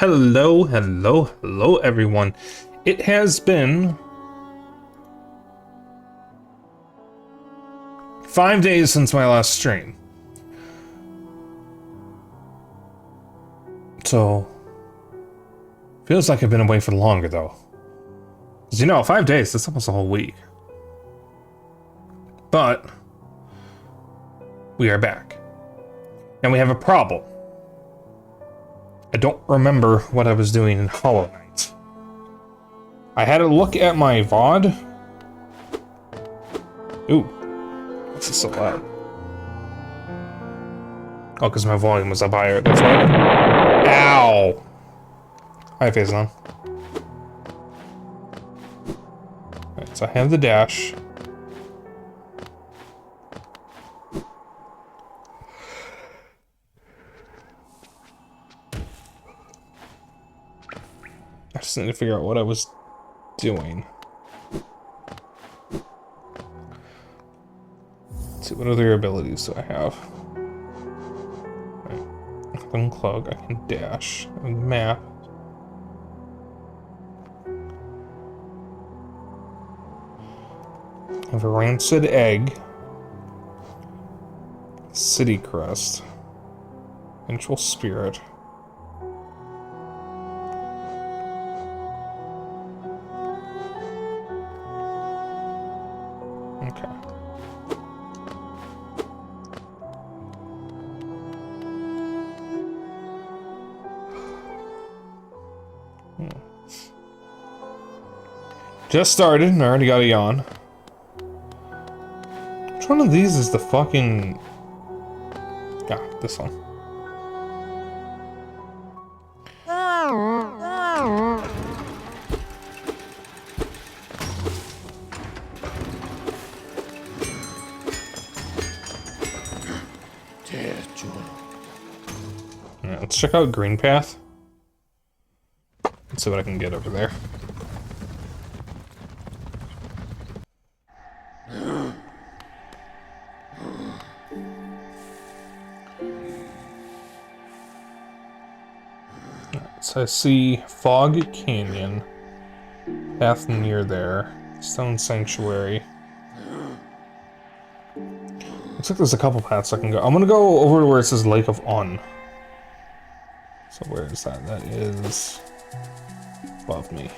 Hello, hello, hello everyone. It has been 5 days since my last stream. So, feels like I've been away for longer though. As you know, 5 days, that's almost a whole week. But, we are back. And we have a problem. I don't remember what I was doing in Hollow Knight. I had a look at my VOD. Ooh. What's this so loud? Oh, because my volume was up higher, that's why. Ow! Hi, Faison. Alright, so I have the dash. I just need to figure out what I was doing. Let's see, what other abilities do I have? Right. Unclog, I can dash. Map. I have a rancid egg. City crest. Vengeful spirit. Okay. Just started and I already got a yawn. Which one of these is the fucking... Ah, this one. Alright, let's check out Green Path. Let's see what I can get over there. So I see Fog Canyon, path near there, Stone Sanctuary. Looks like there's a couple paths I can go. I'm gonna go over to where it says Lake of Un. So where is that? That is above me.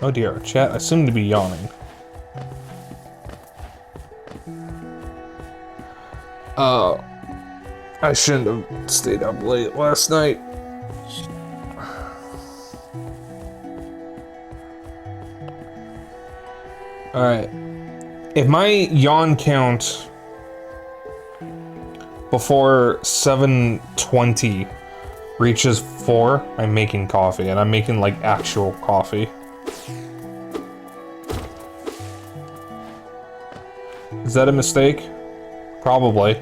Oh dear, chat, I seem to be yawning. I shouldn't have stayed up late last night. Alright. If my yawn count before 7:20 reaches 4, I'm making coffee, and I'm making like actual coffee. Is that a mistake? Probably.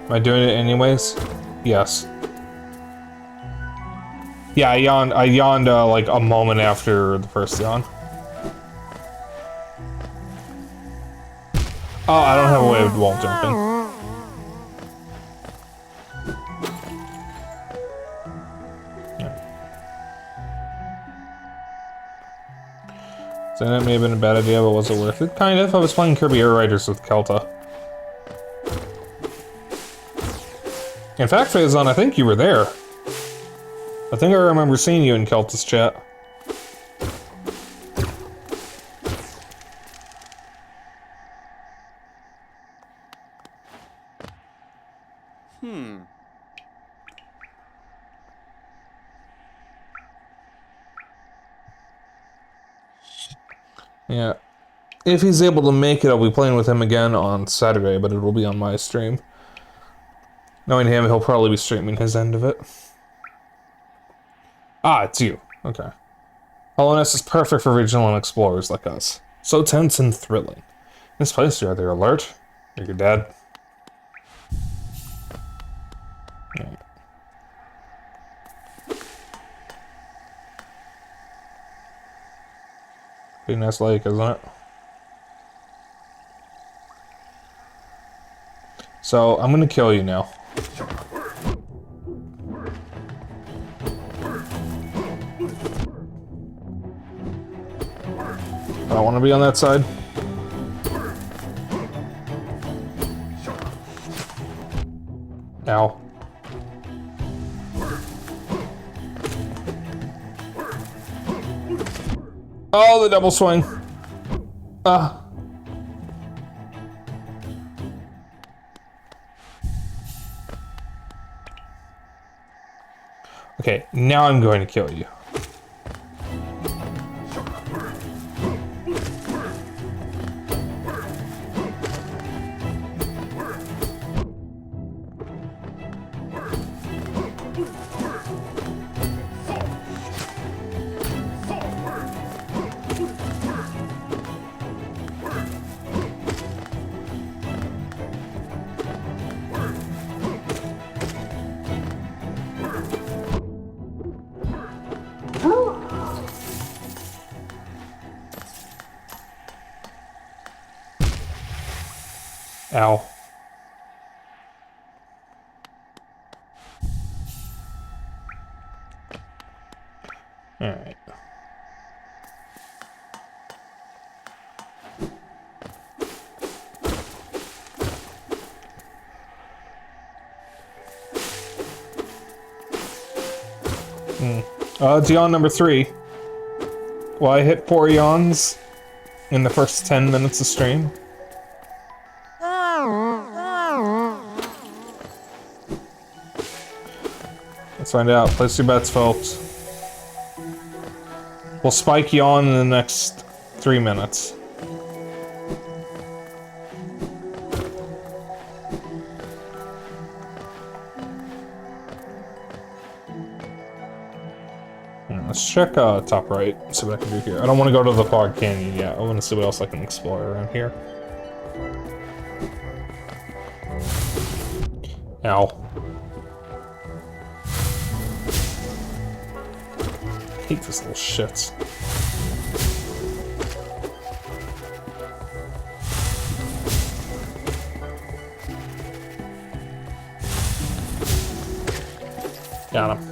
Am I doing it anyways? Yes. Yeah, I yawned like a moment after the first yawn. Oh, I don't have a way of wall jumping. Yeah. So that may have been a bad idea, but was it worth it? Kind of. I was playing Kirby Air Riders with Kelta. In fact, Faison, I think you were there. I think I remember seeing you in Kelta's chat. Yeah. If he's able to make it, I'll be playing with him again on Saturday, but it will be on my stream. Knowing him, he'll probably be streaming his end of it. Ah, it's you. Okay. Hollowness is perfect for vigilant explorers like us. So tense and thrilling. In this place, you're either alert, or you're dead. Yeah. Pretty nice lake, isn't it? So I'm gonna kill you now. I don't want to be on that side. Ow. Oh, the double swing. Okay, now I'm going to kill you. Ow. Alright. It's yawn number 3. Well, I hit 4 yawns in the first 10 minutes of stream. Let's find out. Place your bets, folks. We'll spike yawn in the next 3 minutes. Let's check top right, see what I can do here. I don't want to go to the Fog Canyon yet. I want to see what else I can explore around here. Ow. I hate this little shits. Got him.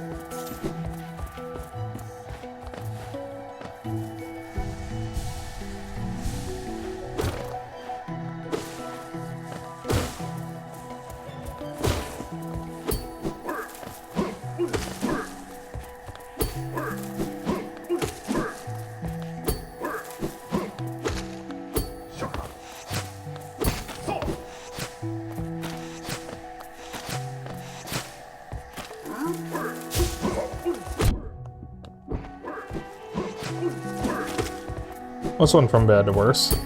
This one from bad to worse.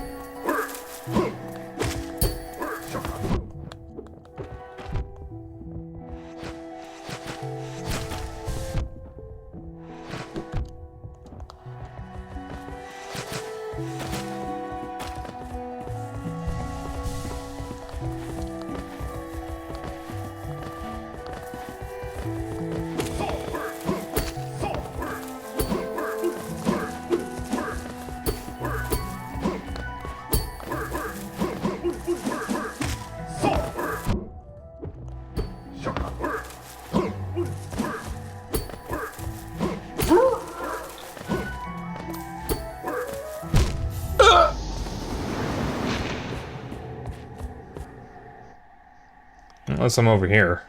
Unless I'm over here.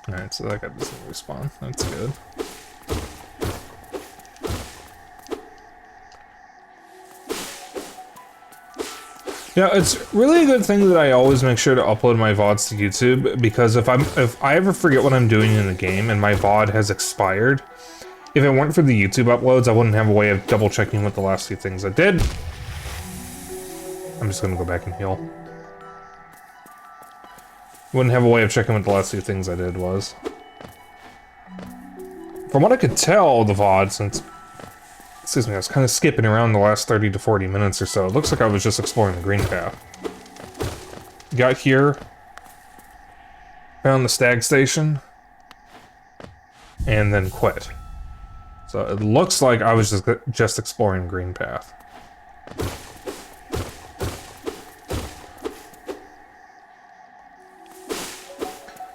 Alright, so that guy doesn't respawn. That's good. Yeah, it's really a good thing that I always make sure to upload my VODs to YouTube, because if I ever forget what I'm doing in the game and my VOD has expired, if it weren't for the YouTube uploads, I wouldn't have a way of double checking what the last few things I did. I'm just gonna go back and heal. Wouldn't have a way of checking what the last few things I did was. From what I could tell, the VOD, since... Excuse me, I was kind of skipping around the last 30 to 40 minutes or so. It looks like I was just exploring the green path. Got here. Found the stag station. And then quit. So it looks like I was just exploring green path.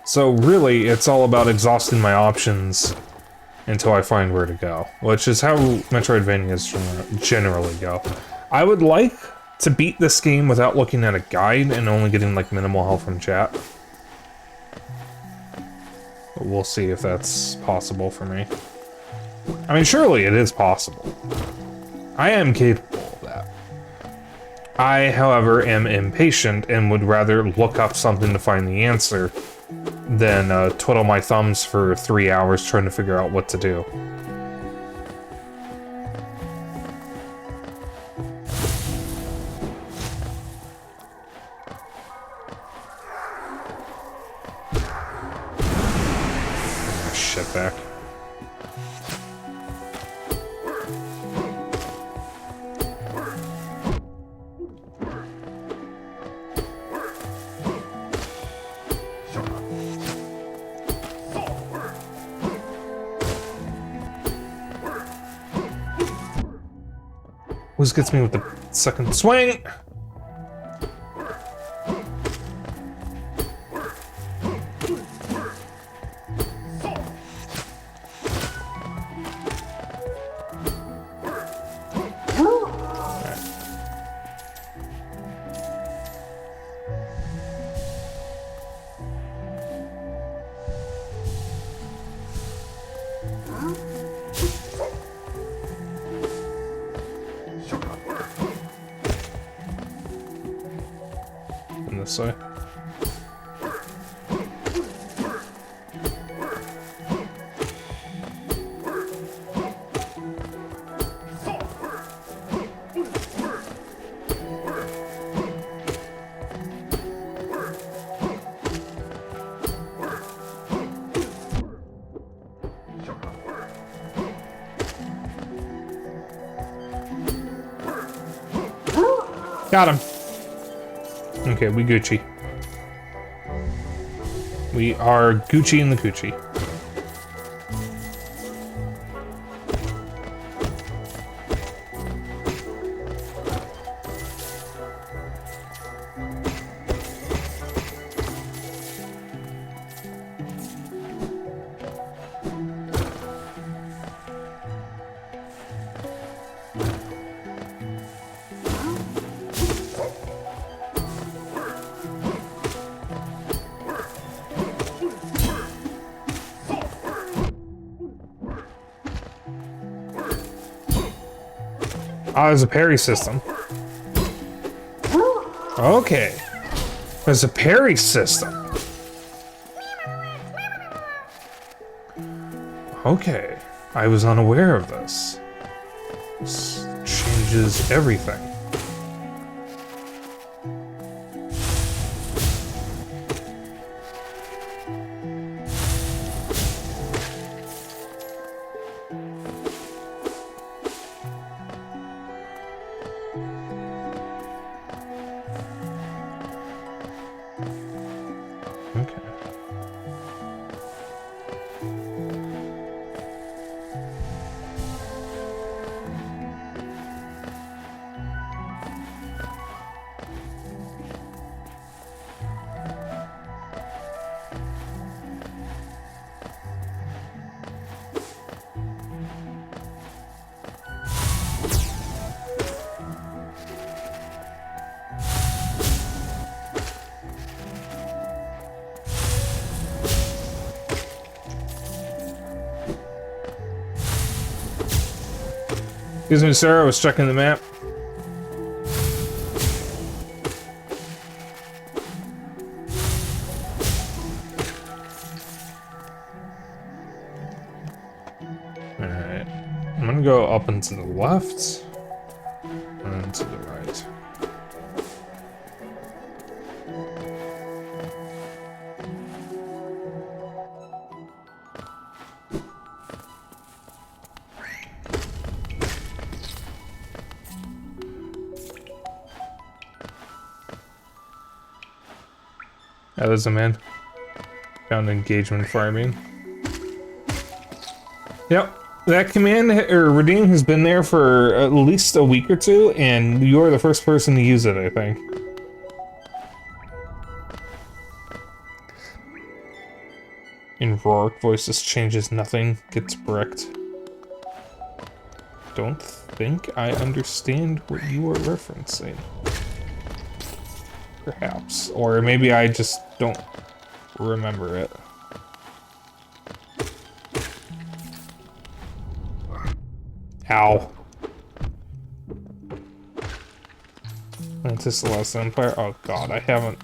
So really, it's all about exhausting my options until I find where to go, which is how Metroidvanias generally go. I would like to beat this game without looking at a guide and only getting like minimal help from chat. But we'll see if that's possible for me. I mean, surely it is possible. I am capable of that. I, however, am impatient and would rather look up something to find the answer than twiddle my thumbs for 3 hours trying to figure out what to do. Shit back. Who's gets me with the second swing? This way. Got him. Okay, we Gucci. We are Gucci in the Coochie. Oh, there's a parry system. Okay. There's a parry system. Okay. I was unaware of this. This changes everything. Excuse me, sir, I was checking the map. Alright. I'm gonna go up and to the left, and then to the right. Yeah, there's a man. Found engagement farming. Yep, that command or redeem has been there for at least a week or two, and you're the first person to use it, I think. In Rourke, voices changes nothing, gets bricked. Don't think I understand what you are referencing. Perhaps. Or maybe I just don't remember it. Ow. Atlantis: The Last Empire? Oh god, I haven't...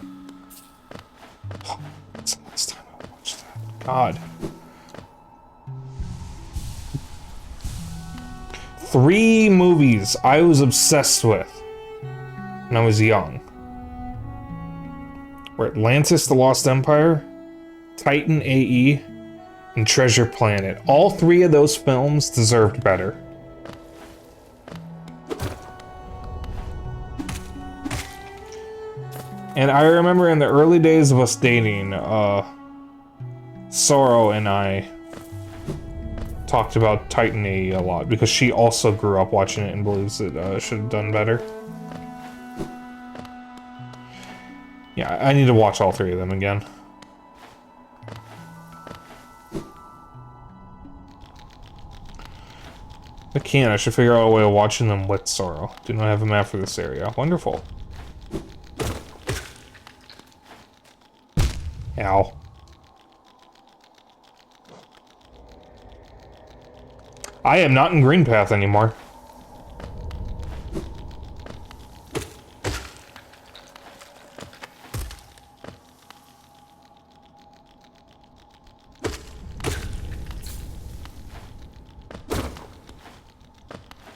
What's the last time I watched that? God. 3 movies I was obsessed with when I was young were Atlantis: The Lost Empire, Titan AE, and Treasure Planet. All 3 of those films deserved better. And I remember in the early days of us dating, Sorrow and I talked about Titan AE a lot because she also grew up watching it and believes it should have done better. Yeah, I need to watch all 3 of them again. I can't. I should figure out a way of watching them with Sorrow. Do not have a map for this area. Wonderful. Ow. I am not in Green Path anymore.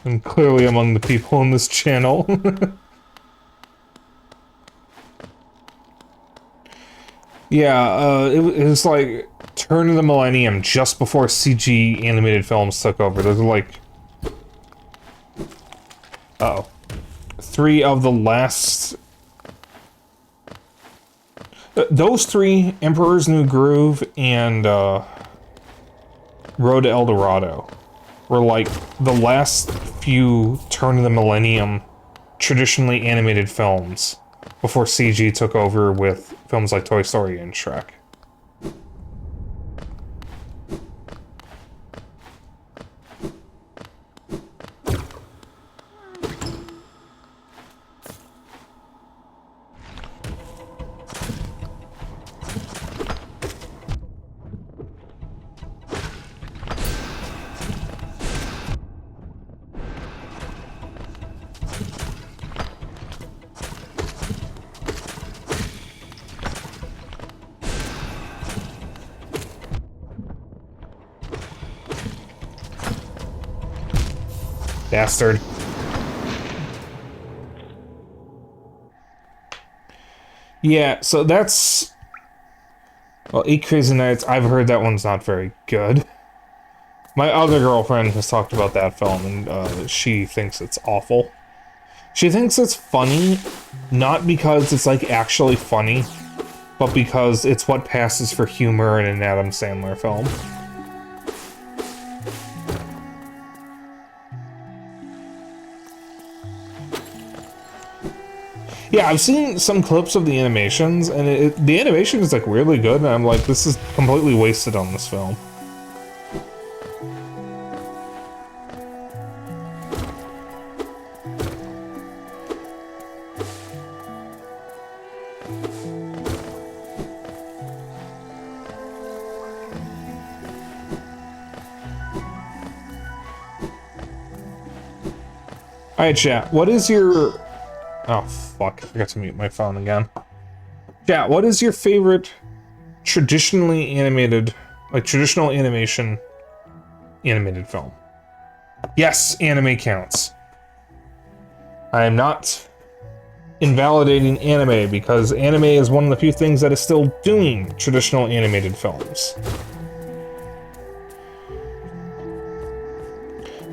I'm clearly among the people in this channel. Yeah, it was like turn of the millennium, just before CG animated films took over. Those are like... Uh-oh. 3 of the last... Those 3, Emperor's New Groove and Road to El Dorado, were like the last few turn of the millennium traditionally animated films before CG took over with films like Toy Story and Shrek. Bastard. Yeah, so that's... Well, 8 Crazy Nights, I've heard that one's not very good. My other girlfriend has talked about that film, and she thinks it's awful. She thinks it's funny, not because it's, like, actually funny, but because it's what passes for humor in an Adam Sandler film. Yeah, I've seen some clips of the animations, and the animation is, like, weirdly good, and I'm like, this is completely wasted on this film. Alright, chat, what is your... Oh, fuck. I forgot to mute my phone again. Chat, what is your favorite traditionally animated, like, traditional animation animated film? Yes, anime counts. I am not invalidating anime, because anime is one of the few things that is still doing traditional animated films.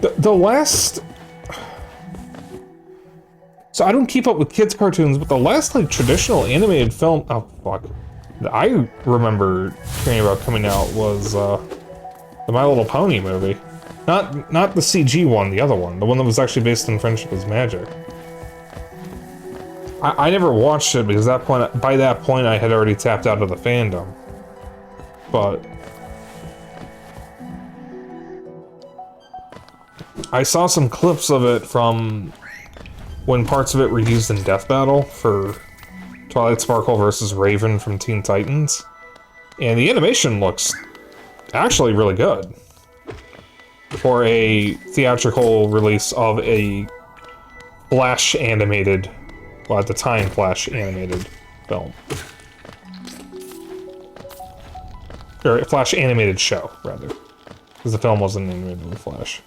The last... So I don't keep up with kids' cartoons, but the last, like, traditional animated film... Oh, fuck. That I remember hearing about coming out was, the My Little Pony movie. Not the CG one, the other one. The one that was actually based on Friendship is Magic. I never watched it because by that point I had already tapped out of the fandom. But I saw some clips of it from when parts of it were used in Death Battle for Twilight Sparkle versus Raven from Teen Titans. And the animation looks actually really good for a theatrical release of a Flash animated, well, at the time, Flash animated film. Or a Flash animated show, rather. Because the film wasn't animated with Flash.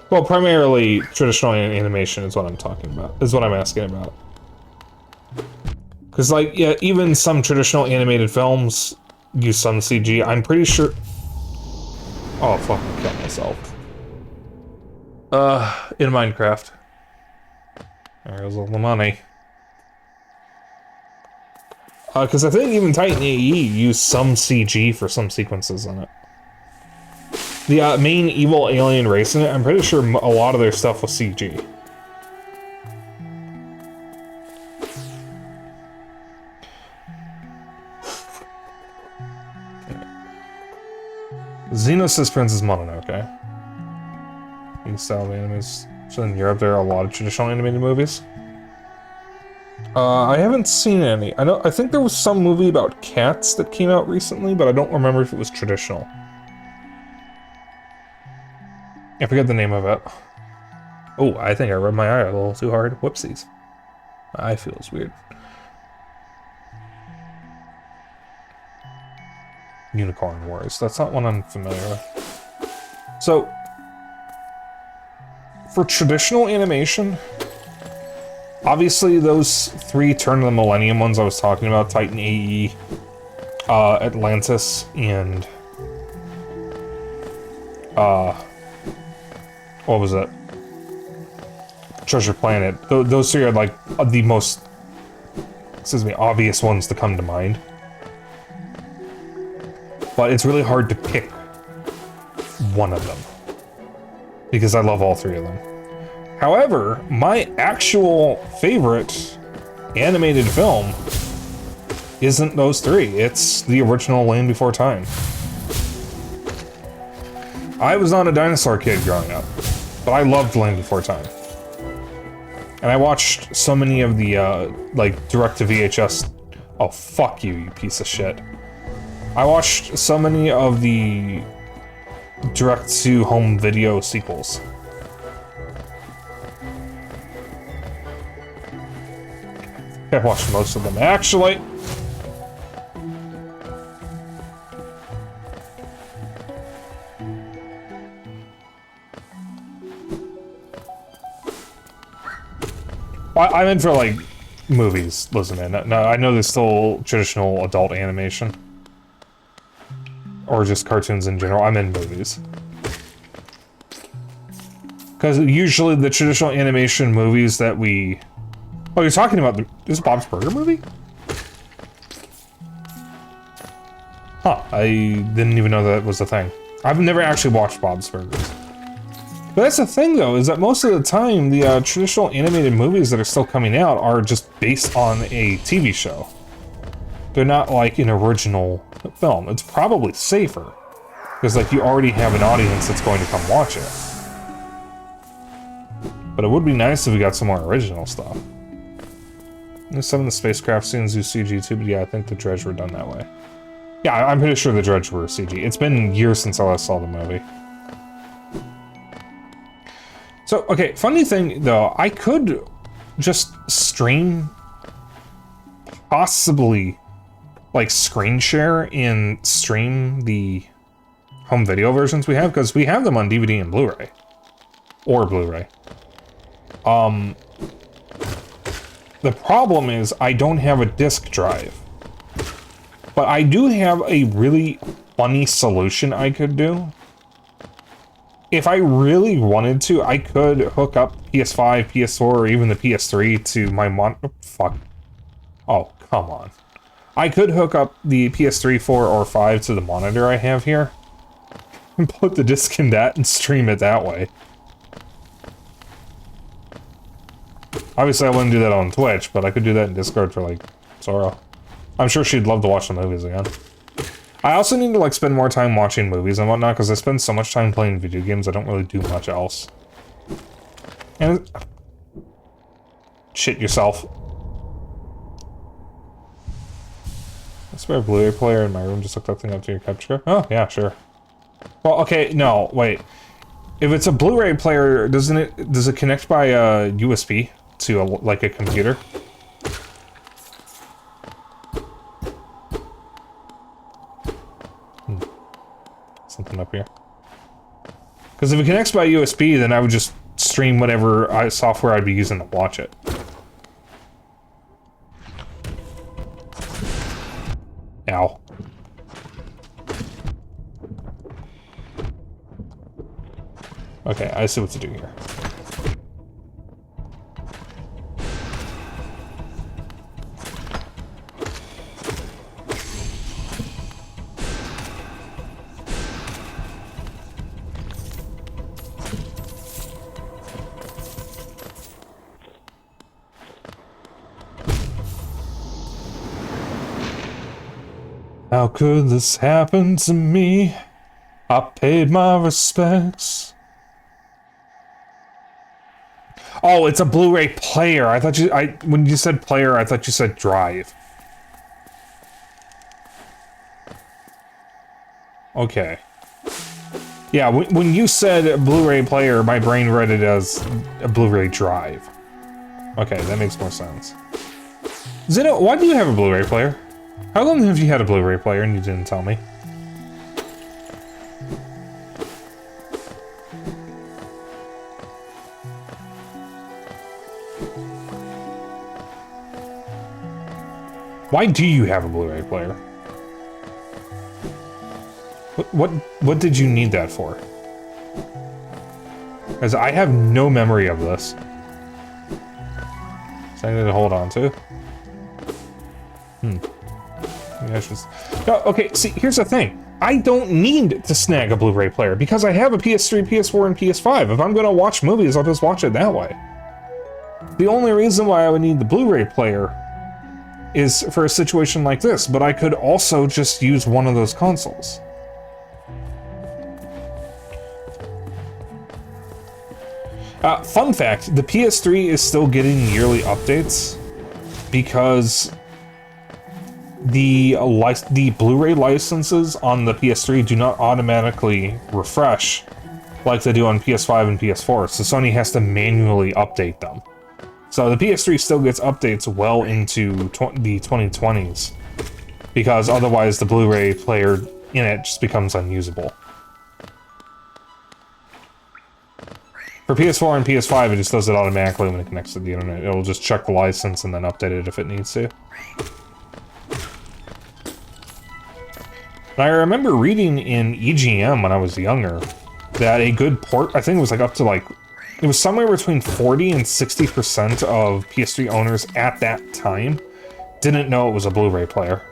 Well, primarily traditional animation is what I'm talking about, is what I'm asking about. Because, like, yeah, even some traditional animated films use some CG. I'm pretty sure... Oh, fucking kill myself. In Minecraft. There's all the money. Because I think even Titan AE used some CG for some sequences in it. The main evil alien race in it, I'm pretty sure a lot of their stuff was CG. Xeno says Princess Mononoke. New style of animes. So in Europe, there are a lot of traditional animated movies. I haven't seen any. I think there was some movie about cats that came out recently, but I don't remember if it was traditional. I forget the name of it. Oh, I think I rubbed my eye a little too hard. Whoopsies. My eye feels weird. Unicorn Wars. That's not one I'm familiar with. So, for traditional animation, obviously those three Turn of the Millennium ones I was talking about, Titan AE, Atlantis, and what was it? Treasure Planet. Those three are like the most, excuse me, obvious ones to come to mind. But it's really hard to pick one of them, because I love all three of them. However, my actual favorite animated film isn't those three. It's the original Land Before Time. I was not a dinosaur kid growing up, but I loved Land Before Time. And I watched so many of the, like, direct-to-VHS... Oh, fuck you, you piece of shit. I watched so many of the direct-to-home video sequels. I watched most of them, actually. I'm in for, like, movies, listen, man. No, I know there's still traditional adult animation. Or just cartoons in general. I'm in movies. Because usually the traditional animation movies that we... Oh, you're talking about this Bob's Burger movie? Huh, I didn't even know that was a thing. I've never actually watched Bob's Burgers. But that's the thing, though, is that most of the time, the traditional animated movies that are still coming out are just based on a TV show. They're not like an original film. It's probably safer, because like you already have an audience that's going to come watch it. But it would be nice if we got some more original stuff. Some of the spacecraft scenes use CG too, but yeah, I think the Dredge were done that way. Yeah, I'm pretty sure the Dredge were CG. It's been years since I last saw the movie. So, okay, funny thing though, I could just stream, possibly, like screen share and stream the home video versions we have, because we have them on DVD and Blu-ray. Or Blu-ray. The problem is I don't have a disk drive. But I do have a really funny solution I could do. If I really wanted to, I could hook up PS5, PS4, or even the PS3 to my fuck. Oh, come on. I could hook up the PS3, 4, or 5 to the monitor I have here, and put the disc in that and stream it that way. Obviously, I wouldn't do that on Twitch, but I could do that in Discord for, like, Sora. I'm sure she'd love to watch the movies again. I also need to, like, spend more time watching movies and whatnot, because I spend so much time playing video games, I don't really do much else. And... shit yourself. I spare a Blu-ray player in my room, just hook that thing up to your capture card. Oh, yeah, sure. Well, okay, no, wait. If it's a Blu-ray player, does it connect by USB to, like, a computer? Something up here. Because if it connects by USB, then I would just stream whatever software I'd be using to watch it. Ow. Okay, I see what to do here. How could this happen to me? I paid my respects. Oh, it's a Blu-ray player. I thought when you said player, I thought you said drive. Okay. Yeah, when you said Blu-ray player, my brain read it as a Blu-ray drive. Okay, that makes more sense. Zeno, why do you have a Blu-ray player? How long have you had a Blu-ray player and you didn't tell me? Why do you have a Blu-ray player? What did you need that for? As I have no memory of this. Something to hold on to. Maybe I should... No, okay, see, here's the thing. I don't need to snag a Blu-ray player because I have a PS3, PS4, and PS5. If I'm gonna watch movies, I'll just watch it that way. The only reason why I would need the Blu-ray player is for a situation like this, but I could also just use one of those consoles. Fun fact, the PS3 is still getting yearly updates because the Blu-ray licenses on the PS3 do not automatically refresh like they do on PS5 and PS4, so Sony has to manually update them. So the PS3 still gets updates well into the 2020s, because otherwise the Blu-ray player in it just becomes unusable. For PS4 and PS5, it just does it automatically when it connects to the internet. It'll just check the license and then update it if it needs to. And I remember reading in EGM when I was younger that a good port, I think it was like up to like, it was somewhere between 40 and 60% of PS3 owners at that time didn't know it was a Blu-ray player.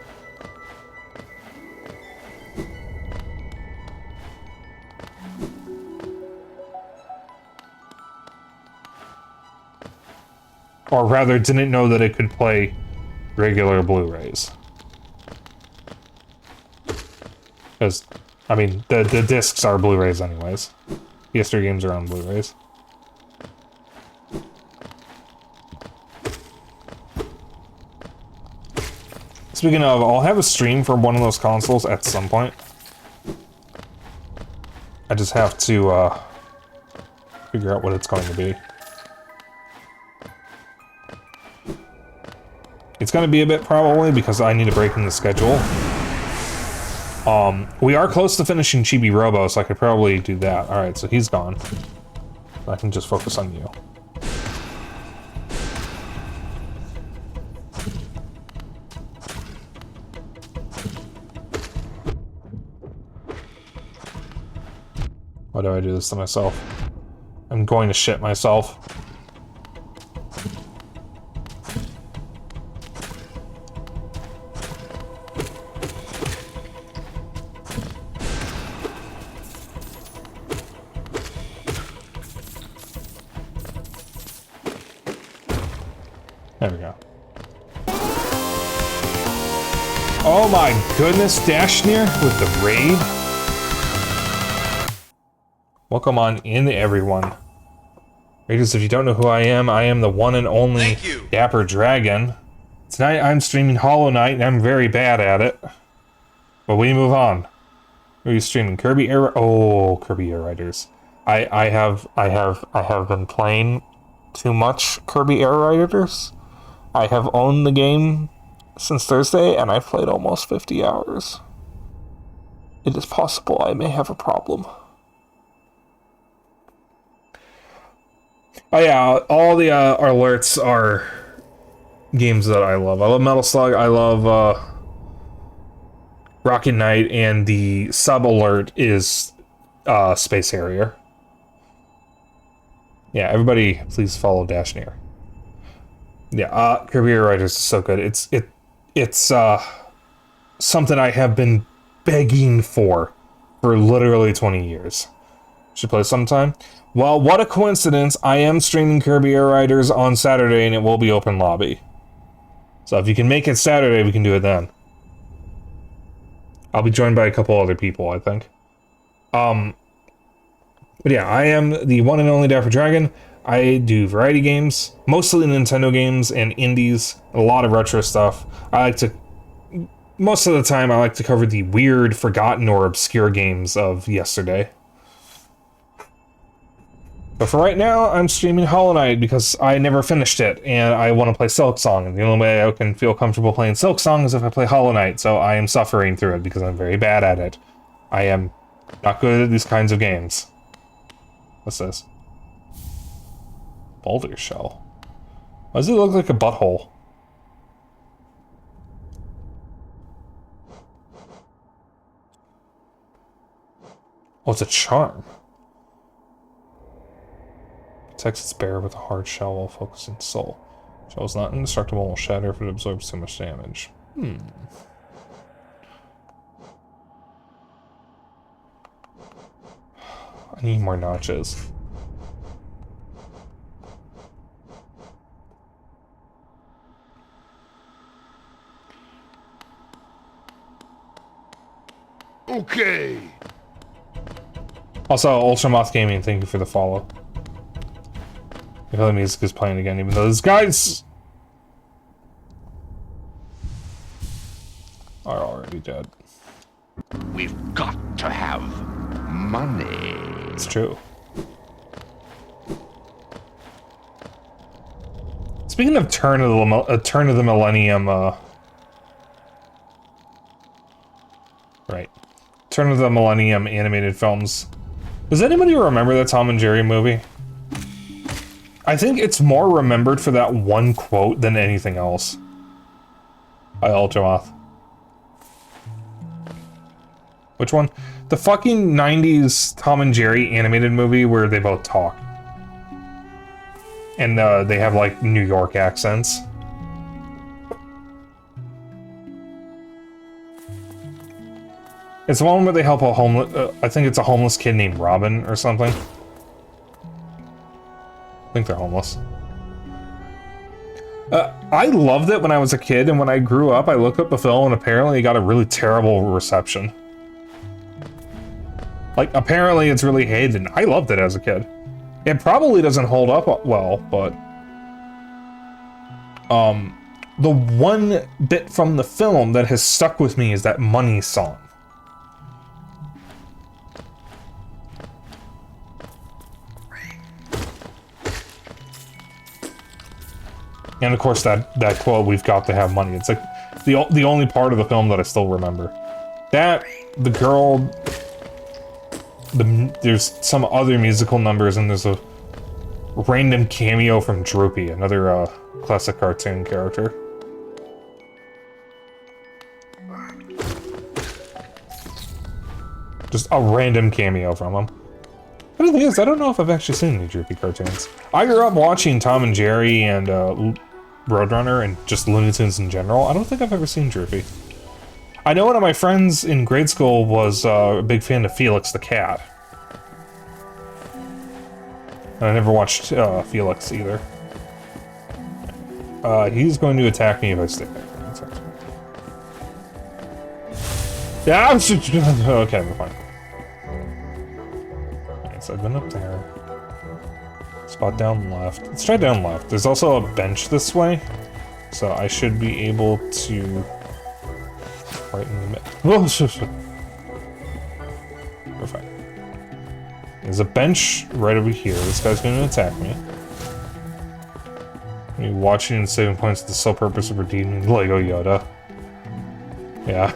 Or rather, didn't know that it could play regular Blu-rays. Because, I mean, the discs are Blu-rays anyways. PS3 games are on Blu-rays. Speaking of, I'll have a stream for one of those consoles at some point. I just have to figure out what it's going to be. It's going to be a bit probably because I need to break in the schedule. We are close to finishing Chibi Robo, so I could probably do that. Alright, so he's gone. I can just focus on you. Why do I do this to myself? I'm going to shit myself. There we go. Oh my goodness, Dashnir with the raid. Welcome on in, everyone. Raiders, if you don't know who I am the one and only Dapper Dragon. Tonight I'm streaming Hollow Knight and I'm very bad at it. But we move on. Who are you streaming? Kirby Air... Oh, Kirby Air Riders. I have been playing too much Kirby Air Riders. I have owned the game since Thursday, and I've played almost 50 hours. It is possible I may have a problem. Oh yeah, all the alerts are games that I love. I love Metal Slug, I love Rocket Knight, and the sub-alert is Space Harrier. Yeah, everybody please follow Dashnir. Yeah, Kirby Air Riders is so good. It's something I have been begging for literally 20 years. Should play sometime. Well, what a coincidence. I am streaming Kirby Air Riders on Saturday and it will be open lobby. So if you can make it Saturday, we can do it then. I'll be joined by a couple other people, I think. But yeah, I am the one and only Dapper Dragon. I do variety games, mostly Nintendo games and indies, a lot of retro stuff. Most of the time I like to cover the weird, forgotten, or obscure games of yesterday. But for right now, I'm streaming Hollow Knight because I never finished it, and I want to play Silksong, and the only way I can feel comfortable playing Silksong is if I play Hollow Knight, so I am suffering through it because I'm very bad at it. I am not good at these kinds of games. What's this? Boulder shell. Why does it look like a butthole? Oh, it's a charm. Protects its bearer with a hard shell while focusing soul. Shell is not indestructible and will shatter if it absorbs too much damage. I need more notches. Okay. Also, Ultramoth Gaming, thank you for the follow. I feel the music is playing again, even though this guy's are already dead. We've got to have money. It's true. Speaking of Turn of the Millennium, right. Turn of the Millennium animated films. Does anybody remember that Tom and Jerry movie? I think it's more remembered for that one quote than anything else. By Ultramoth. Which one? The fucking 90s Tom and Jerry animated movie where they both talk. And they have like New York accents. It's the one where they help a homeless, I think it's a homeless kid named Robin or something. I think they're homeless. I loved it when I was a kid, and when I grew up, I looked up the film, and apparently it got a really terrible reception. Like, apparently it's really hated, and I loved it as a kid. It probably doesn't hold up well, but... the one bit from the film that has stuck with me is that Money song. And of course that quote, "We've got to have money." It's like the only part of the film that I still remember. That, the girl, there's some other musical numbers, and there's a random cameo from Droopy, another classic cartoon character. Just a random cameo from him. But the thing is, I don't know if I've actually seen any Droopy cartoons. I grew up watching Tom and Jerry and Roadrunner and just Looney Tunes in general. I don't think I've ever seen Droopy. I know one of my friends in grade school was a big fan of Felix the Cat. And I never watched Felix either. He's going to attack me if I stay there. That's right. Yeah, I'm okay, we're fine. Alright, so I've been up there. Spot down left. Let's try down left. There's also a bench this way, so I should be able to... Right in the middle. Oh, we're fine. There's a bench right over here. This guy's going to attack me. Me watching and saving points with the sole purpose of redeeming Lego Yoda. Yeah.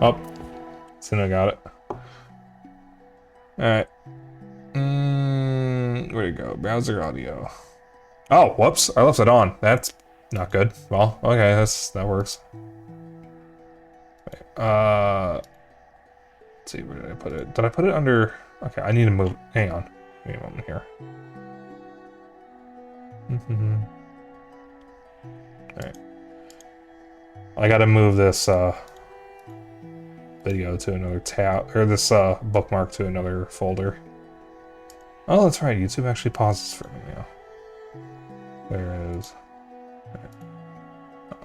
Oh. Soon I got it. Alright. Where'd it go? Browser audio. Oh, whoops. I left it on. That's not good. Well, okay, that works. Let's see, where did I put it? Did I put it under... Okay, I need to move. Hang on. Give me a moment here. Alright. I gotta move this video to another tab, or this bookmark to another folder. Oh, that's right. YouTube actually pauses for me now. There it is. Right.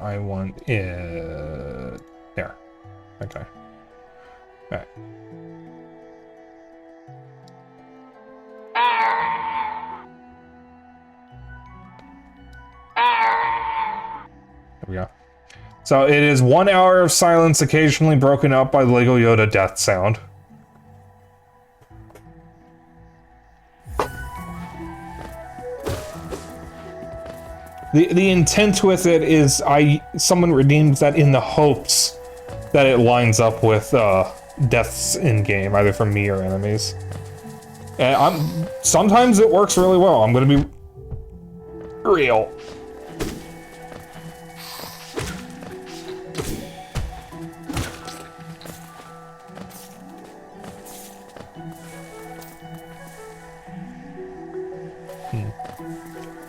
I want it there. Okay. Alright. There we go. So it is 1 hour of silence, occasionally broken up by Lego Yoda death sound. The intent with it is someone redeems that in the hopes that it lines up with deaths in game, either from me or enemies. And sometimes it works really well. I'm gonna be real.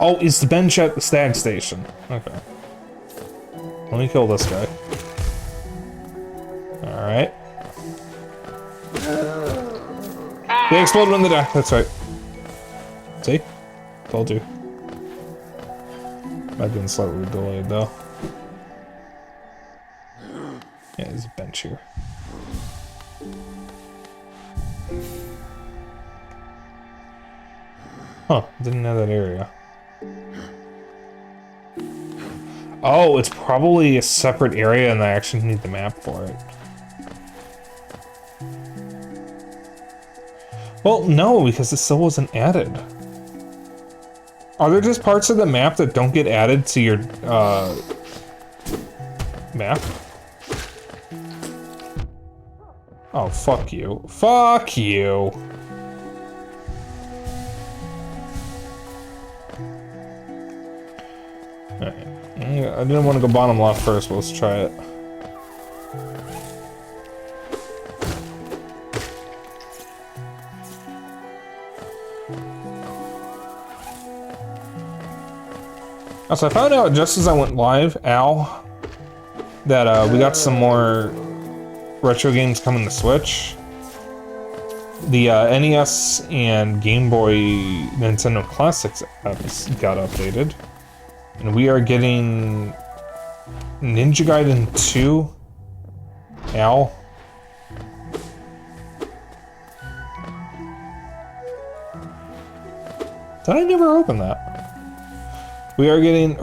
Oh, it's the bench at the stag station. Okay. Let me kill this guy. Alright. They explode when they die. That's right. See? Told you. I've been slightly delayed, though. Yeah, there's a bench here. Huh, didn't know that area. Oh, it's probably a separate area and I actually need the map for it. Well, no, because it still wasn't added. Are there just parts of the map that don't get added to your, map? Oh, fuck you. Fuck you! Alright. I didn't want to go bottom left first, but let's try it. So I found out just as I went live, Al, that we got some more retro games coming to Switch. The NES and Game Boy Nintendo Classics apps got updated. And we are getting Ninja Gaiden 2. Al. Did I never open that? We are getting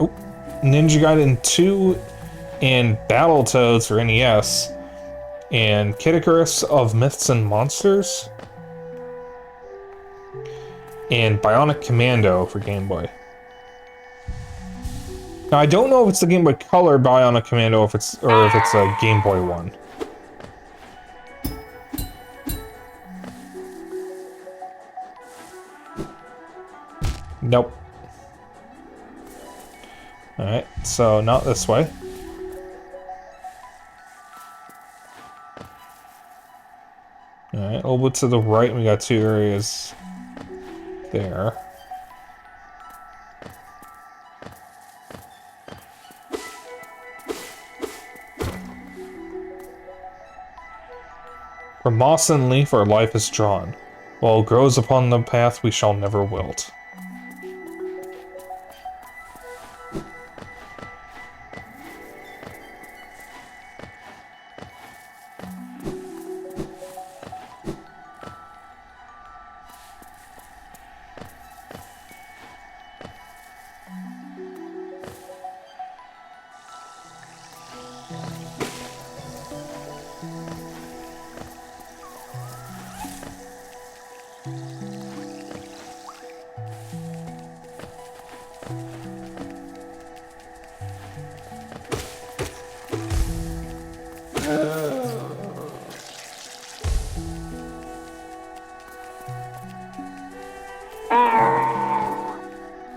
Ninja Gaiden 2 and Battletoads for NES. And Kid Icarus of Myths and Monsters. And Bionic Commando for Game Boy. Now, I don't know if it's the Game Boy Color Bionic Commando or if it's a Game Boy one. Nope. Alright, so not this way. Alright, a little bit to the right, we got two areas there. From Moss and Leaf, our life is drawn. While it grows upon the path, we shall never wilt.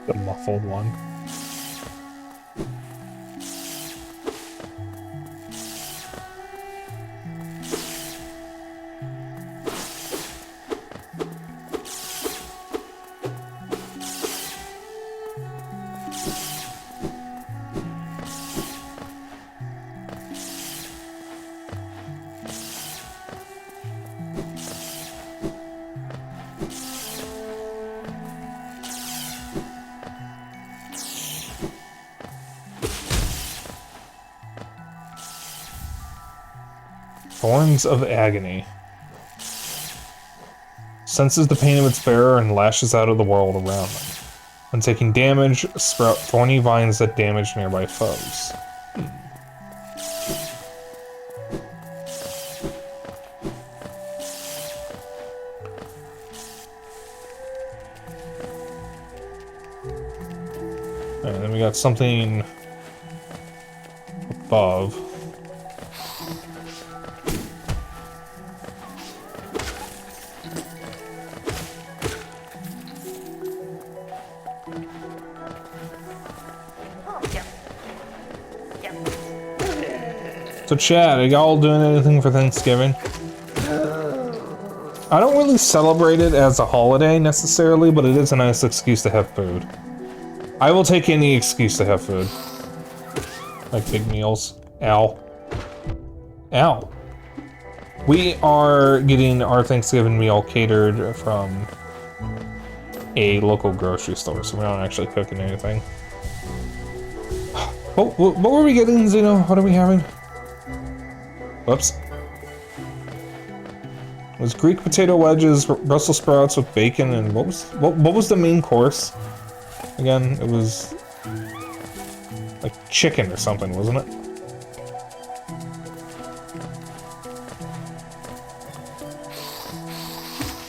The muffled one. Thorns of Agony. Senses the pain of its bearer and lashes out of the world around them. When taking damage, sprout thorny vines that damage nearby foes. And then we got something above. So Chad, are y'all doing anything for Thanksgiving? I don't really celebrate it as a holiday necessarily, but it is a nice excuse to have food. I will take any excuse to have food. Like big meals. Ow. Ow. We are getting our Thanksgiving meal catered from a local grocery store, so we're not actually cooking anything. What were we getting, Zeno? What are we having? Whoops. It was Greek potato wedges, Brussels sprouts with bacon, and what was the main course? Again, it was like chicken or something, wasn't it?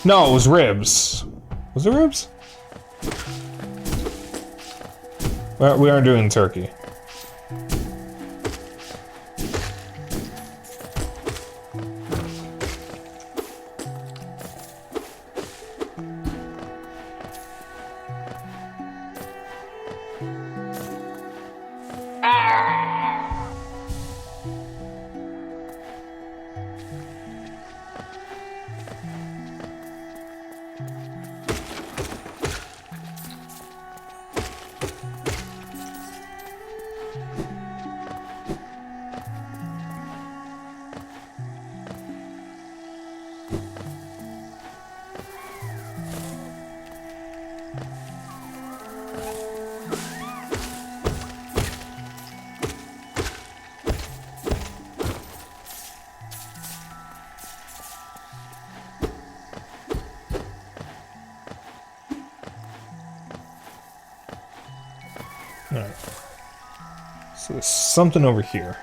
No, it was ribs. Was it ribs? We aren't doing turkey. Alright. So there's something over here.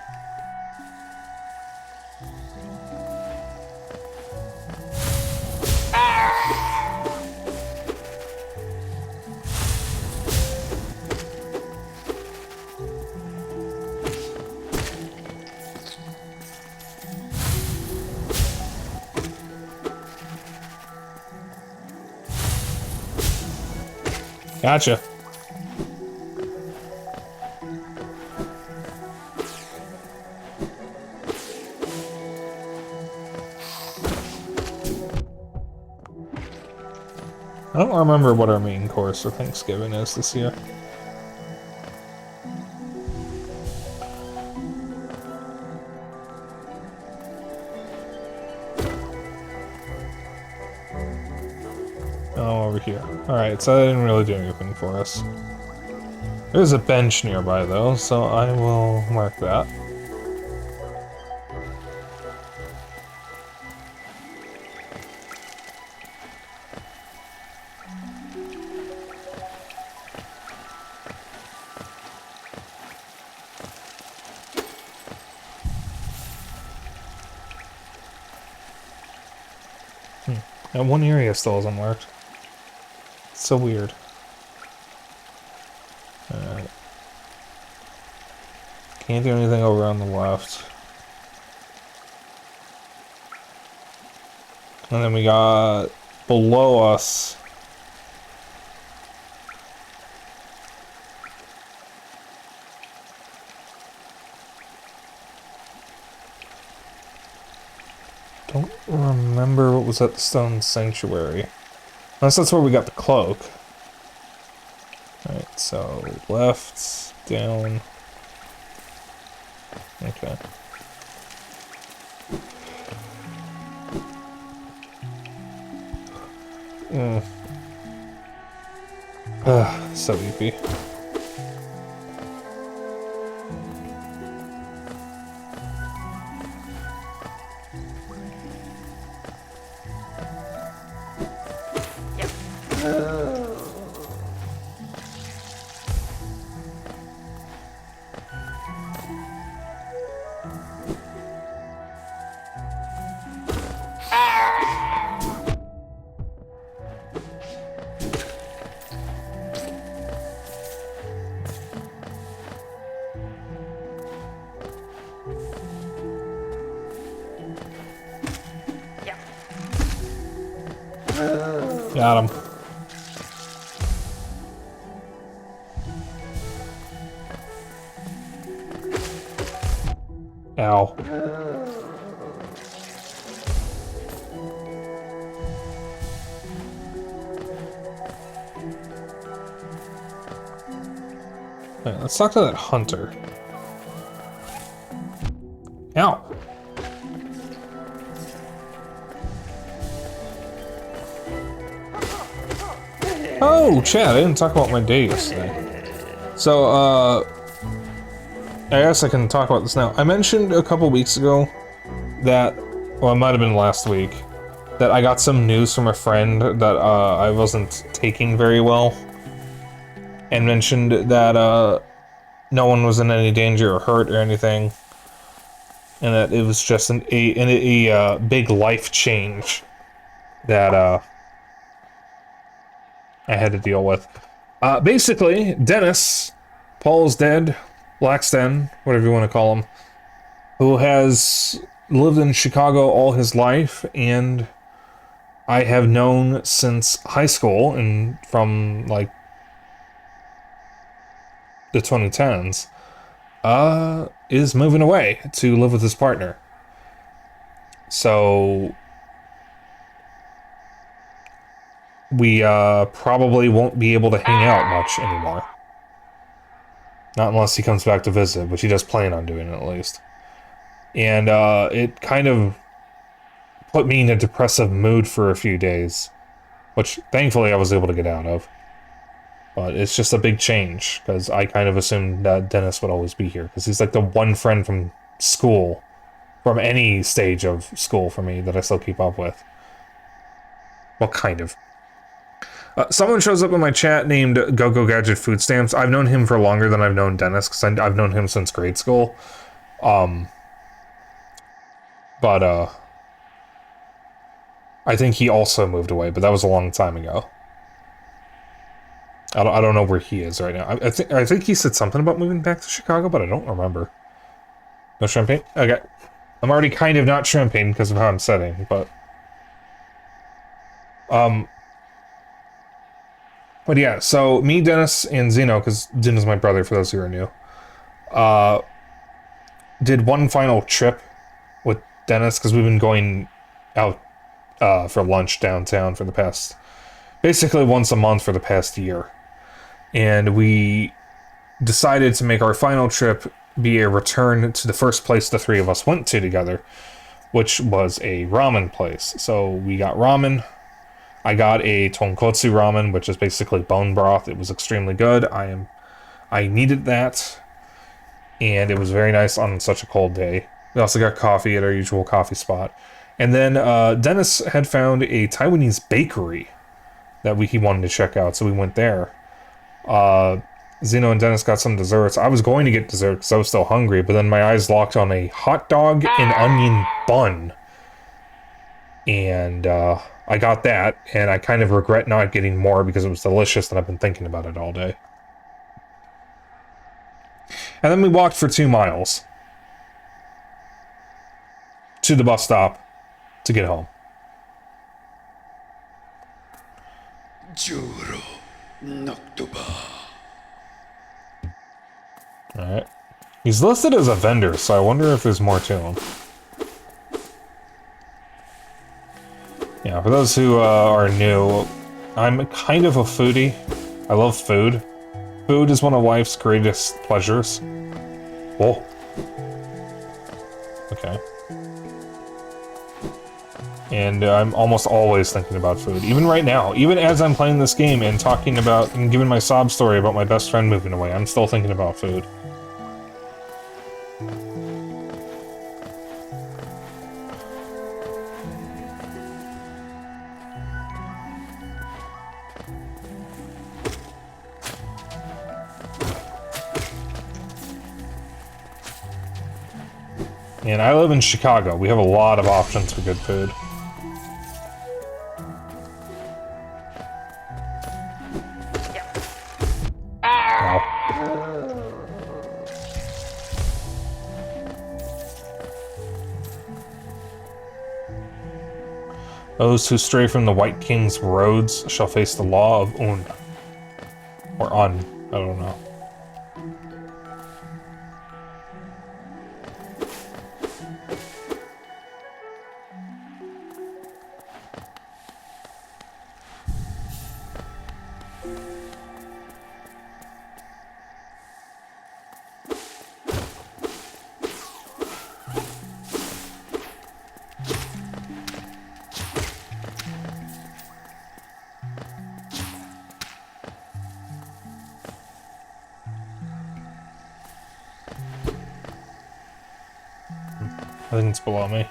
Gotcha. I don't remember what our main course for Thanksgiving is this year. Oh, over here. Alright, so that didn't really do anything for us. There's a bench nearby, though, so I will mark that. That one area still isn't marked. It's so weird. Alright. Can't do anything over on the left. And then we got below us. Don't remember what was at the stone sanctuary. Unless that's where we got the cloak. Alright, so left, down. Okay. So eepy. Got him. Ow. Alright, let's talk to that hunter. Ow. Oh, chat, I didn't talk about my day yesterday. So, I guess I can talk about this now. I mentioned a couple weeks ago that, well, it might have been last week, that I got some news from a friend that I wasn't taking very well, and mentioned that no one was in any danger or hurt or anything, and that it was just a big life change that I had to deal with. Basically, Dennis, Paul's dead, Blacksten, whatever you want to call him, who has lived in Chicago all his life, and I have known since high school, and from, like, the 2010s, is moving away to live with his partner. So we probably won't be able to hang out much anymore. Not unless he comes back to visit, which he does plan on doing at least. And it kind of put me in a depressive mood for a few days, which thankfully I was able to get out of. But it's just a big change, because I kind of assumed that Dennis would always be here, because he's like the one friend from school, from any stage of school for me, that I still keep up with. Well, kind of. Someone shows up in my chat named Go-Go Gadget Food Stamps. I've known him for longer than I've known Dennis, because I've known him since grade school. But I think he also moved away, but that was a long time ago. I don't know where he is right now. I think he said something about moving back to Chicago, but I don't remember. No champagne? Okay. I'm already kind of not shrimping because of how I'm setting, but... But yeah, so me, Dennis, and Zeno, because Zeno's my brother, for those who are new, did one final trip with Dennis, because we've been going out for lunch downtown for the past... basically once a month for the past year. And we decided to make our final trip be a return to the first place the three of us went to together, which was a ramen place. So we got ramen, I got a tonkotsu ramen, which is basically bone broth. It was extremely good. I needed that, and it was very nice on such a cold day. We also got coffee at our usual coffee spot. And then Dennis had found a Taiwanese bakery that he wanted to check out, so we went there. Zeno and Dennis got some desserts. I was going to get dessert because I was still hungry, but then my eyes locked on a hot dog and onion bun. And I got that, and I kind of regret not getting more because it was delicious and I've been thinking about it all day. And then we walked for 2 miles to the bus stop to get home. Juro Noctoba. Alright. He's listed as a vendor, so I wonder if there's more to him. Yeah, for those who are new, I'm kind of a foodie. I love food. Food is one of life's greatest pleasures. Whoa. Okay. And I'm almost always thinking about food. Even right now. Even as I'm playing this game and talking about and giving my sob story about my best friend moving away, I'm still thinking about food. And I live in Chicago. We have a lot of options for good food. Ow. Those who stray from the White King's roads shall face the law of Un. Or Un. I don't know. I think it's below me.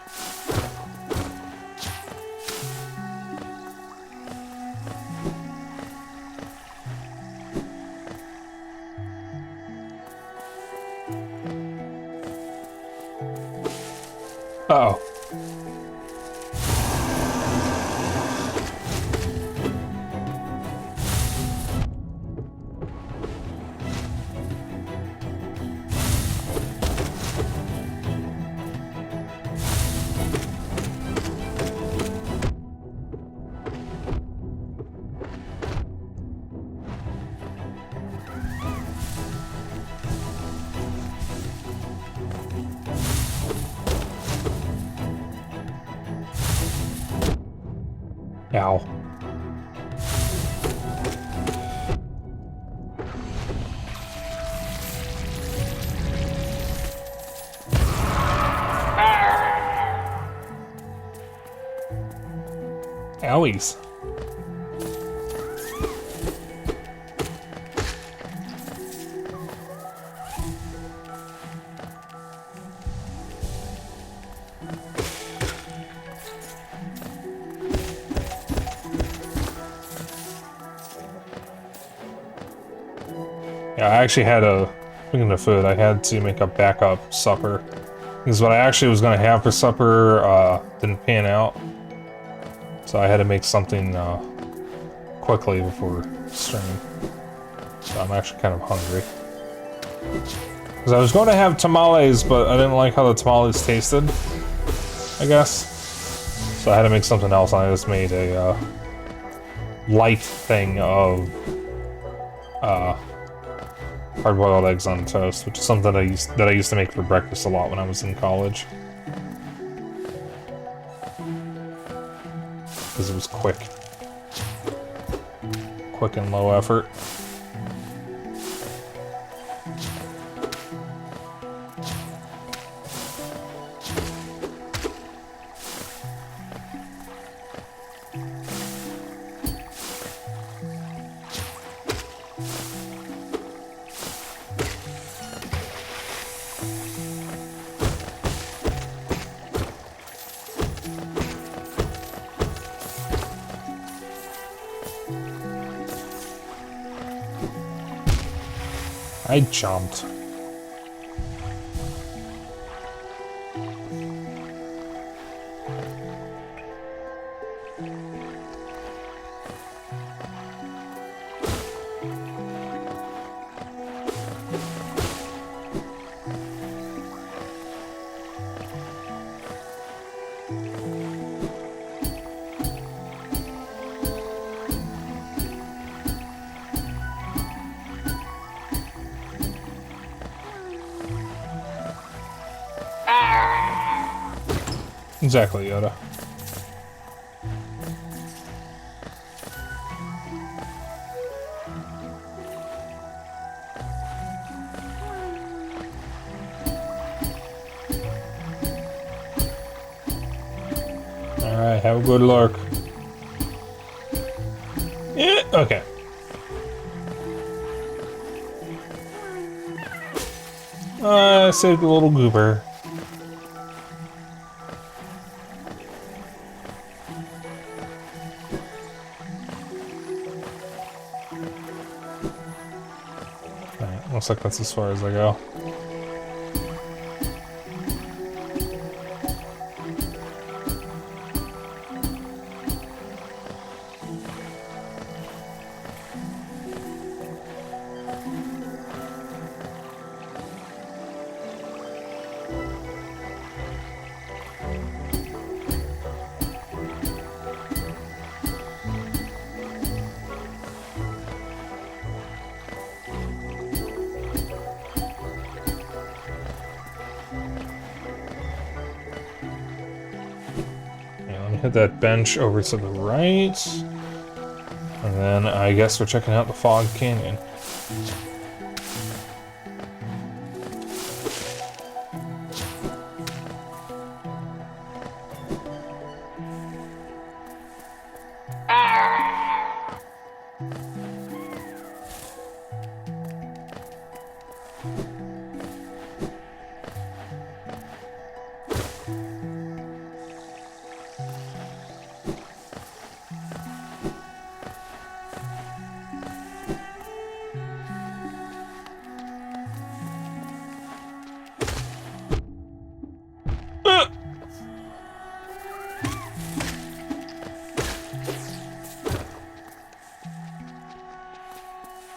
Uh-oh. Ow. Owies. Yeah, I actually had speaking of food, I had to make a backup supper. Because what I actually was going to have for supper didn't pan out. So I had to make something quickly before stream. So I'm actually kind of hungry. Because I was going to have tamales, but I didn't like how the tamales tasted, I guess. So I had to make something else, and I just made a light thing of hard-boiled eggs on toast, which is something that I used to make for breakfast a lot when I was in college. Because it was quick. Quick and low effort. I jumped. Exactly, Yoda. Alright, have a good lurk. Yeah, okay. Saved a little goober. Alright, looks like that's as far as I go. Hit that bench over to the right. And then I guess we're checking out the Fog Canyon.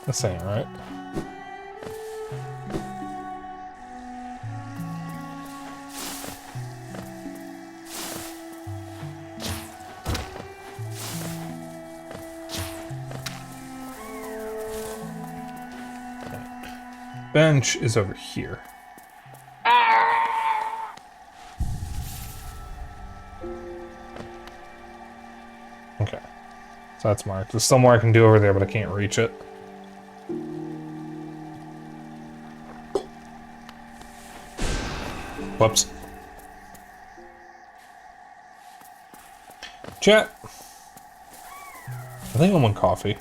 This ain't right. Bench is over here. Okay. So that's marked. There's somewhere I can do over there, but I can't reach it. Whoops. Chat. I think I want coffee.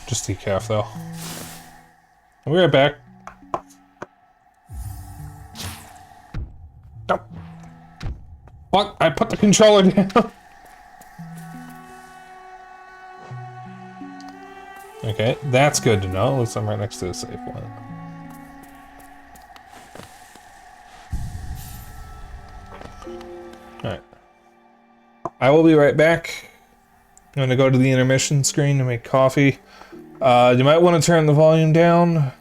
Just decaf, though. I'll be right back. Oh. Fuck, I put the controller down. Okay, that's good to know. Looks like I'm right next to the safe one. Alright. I will be right back. I'm gonna go to the intermission screen to make coffee. You might want to turn the volume down.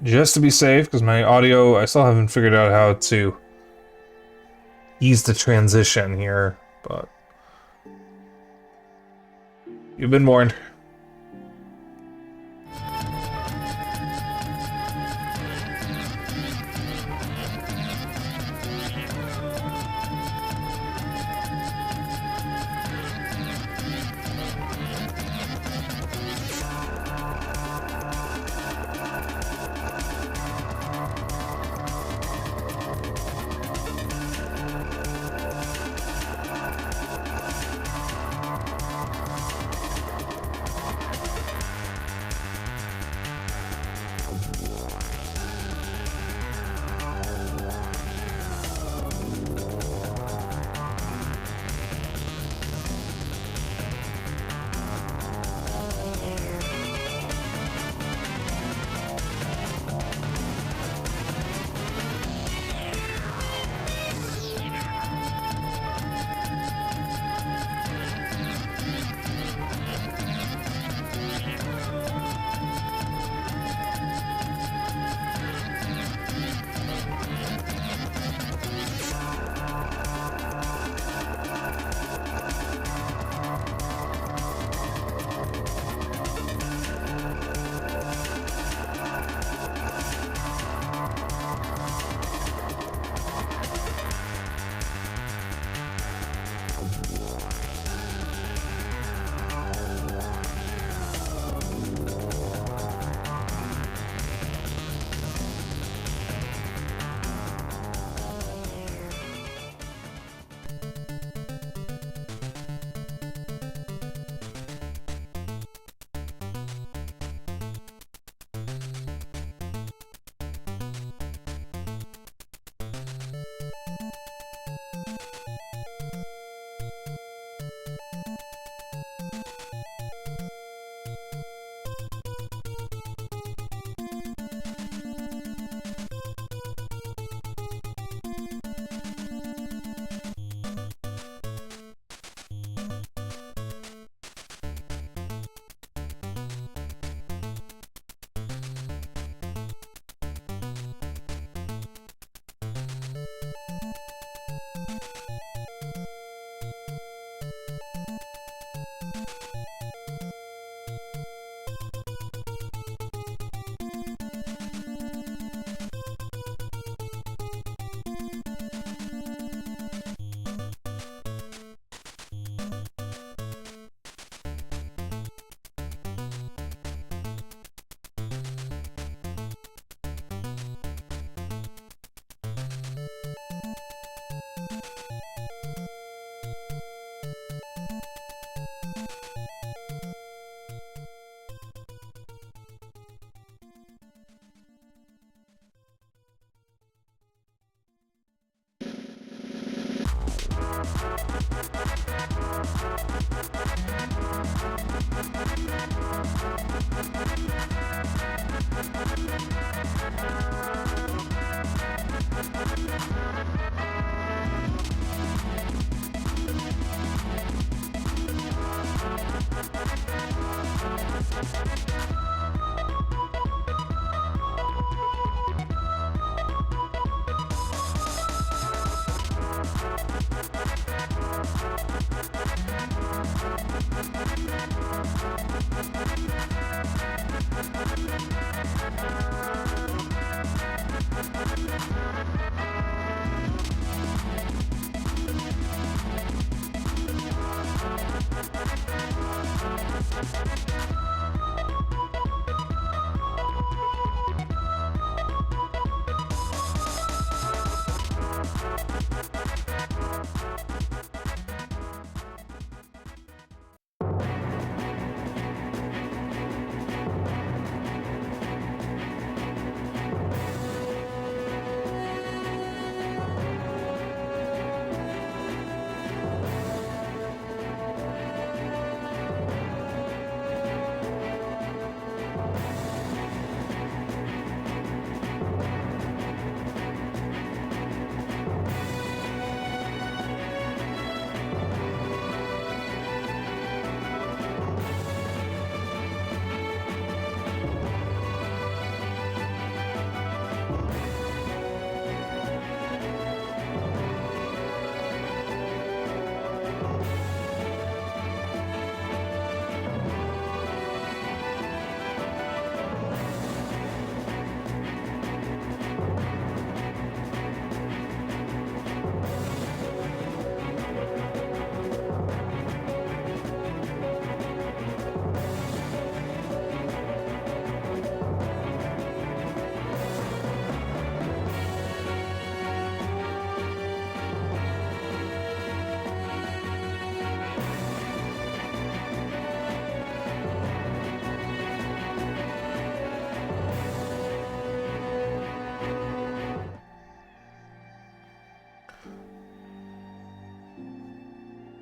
Just to be safe, because my audio, I still haven't figured out how to ease the transition here, but you've been warned.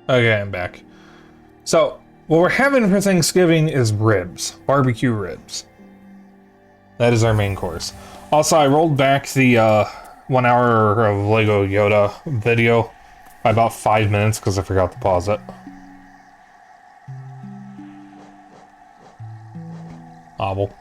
Okay, I'm back. So, what we're having for Thanksgiving is ribs. Barbecue ribs. That is our main course. Also, I rolled back the 1 hour of Lego Yoda video by about 5 minutes because I forgot to pause it. Obble.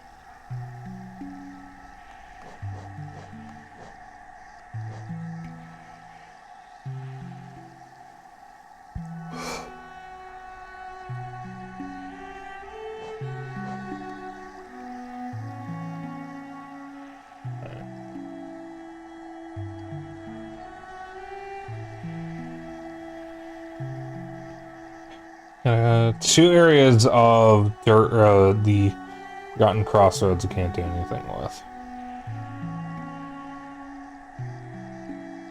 Two areas of the Forgotten Crossroads I can't do anything with.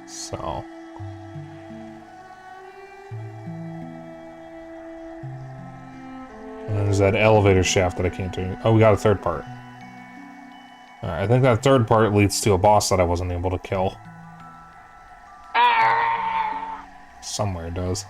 So. And there's that elevator shaft that I can't do. Oh, we got a third part. Alright, I think that third part leads to a boss that I wasn't able to kill. Somewhere it does.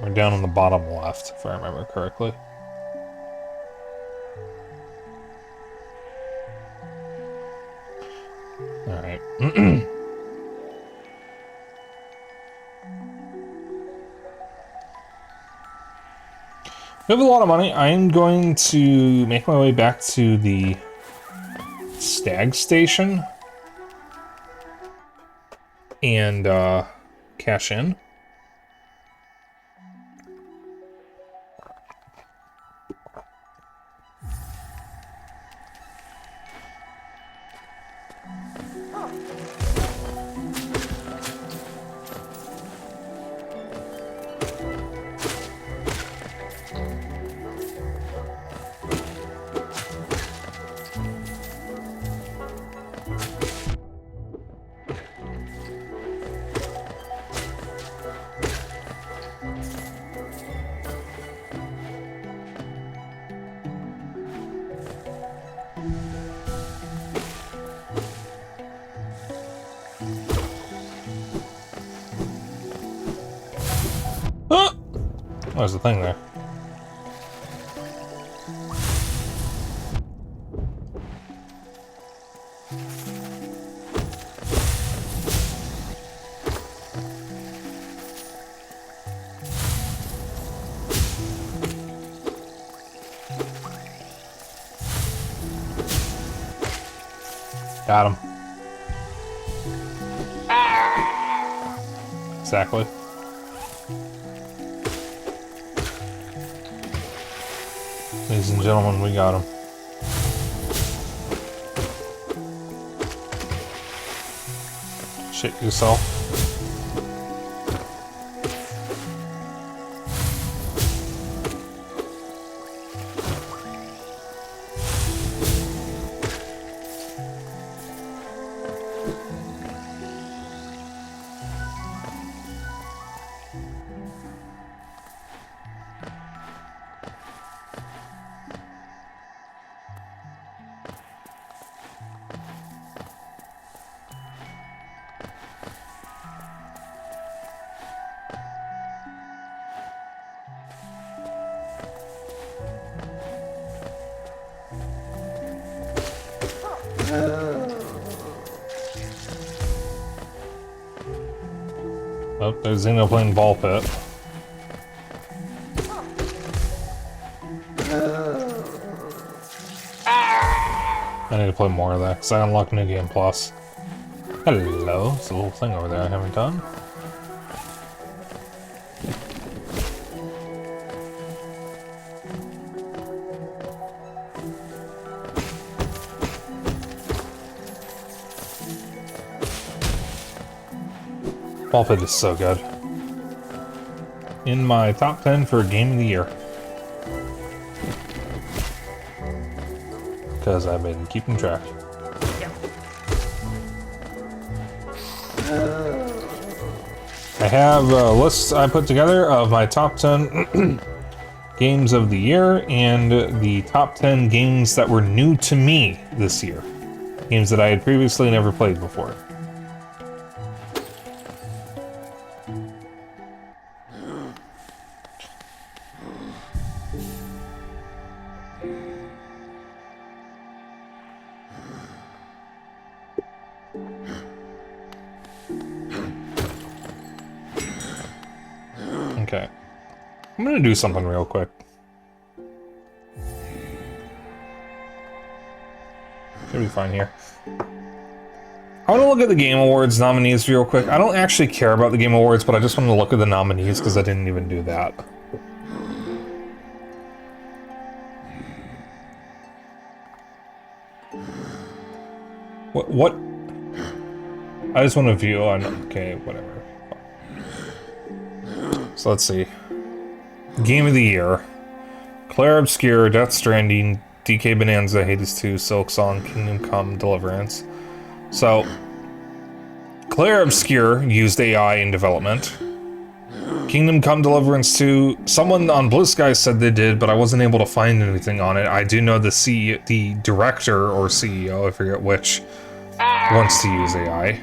We're down on the bottom left, if I remember correctly. Alright. We have a lot of money. I'm going to make my way back to the stag station and cash in. Ah! There's the thing there. Got him. Exactly. Ladies and gentlemen, we got him. Shit yourself. Oh, there's Xeno playing ball pit. I need to play more of that, because I unlocked New Game Plus. Hello, it's a little thing over there I haven't done. Ball pit is so good. In my top 10 for Game of the Year. Because I've been keeping track. I have a list I put together of my top 10 games of the year and the top 10 games that were new to me this year. Games that I had previously never played before. Okay. I'm gonna do something real quick. Should be fine here. I want to look at the Game Awards nominees real quick. I don't actually care about the Game Awards, but I just wanted to look at the nominees because I didn't even do that. What? I just want to view on... Okay, whatever. So let's see. Game of the Year. Claire Obscure, Death Stranding, DK Bonanza, Hades 2, Silk Song, Kingdom Come, Deliverance. So, Claire Obscure used AI in development. Kingdom Come Deliverance 2, someone on Blue Sky said they did, but I wasn't able to find anything on it. I do know the director or CEO, I forget which, wants to use AI.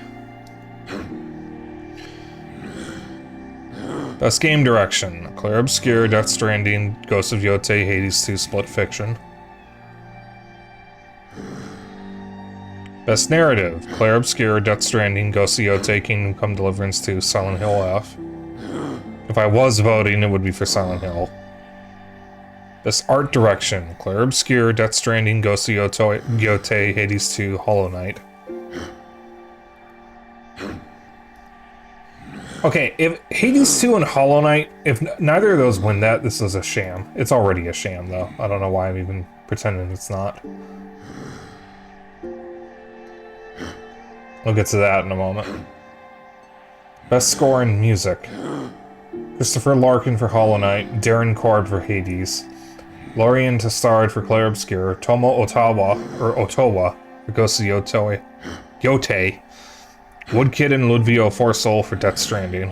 Best game direction: Clair Obscur, Death Stranding, Ghost of Yotei, Hades 2, Split Fiction. Best narrative: Clair Obscur, Death Stranding, Ghost of Yotei, Kingdom Come Deliverance 2, Silent Hill F. If I was voting, it would be for Silent Hill. Best art direction: Clair Obscur, Death Stranding, Ghost of Yotei, Hades 2, Hollow Knight. Okay, if Hades 2 and Hollow Knight, if neither of those win that, this is a sham. It's already a sham, though. I don't know why I'm even pretending it's not. We'll get to that in a moment. Best score in music: Christopher Larkin for Hollow Knight, Darren Cord for Hades, Lorien Testard for Clair Obscur, Tomo Otowa for Ghost of Yotei, Woodkid and Ludvio Forsol for Death Stranding.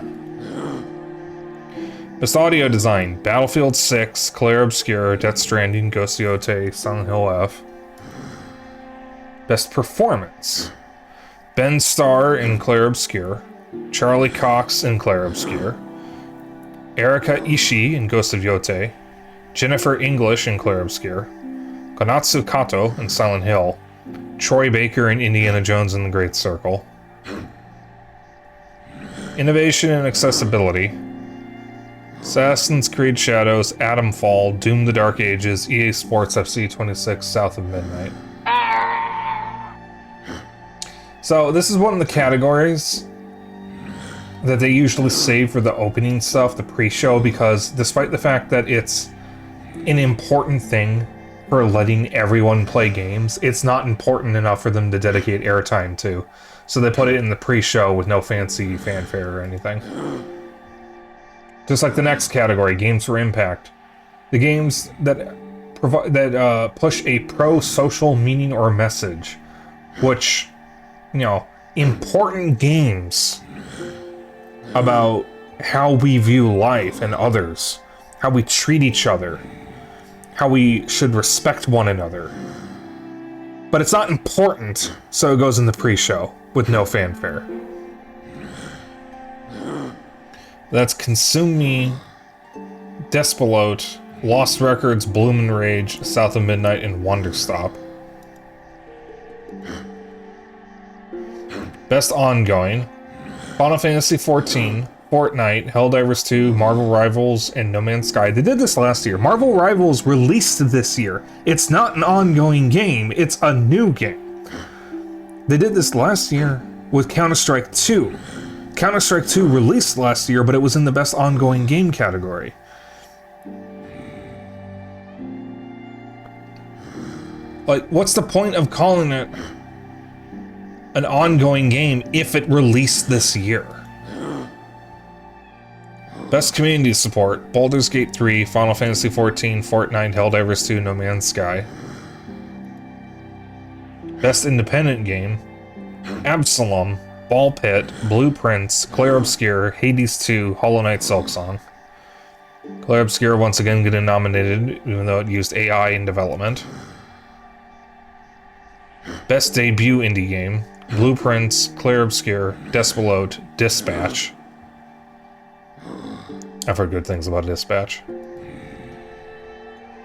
Best audio design: Battlefield 6, Clair Obscur, Death Stranding, Ghost of Yotei, Silent Hill F. Best performance: Ben Starr in Clair Obscur, Charlie Cox in Clair Obscur, Erika Ishii in Ghost of Yotei, Jennifer English in Clair Obscur, Konatsu Kato in Silent Hill, Troy Baker in Indiana Jones and the Great Circle. Innovation and accessibility: Assassin's Creed Shadows, Atomfall, Doom the Dark Ages, EA Sports FC 26, South of Midnight. So this is one of the categories that they usually save for the opening stuff, the pre-show, because despite the fact that it's an important thing for letting everyone play games, it's not important enough for them to dedicate airtime to. So they put it in the pre-show with no fancy fanfare or anything. Just like the next category, Games for Impact. The games that push a pro-social meaning or message, which, you know, important games about how we view life and others, how we treat each other, how we should respect one another. But it's not important, so it goes in the pre-show with no fanfare. That's Consume Me, Despelot, Lost Records, Bloom and Rage, South of Midnight, and Wonderstop. Best Ongoing: Final Fantasy XIV, Fortnite, Helldivers 2, Marvel Rivals, and No Man's Sky. They did this last year. Marvel Rivals released this year. It's not an ongoing game, it's a new game. They did this last year with Counter-Strike 2. Counter-Strike 2 released last year, but it was in the best ongoing game category. Like, what's the point of calling it an ongoing game if it released this year? Best community support: Baldur's Gate 3, Final Fantasy XIV, Fortnite, Helldivers 2, No Man's Sky. Best independent game: Absalom, Ball Pit, Blueprints, Clair Obscur, Hades 2, Hollow Knight Silksong. Clair Obscur once again getting nominated, even though it used AI in development. Best debut indie game: Blueprints, Clair Obscur, Despelot, Dispatch. I've heard good things about Dispatch.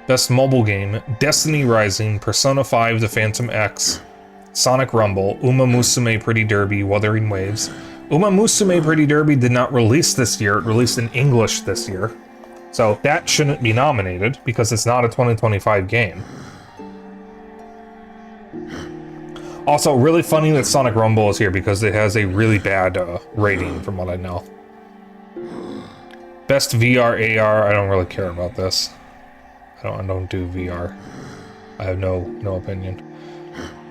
Best mobile game: Destiny Rising, Persona 5 The Phantom X, Sonic Rumble, Uma Musume Pretty Derby, Wuthering Waves. Uma Musume Pretty Derby did not release this year, it released in English this year. So that shouldn't be nominated, because it's not a 2025 game. Also, really funny that Sonic Rumble is here, because it has a really bad rating, from what I know. Best VR AR, I don't really care about this. I don't do VR. I have no opinion.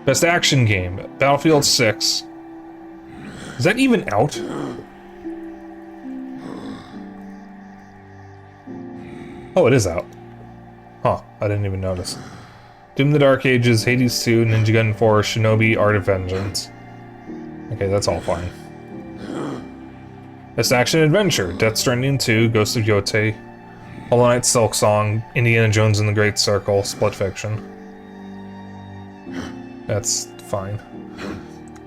Best action game: Battlefield 6. Is that even out? Oh, it is out. Huh, I didn't even notice. Doom the Dark Ages, Hades 2, Ninja Gaiden 4, Shinobi, Art of Vengeance. Okay, that's all fine. Best action adventure: Death Stranding 2, Ghost of Yotei, Hollow Knight Silksong, Indiana Jones and the Great Circle, Split Fiction. That's fine.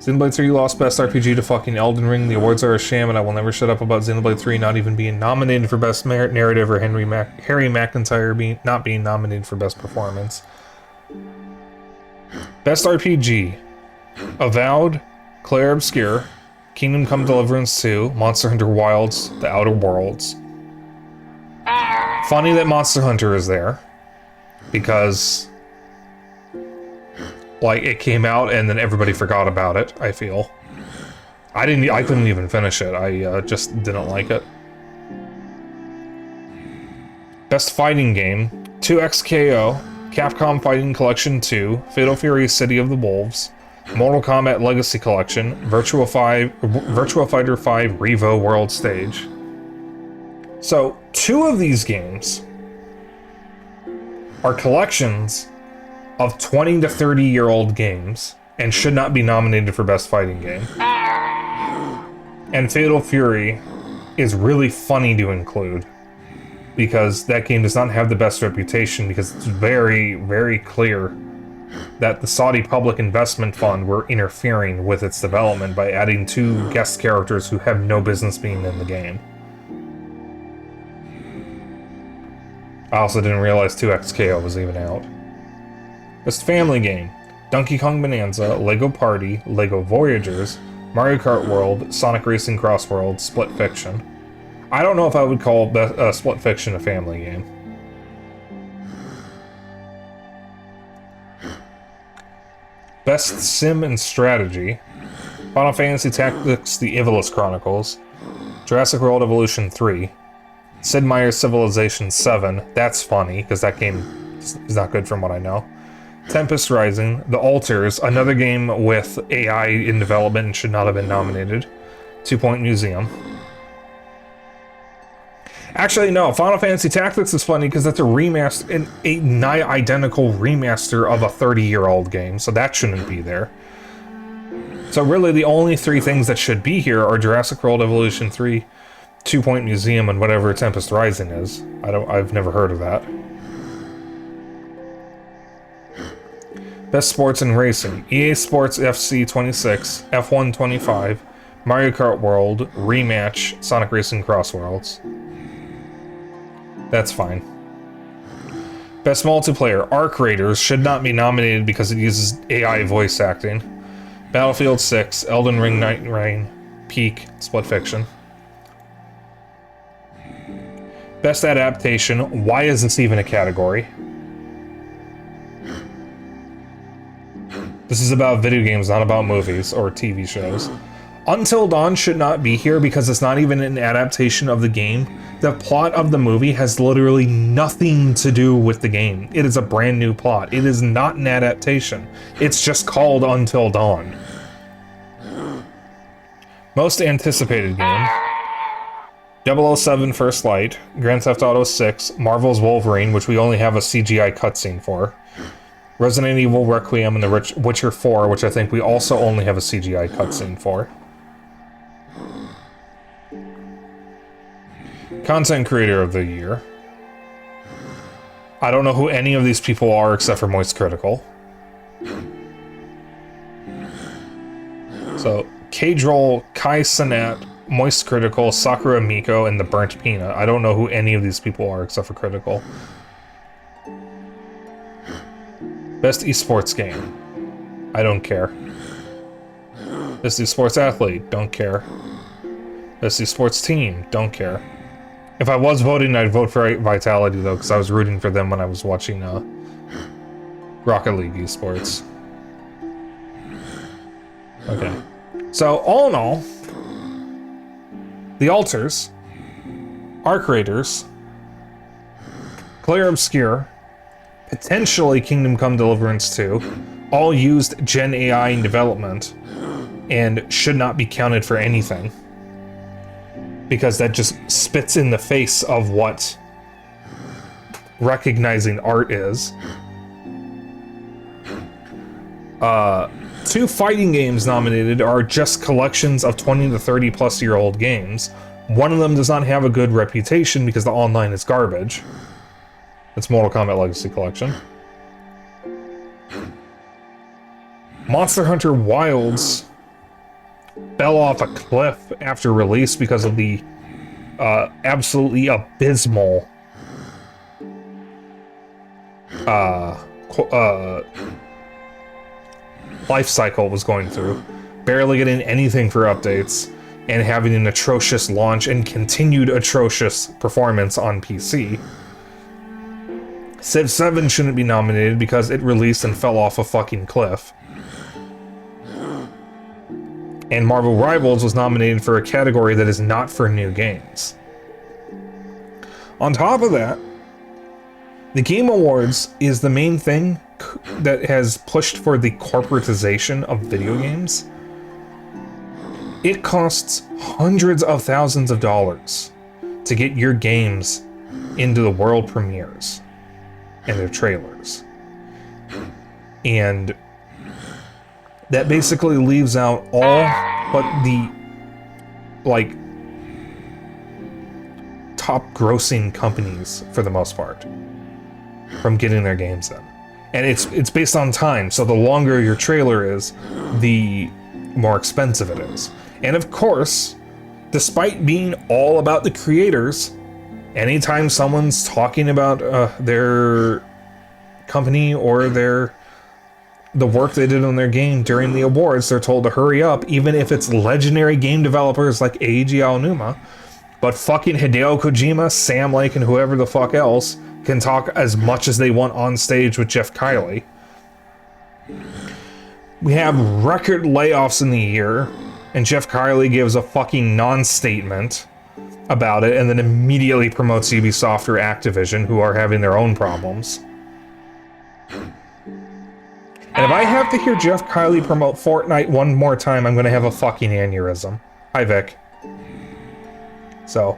Xenoblade 3 lost Best RPG to fucking Elden Ring. The awards are a sham, and I will never shut up about Xenoblade 3 not even being nominated for Best Narrative or Harry McIntyre not being nominated for Best Performance. Best RPG: Avowed, Claire Obscure, Kingdom Come Deliverance 2, Monster Hunter Wilds, The Outer Worlds. Funny that Monster Hunter is there, because like it came out and then everybody forgot about it. I feel I couldn't even finish it. I just didn't like it. Best Fighting Game: 2XKO, Capcom Fighting Collection 2, Fatal Fury City of the Wolves, Mortal Kombat Legacy Collection, Virtua Fighter 5 Revo World Stage. So, 2 of these games are collections of 20 to 30-year-old games and should not be nominated for Best Fighting Game. And Fatal Fury is really funny to include, because that game does not have the best reputation, because it's very, very clear that the Saudi Public Investment Fund were interfering with its development by adding 2 guest characters who have no business being in the game. I also didn't realize 2XKO was even out. Best Family Game: Donkey Kong Bonanza, Lego Party, Lego Voyagers, Mario Kart World, Sonic Racing Cross World, Split Fiction. I don't know if I would call Split Fiction a family game. Best Sim and Strategy: Final Fantasy Tactics: The Ivalice Chronicles, Jurassic World Evolution 3, Sid Meier's Civilization 7. That's funny, because that game is not good from what I know. Tempest Rising, The Alters, another game with AI in development and should not have been nominated. 2 Point Museum. Actually, no, Final Fantasy Tactics is funny because that's a remaster, a nigh identical remaster of a 30-year-old game, so that shouldn't be there. So really, the only 3 things that should be here are Jurassic World Evolution 3, 2 Point Museum, and whatever Tempest Rising is. I've never heard of that. Best Sports and Racing: EA Sports FC 26, F1 25, Mario Kart World, Rematch, Sonic Racing Cross Worlds. That's fine. Best Multiplayer: Arc Raiders should not be nominated because it uses AI voice acting. Battlefield 6, Elden Ring Night Rain, Peak, Split Fiction. Best Adaptation: why is this even a category? This is about video games, not about movies or TV shows. Until Dawn should not be here because it's not even an adaptation of the game. The plot of the movie has literally nothing to do with the game. It is a brand new plot. It is not an adaptation. It's just called Until Dawn. Most anticipated game: 007 First Light, Grand Theft Auto 6, Marvel's Wolverine, which we only have a CGI cutscene for, Resident Evil Requiem, and The Witcher 4, which I think we also only have a CGI cutscene for. Content Creator of the Year. I don't know who any of these people are except for Moist Critical. So, K-Droll, Kai Cenat, Moist Critical, Sakura Miko, and The Burnt Peanut. I don't know who any of these people are except for Critical. Best Esports Game. I don't care. Best Esports Athlete. Don't care. Best Esports Team. Don't care. If I was voting, I'd vote for Vitality, though, because I was rooting for them when I was watching Rocket League Esports. Okay. So, all in all, The Alters, Arc Raiders, Claire Obscure, potentially Kingdom Come Deliverance 2, all used Gen AI in development and should not be counted for anything, because that just spits in the face of what recognizing art is. 2 fighting games nominated are just collections of 20 to 30 plus year old games. One of them does not have a good reputation because the online is garbage. It's Mortal Kombat Legacy Collection. Monster Hunter Wilds fell off a cliff after release because of the absolutely abysmal life cycle it was going through, barely getting anything for updates, and having an atrocious launch and continued atrocious performance on PC. Civ 7 shouldn't be nominated because it released and fell off a fucking cliff. And Marvel Rivals was nominated for a category that is not for new games. On top of that, the Game Awards is the main thing that has pushed for the corporatization of video games. It costs hundreds of thousands of dollars to get your games into the world premieres and their trailers. And that basically leaves out all but the, like, top grossing companies, for the most part, from getting their games in. And it's based on time, so the longer your trailer is, the more expensive it is. And of course, despite being all about the creators, anytime someone's talking about their company or the work they did on their game during the awards, they're told to hurry up, even if it's legendary game developers like Eiji Aonuma. But fucking Hideo Kojima, Sam Lake, and whoever the fuck else can talk as much as they want on stage with Jeff Keighley. We have record layoffs in the year, and Jeff Keighley gives a fucking non-statement about it, and then immediately promotes Ubisoft or Activision, who are having their own problems. And if I have to hear Jeff Keighley promote Fortnite one more time, I'm gonna have a fucking aneurysm. Hi, Vic. So,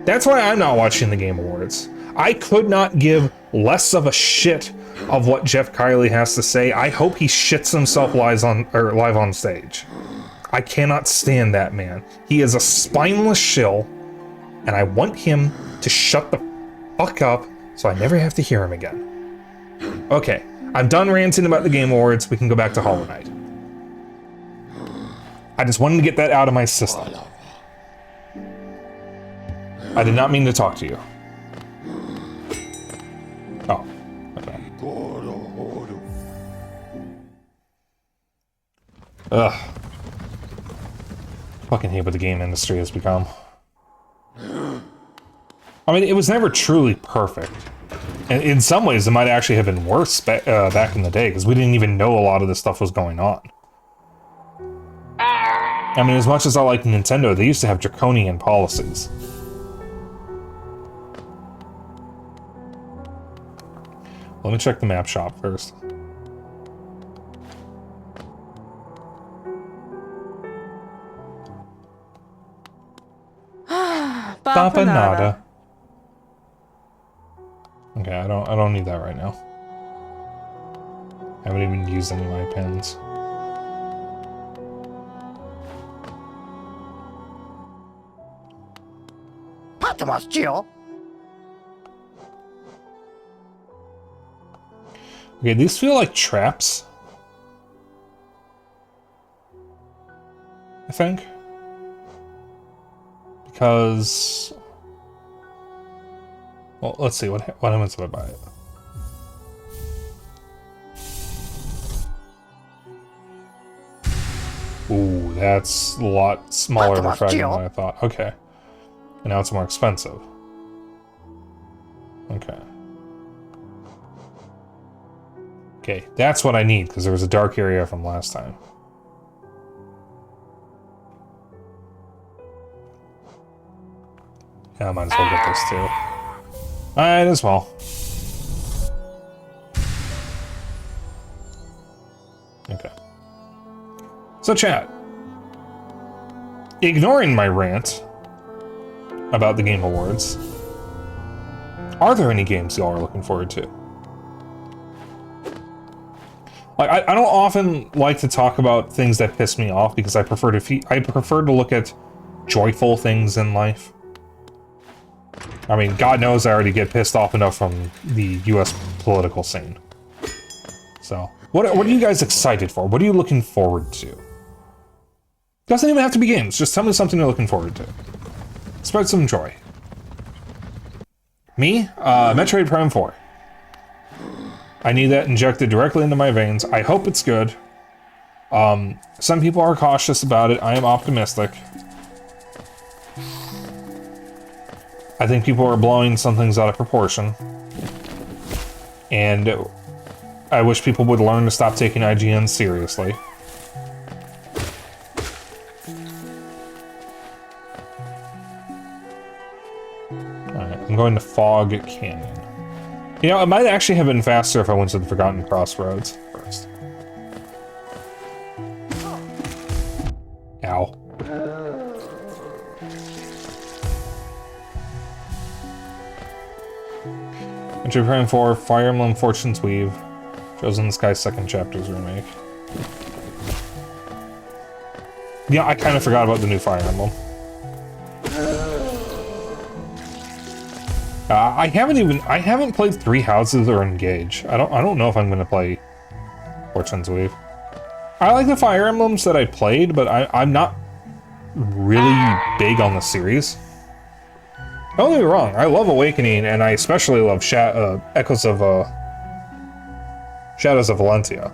that's why I'm not watching the Game Awards. I could not give less of a shit of what Jeff Keighley has to say. I hope he shits himself live on stage. I cannot stand that man. He is a spineless shill, and I want him to shut the fuck up so I never have to hear him again. Okay, I'm done ranting about the Game Awards. We can go back to Hollow Knight. I just wanted to get that out of my system. I did not mean to talk to you. Oh, okay. Ugh. Fucking hate what the game industry has become. I mean, it was never truly perfect. And in some ways, it might actually have been worse back in the day, because we didn't even know a lot of this stuff was going on. I mean, as much as I like Nintendo, they used to have draconian policies. Let me check the map shop first. Bampanada. Okay, I don't need that right now. I haven't even used any of my pins. Okay, these feel like traps. I think. Because... well, let's see, what happens if I buy it? Ooh, that's a lot smaller of a fragment than I thought. Okay. And now it's more expensive. Okay. Okay, that's what I need, because there was a dark area from last time. Yeah, I might as well get this too. Might as well. Okay. So chat. Ignoring my rant about the Game Awards, are there any games y'all are looking forward to? Like, I don't often like to talk about things that piss me off, because I prefer to look at joyful things in life. I mean, God knows I already get pissed off enough from the US political scene. So, what are you guys excited for? What are you looking forward to? Doesn't even have to be games. Just tell me something you're looking forward to. Spread some joy. Me? Metroid Prime 4. I need that injected directly into my veins. I hope it's good. Some people are cautious about it. I am optimistic. I think people are blowing some things out of proportion. And I wish people would learn to stop taking IGN seriously. Alright, I'm going to Fog Canyon. You know, it might actually have been faster if I went to the Forgotten Crossroads first. Ow. Metroid Prime 4, Fire Emblem Fortune's Weave, Chosen Sky Second Chapters remake. Yeah, I kind of forgot about the new Fire Emblem. I haven't played Three Houses or Engage. I don't know if I'm gonna play Fortune's Weave. I like the Fire Emblems that I played, but I'm not really big on the series. Don't get me wrong, I love Awakening, and I especially love Shadows of Valentia.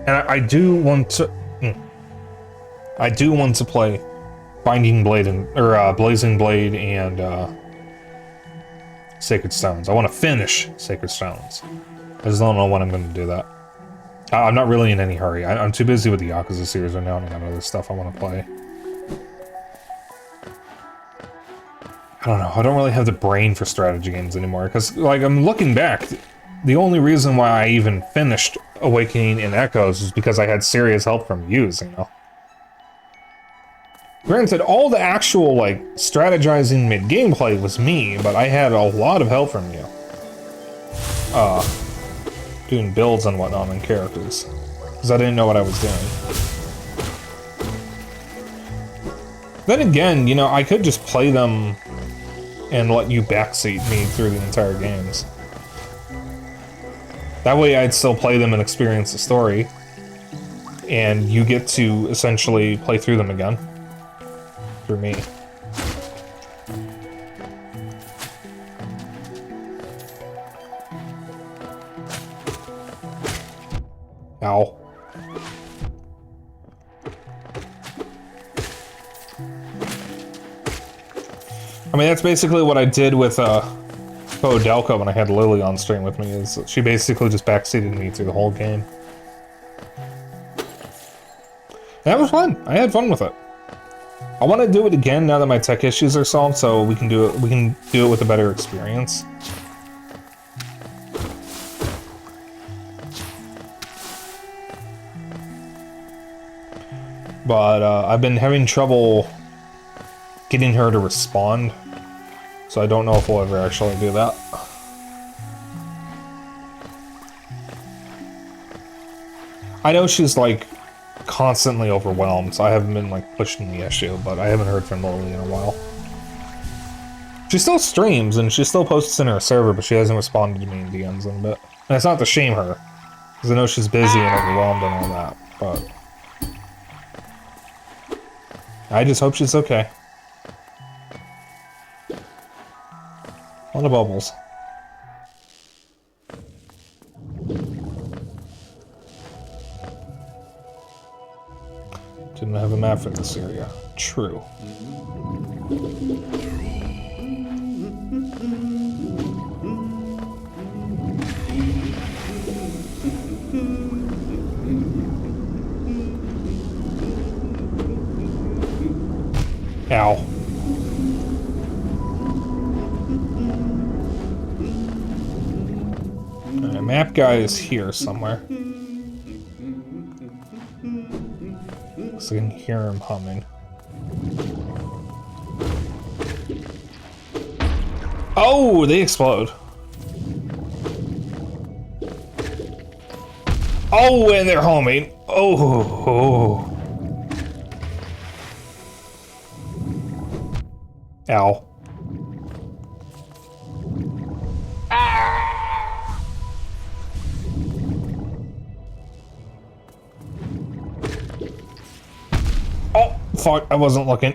And I do want to play Binding Blade or Blazing Blade and Sacred Stones. I want to finish Sacred Stones. I just don't know when I'm going to do that. I'm not really in any hurry. I'm too busy with the Yakuza series right now, and I got other stuff I want to play. I don't know. I don't really have the brain for strategy games anymore, because, like, I'm looking back. The only reason why I even finished Awakening and Echoes is because I had serious help from yous, you know? Granted, all the actual, like, strategizing mid-gameplay was me, but I had a lot of help from you. Doing builds and whatnot on characters. Because I didn't know what I was doing. Then again, you know, I could just play them and let you backseat me through the entire games. That way I'd still play them and experience the story. And you get to essentially play through them again. Through me. Ow. I mean, that's basically what I did with Delco when I had Lily on stream with me, is she basically just backseated me through the whole game. And that was fun. I had fun with it. I want to do it again now that my tech issues are solved, so we can do it with a better experience. But I've been having trouble getting her to respond, so I don't know if we'll ever actually do that. I know she's like constantly overwhelmed, so I haven't been like pushing the issue, but I haven't heard from Lily in a while. She still streams and she still posts in her server, but she hasn't responded to me in DMs in a bit. And it's not to shame her, because I know she's busy and overwhelmed and all that, but I just hope she's okay. A lot of bubbles. Didn't have a map for this area. True. Ow. Alright, map guy is here somewhere. So I can hear him humming. Oh, they explode. Oh, and they're homing. Oh. Ow. Fuck, I wasn't looking.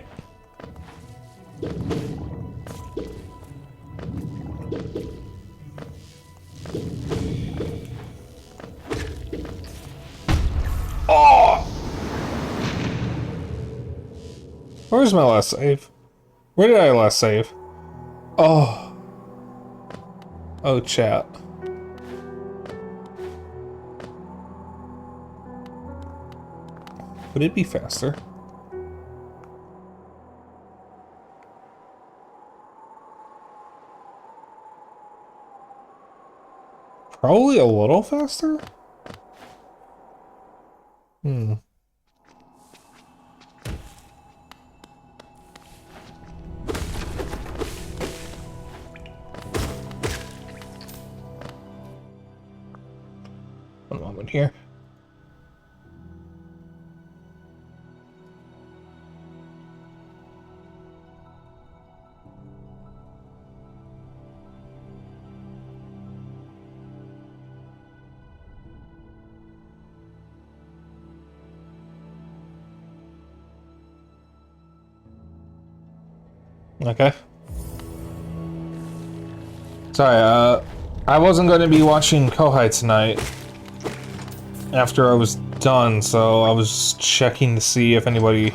Oh! Where's my last save? Where did I last save? Oh. Oh, chat. Would it be faster? Probably a little faster? Hmm. One moment here. Okay. Sorry, I wasn't going to be watching Kohai tonight after I was done, so I was checking to see if anybody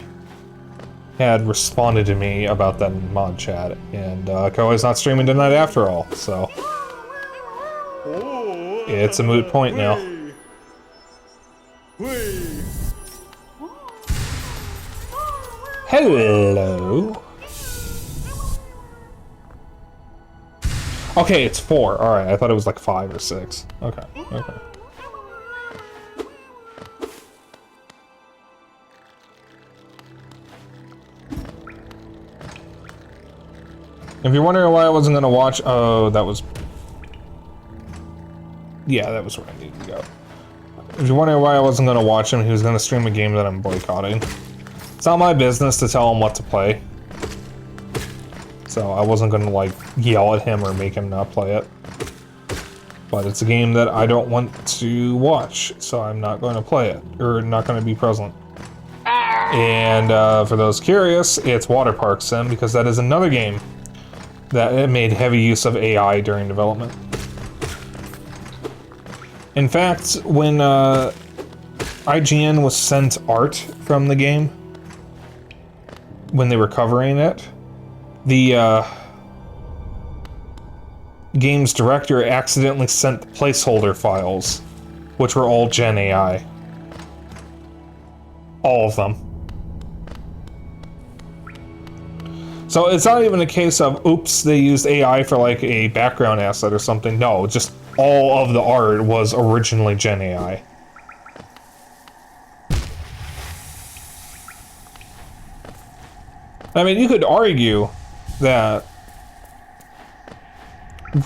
had responded to me about that in mod chat, and Kohai's not streaming tonight after all, so it's a moot point now. Hello. Okay, it's 4. Alright, I thought it was like 5 or 6. Okay, okay. If you're wondering why I wasn't gonna watch, oh, that was... Yeah, that was where I needed to go. If you're wondering why I wasn't gonna watch him, he was gonna stream a game that I'm boycotting. It's not my business to tell him what to play. So I wasn't gonna, like, yell at him or make him not play it. But it's a game that I don't want to watch, so I'm not going to play it, or not going to be present. And for those curious, it's Water Park Sim, because that is another game that it made heavy use of AI during development. In fact, when IGN was sent art from the game, when they were covering it, the game's director accidentally sent the placeholder files, which were all Gen AI. All of them. So it's not even a case of, oops, they used AI for like a background asset or something. No, just all of the art was originally Gen AI. I mean, you could argue that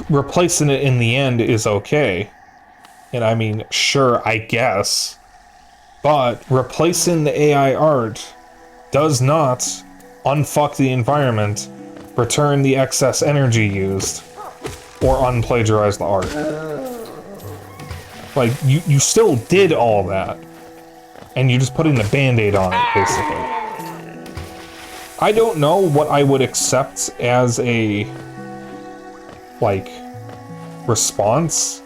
replacing it in the end is okay. And I mean, sure, I guess. But replacing the AI art does not unfuck the environment, return the excess energy used, or unplagiarize the art. Like, you still did all that, and you're just putting the band-aid on it, basically. I don't know what I would accept as a, like, response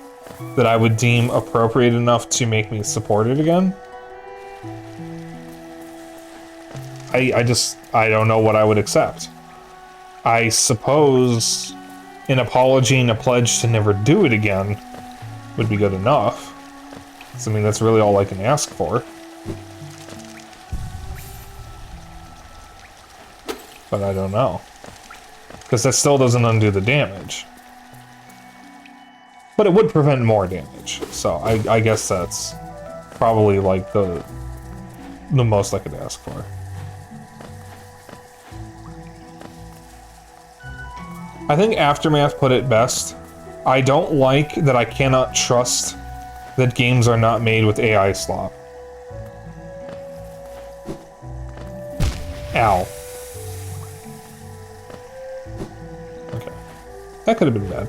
that I would deem appropriate enough to make me support it again. I don't know what I would accept. I suppose an apology and a pledge to never do it again would be good enough. So, I mean, that's really all I can ask for. But I don't know. Because that still doesn't undo the damage. But it would prevent more damage. So I guess that's probably like the most I could ask for. I think Aftermath put it best. I don't like that I cannot trust that games are not made with AI slop. Ow. Okay. That could have been bad.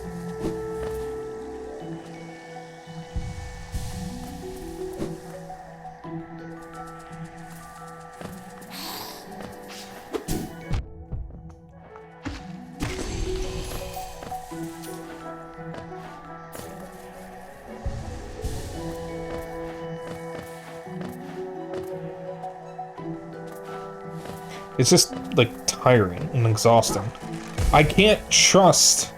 It's just, like, tiring and exhausting. I can't trust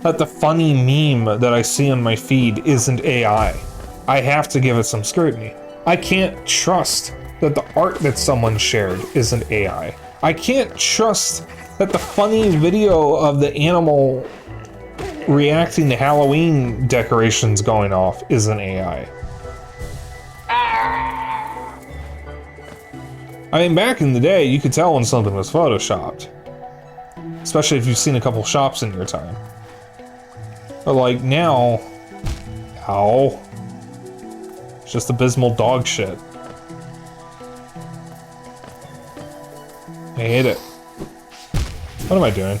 that the funny meme that I see on my feed isn't AI. I have to give it some scrutiny. I can't trust that the art that someone shared isn't AI. I can't trust that the funny video of the animal reacting to Halloween decorations going off isn't AI. I mean, back in the day, you could tell when something was photoshopped. Especially if you've seen a couple shops in your time. But like now, ow. It's just abysmal dog shit. I hate it. What am I doing?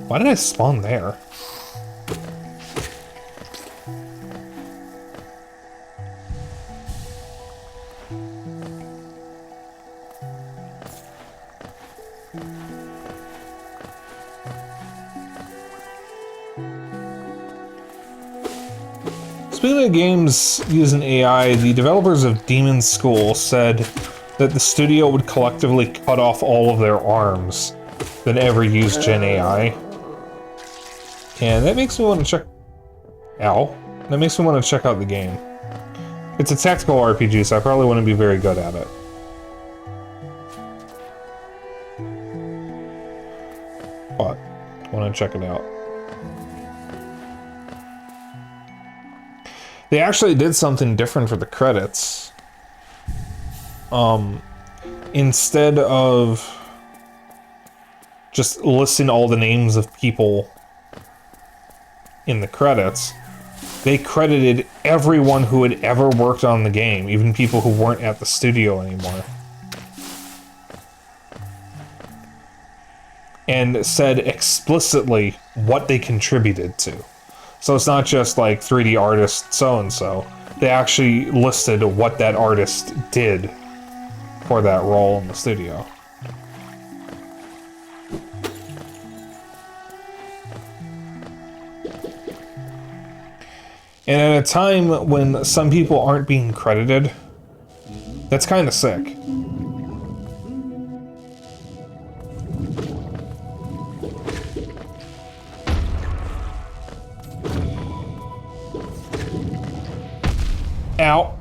Why did I spawn there? Speaking of games using AI, the developers of Demon's School said that the studio would collectively cut off all of their arms that ever used Gen AI. And that makes me want to check... Ow. That makes me want to check out the game. It's a tactical RPG, so I probably wouldn't be very good at it. But I want to check it out. They actually did something different for the credits. Instead of just listing all the names of people in the credits, they credited everyone who had ever worked on the game, even people who weren't at the studio anymore. And said explicitly what they contributed to. So it's not just like 3D artist so-and-so. They actually listed what that artist did for that role in the studio. And at a time when some people aren't being credited, that's kind of sick. Ow.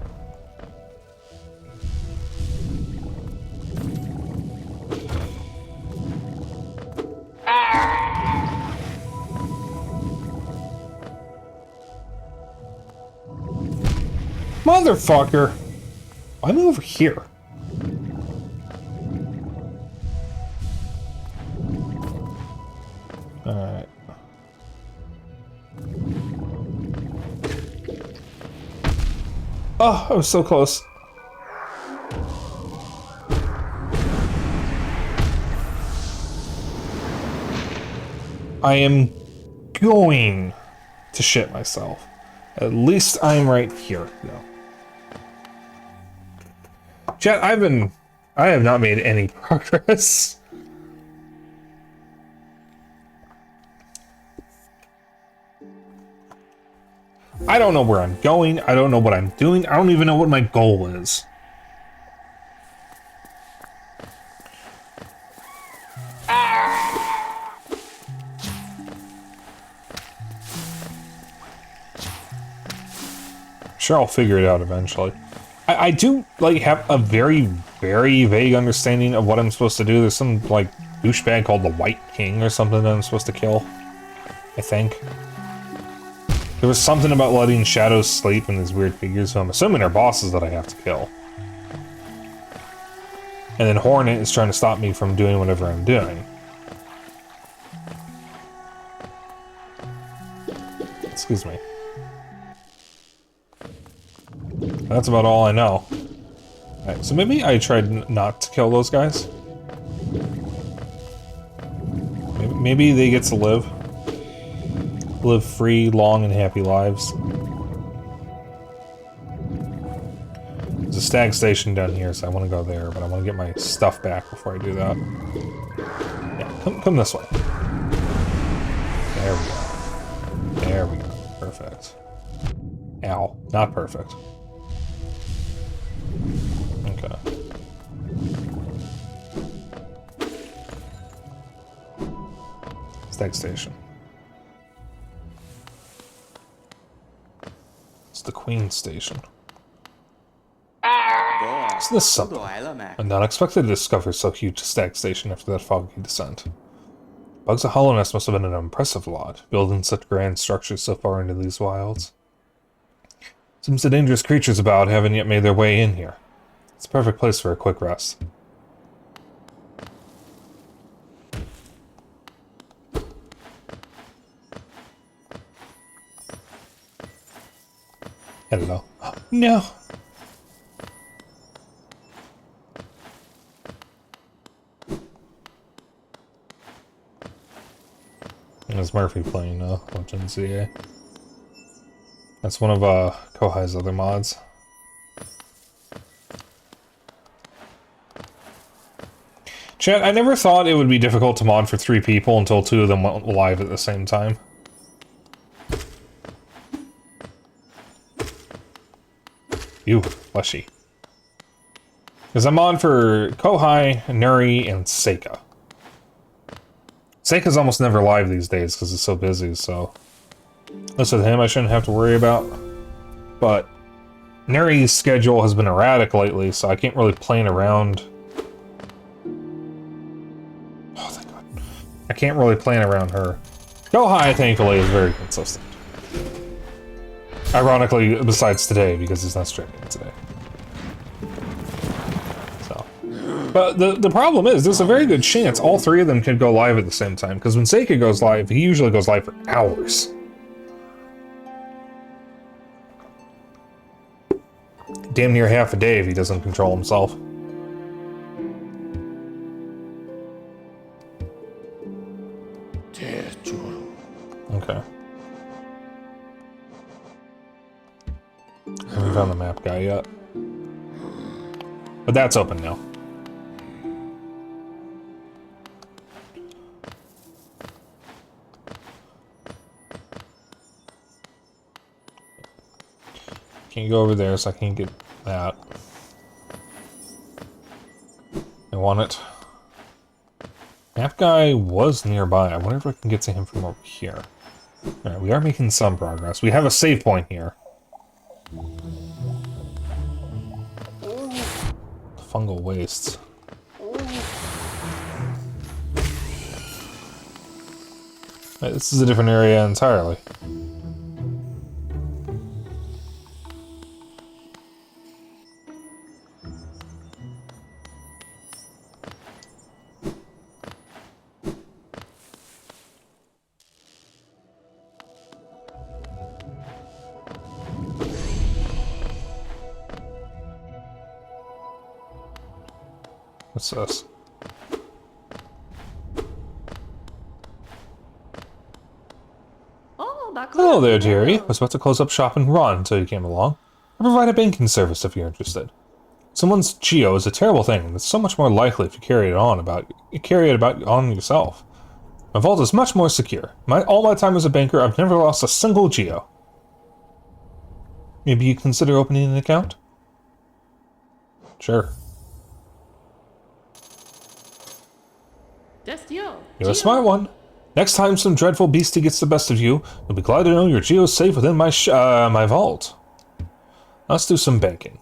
Motherfucker! I'm over here. Alright. Oh, I was so close. I am going to shit myself. At least I'm right here, though. Chat, I have not made any progress. I don't know where I'm going. I don't know what I'm doing. I don't even know what my goal is. Sure, I'll figure it out eventually. I do, like, have a very, very vague understanding of what I'm supposed to do. There's some, like, douchebag called the White King or something that I'm supposed to kill. I think. There was something about letting shadows sleep in these weird figures, so I'm assuming they're bosses that I have to kill. And then Hornet is trying to stop me from doing whatever I'm doing. Excuse me. That's about all I know. Alright, so maybe I tried not to kill those guys. Maybe they get to live. Live free, long, and happy lives. There's a stag station down here, so I want to go there, but I want to get my stuff back before I do that. Yeah, come this way. There we go. There we go. Perfect. Ow. Not perfect. Okay. Stag station. It's the Queen station. Isn't this something? I'm not expected to discover so huge a stag station after that foggy descent. Bugs of Hollowness must have been an impressive lot, building such grand structures so far into these wilds. Seems the dangerous creatures about haven't yet made their way in here. It's a perfect place for a quick rest. Hello. No! There's Murphy playing Legend ZA. That's one of Kohai's other mods. Chat, I never thought it would be difficult to mod for 3 people until 2 of them went live at the same time. Ew, fleshy. Because I'm on for Kohai, Nuri, and Seika. Seika's almost never live these days because it's so busy, so... This with him I shouldn't have to worry about. But Nuri's schedule has been erratic lately, so I can't really plan around... Oh, thank God. I can't really plan around her. Kohai, thankfully, is very consistent. Ironically, besides today, because he's not streaming today. So. But the problem is, there's a very good chance all 3 of them could go live at the same time, because when Seika goes live, he usually goes live for hours. Damn near half a day if he doesn't control himself. Okay. I haven't found the map guy yet. But that's open now. Can't go over there, so I can't get that. I want it. Map guy was nearby. I wonder if I can get to him from over here. Alright, we are making some progress. We have a save point here. Fungal wastes. Right, this is a different area entirely. What's this? Hello there, Jerry. I was about to close up shop and run until you came along. I provide a banking service if you're interested. Someone's geo is a terrible thing, and it's so much more likely if you carry it about on yourself. My vault is much more secure. All my time as a banker, I've never lost a single geo. Maybe you consider opening an account? Sure. You're a smart one. Next time some dreadful beastie gets the best of you, you'll be glad to know your geo's safe within my my vault. Let's do some banking.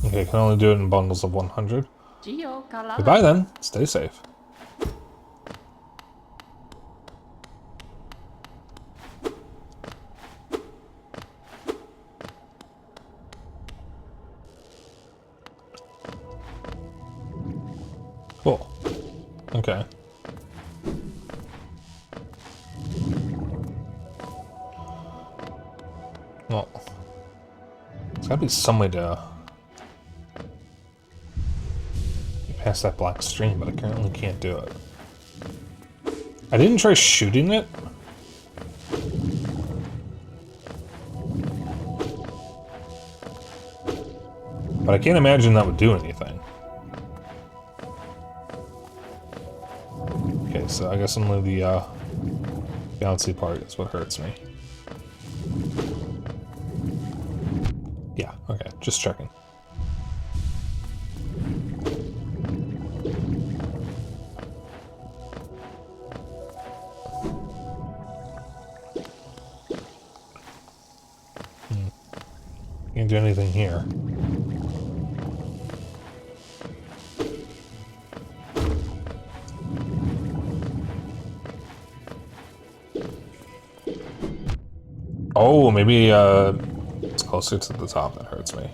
Okay, can only do it in bundles of 100. Goodbye then. Stay safe. Cool. Okay. Well, there's gotta be some way to get past that black stream, but I currently can't do it. I didn't try shooting it. But I can't imagine that would do anything. Okay, so I guess only the bouncy part is what hurts me. Okay, just checking. Can't do anything here. Oh, maybe it's closer to the top that hurts me.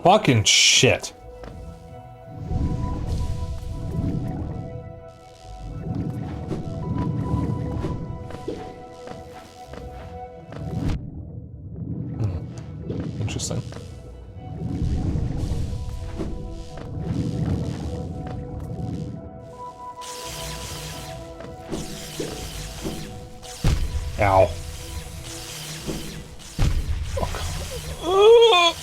Fucking shit. Interesting. Ow. Oh,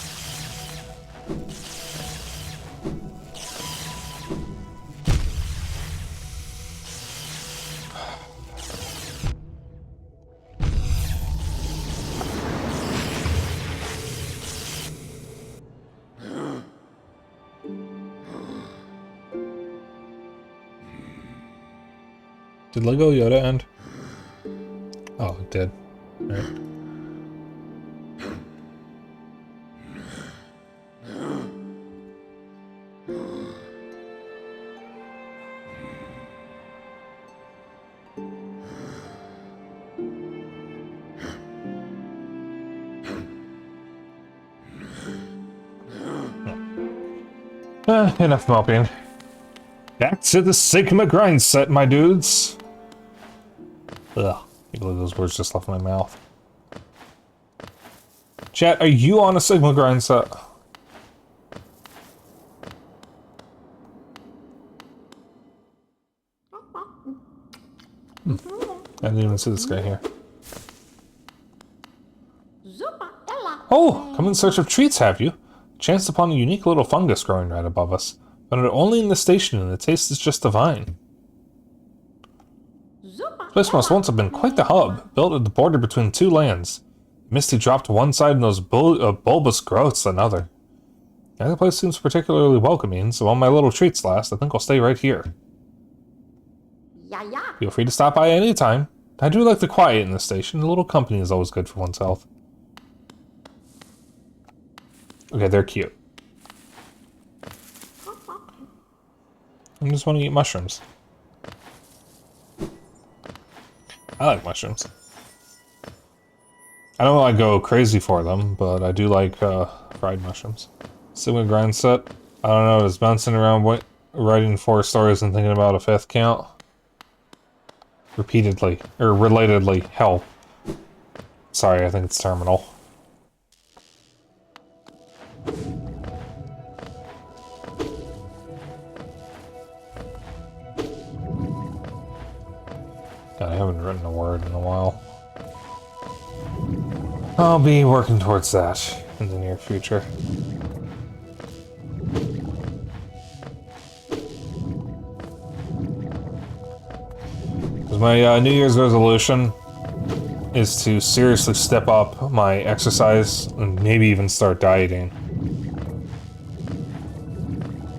did Lego Yoda end? Oh, it did. Right. Enough moping. Back to the Sigma grind set, my dudes. Ugh. I believe those words just left my mouth. Chat, are you on a Sigma grind set? I didn't even see this guy here. Oh, come in search of treats, have you? Chanced upon a unique little fungus growing right above us. Found it only in the station, and the taste is just divine. This place must once have been quite the hub, built at the border between two lands. Misty dropped to one side and those bulbous growths another. The place seems particularly welcoming, so while my little treats last, I think I'll stay right here. Feel free to stop by any time. I do like the quiet in the station. A little company is always good for one's health. Okay, they're cute. I just want to eat mushrooms. I like mushrooms. I don't like go crazy for them, but I do like fried mushrooms. Sigma grind set. I don't know, is bouncing around writing 4 stories and thinking about a 5th count. Repeatedly, or relatedly, hell. Sorry, I think it's terminal. God, I haven't written a word in a while. I'll be working towards that in the near future. My New Year's resolution is to seriously step up my exercise and maybe even start dieting.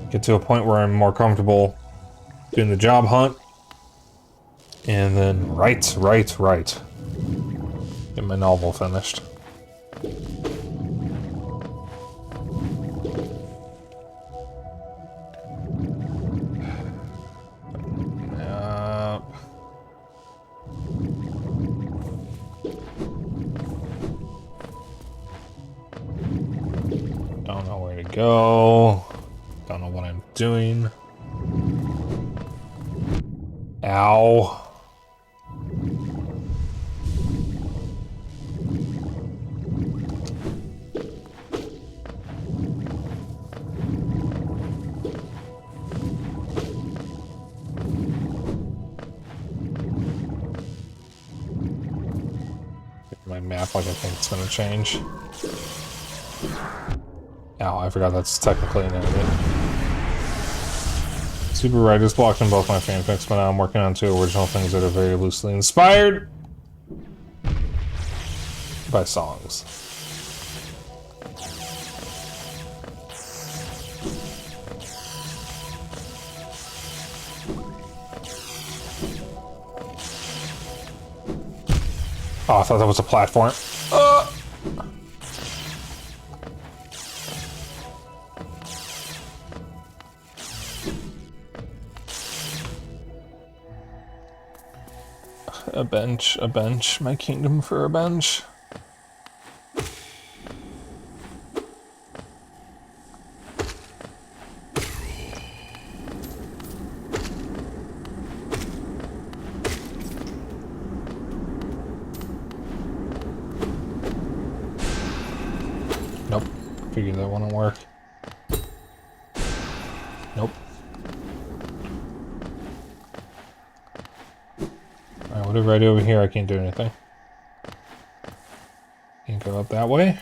Get to a point where I'm more comfortable doing the job hunt. And then write. Get my novel finished. Don't know where to go. Don't know what I'm doing. Ow. My map, like I think it's gonna change. Ow, I forgot that's technically an enemy. Super writers blocked in both my fanfics, but now I'm working on 2 original things that are very loosely inspired. by songs. Oh, I thought that was a platform. A bench, my kingdom for a bench. Nope, figured that wouldn't work. Nope. Alright, whatever I do over here, I can't do anything. Can't go up that way.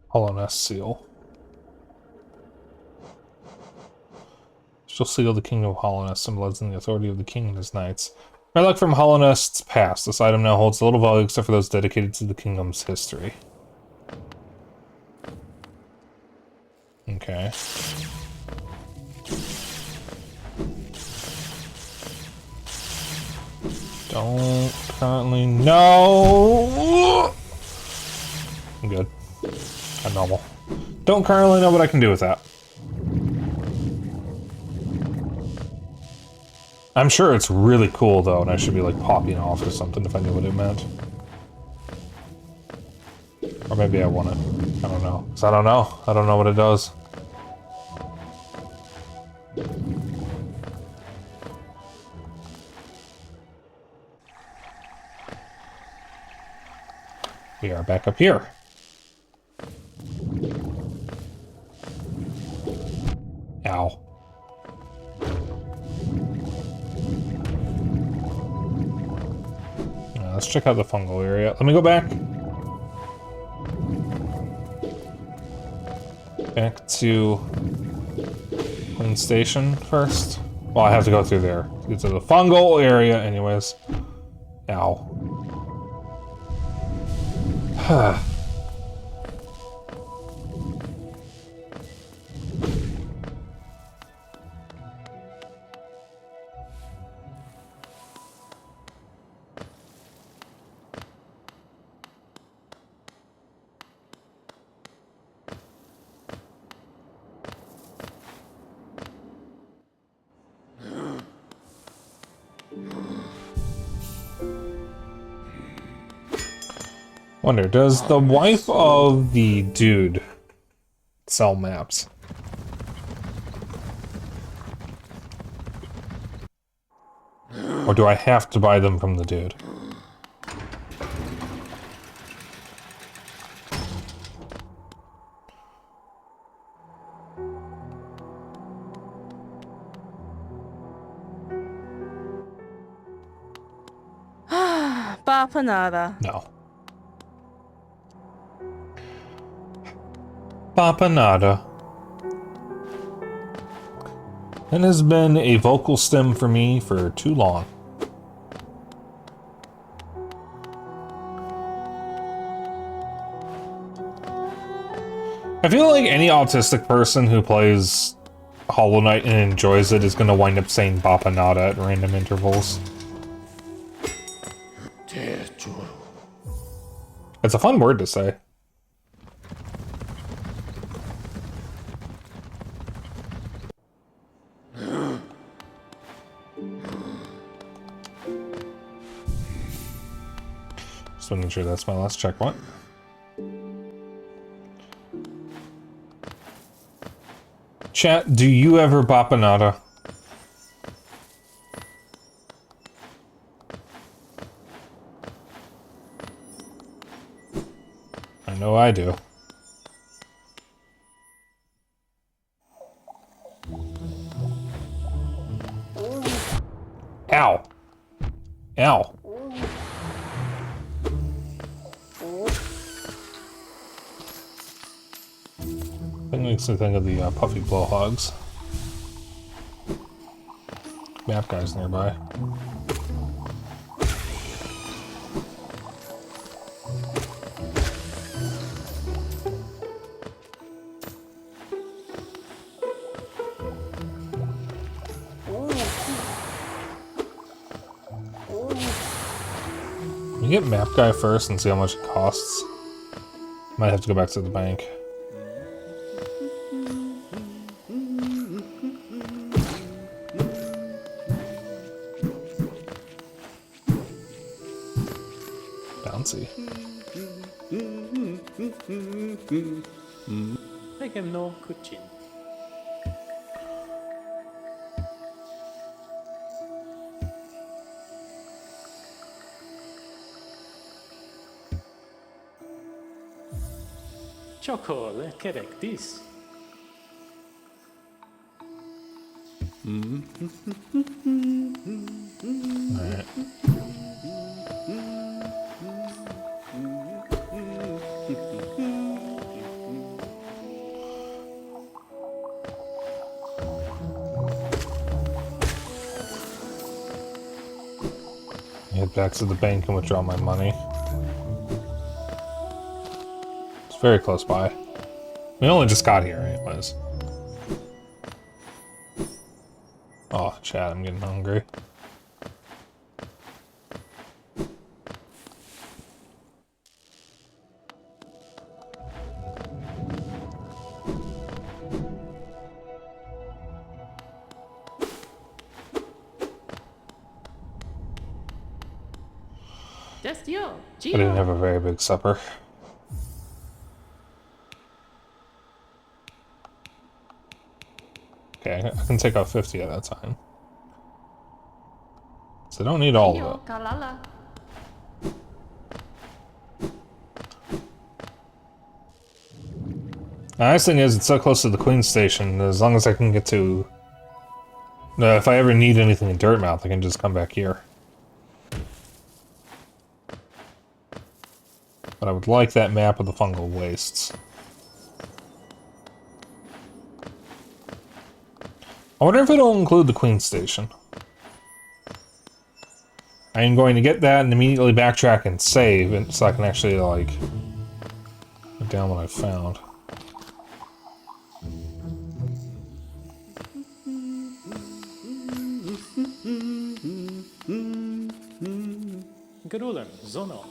Hollowness seal. She'll seal the kingdom of Hollowness, symbolizing the authority of the king and his knights. Relic from Hollownest's past. This item now holds little value except for those dedicated to the kingdom's history. Okay. Don't currently know. I'm good. I'm normal. Don't currently know what I can do with that. I'm sure it's really cool though, and I should be like popping off or something if I knew what it meant. Or maybe I want it. I don't know. 'Cause I don't know. I don't know what it does. We are back up here. Ow. Let's check out the fungal area. Let me go back. Back to Queen Station first. Well, I have to go through there. Get to the fungal area anyways. Ow. Wonder, does the wife of the dude sell maps? Or do I have to buy them from the dude? Bapanada. No. Papanada. It has been a vocal stem for me for too long. I feel like any autistic person who plays Hollow Knight and enjoys it is going to wind up saying Bapanada at random intervals. It's a fun word to say. Just making sure that's my last checkpoint. Chat, do you ever Bapanada? I know I do. Ow. Ow. That makes me think of the puffy blowhogs. Map guys nearby. You get map guy first and see how much it costs. Might have to go back to the bank. Bouncy. I have no cooking. Chocolate, correct this. Alright. Head back to the bank and withdraw my money. It's very close by. We only just got here anyways. Oh, Chad, I'm getting hungry. Just you. I didn't have a very big supper. Okay, I can take off 50 at that time. So I don't need all of it. Kalala. The nice thing is, it's so close to the Queen Station, as long as I can get to... if I ever need anything in Dirtmouth, I can just come back here. But I would like that map of the fungal wastes. I wonder if it'll include the Queen Station. I am going to get that and immediately backtrack and save, and so I can actually, like, put down what I found. Grulen, Zono.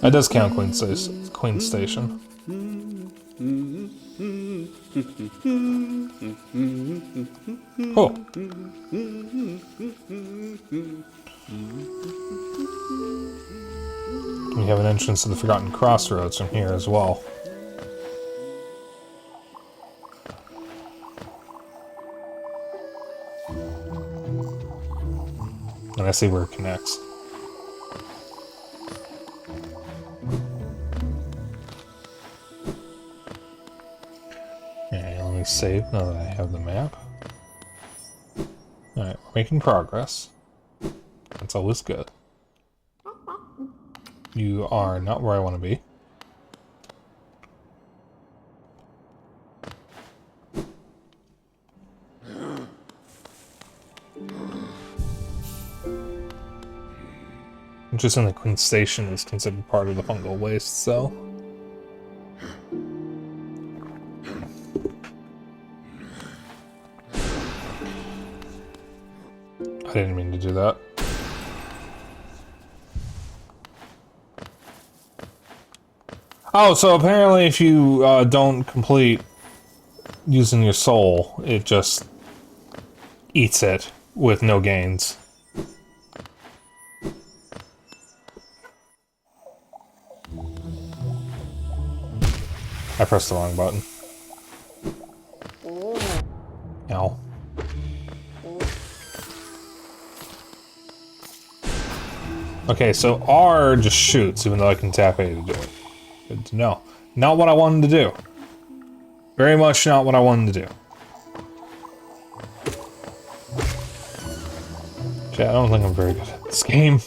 That does count Queen Station. Oh. We have an entrance to the Forgotten Crossroads from here as well. And I see where it connects. Okay, let me save now that I have the map. Alright, we're making progress. That's always good. You are not where I want to be. Interesting that Queen Station is considered part of the fungal waste, so... I didn't mean to do that. Oh, so apparently if you don't complete using your soul, it just eats it with no gains. I pressed the wrong button. Ow. Okay, so R just shoots, even though I can tap A to do it. Good to know. Not what I wanted to do. Very much not what I wanted to do. Chat, I don't think I'm very good at this game.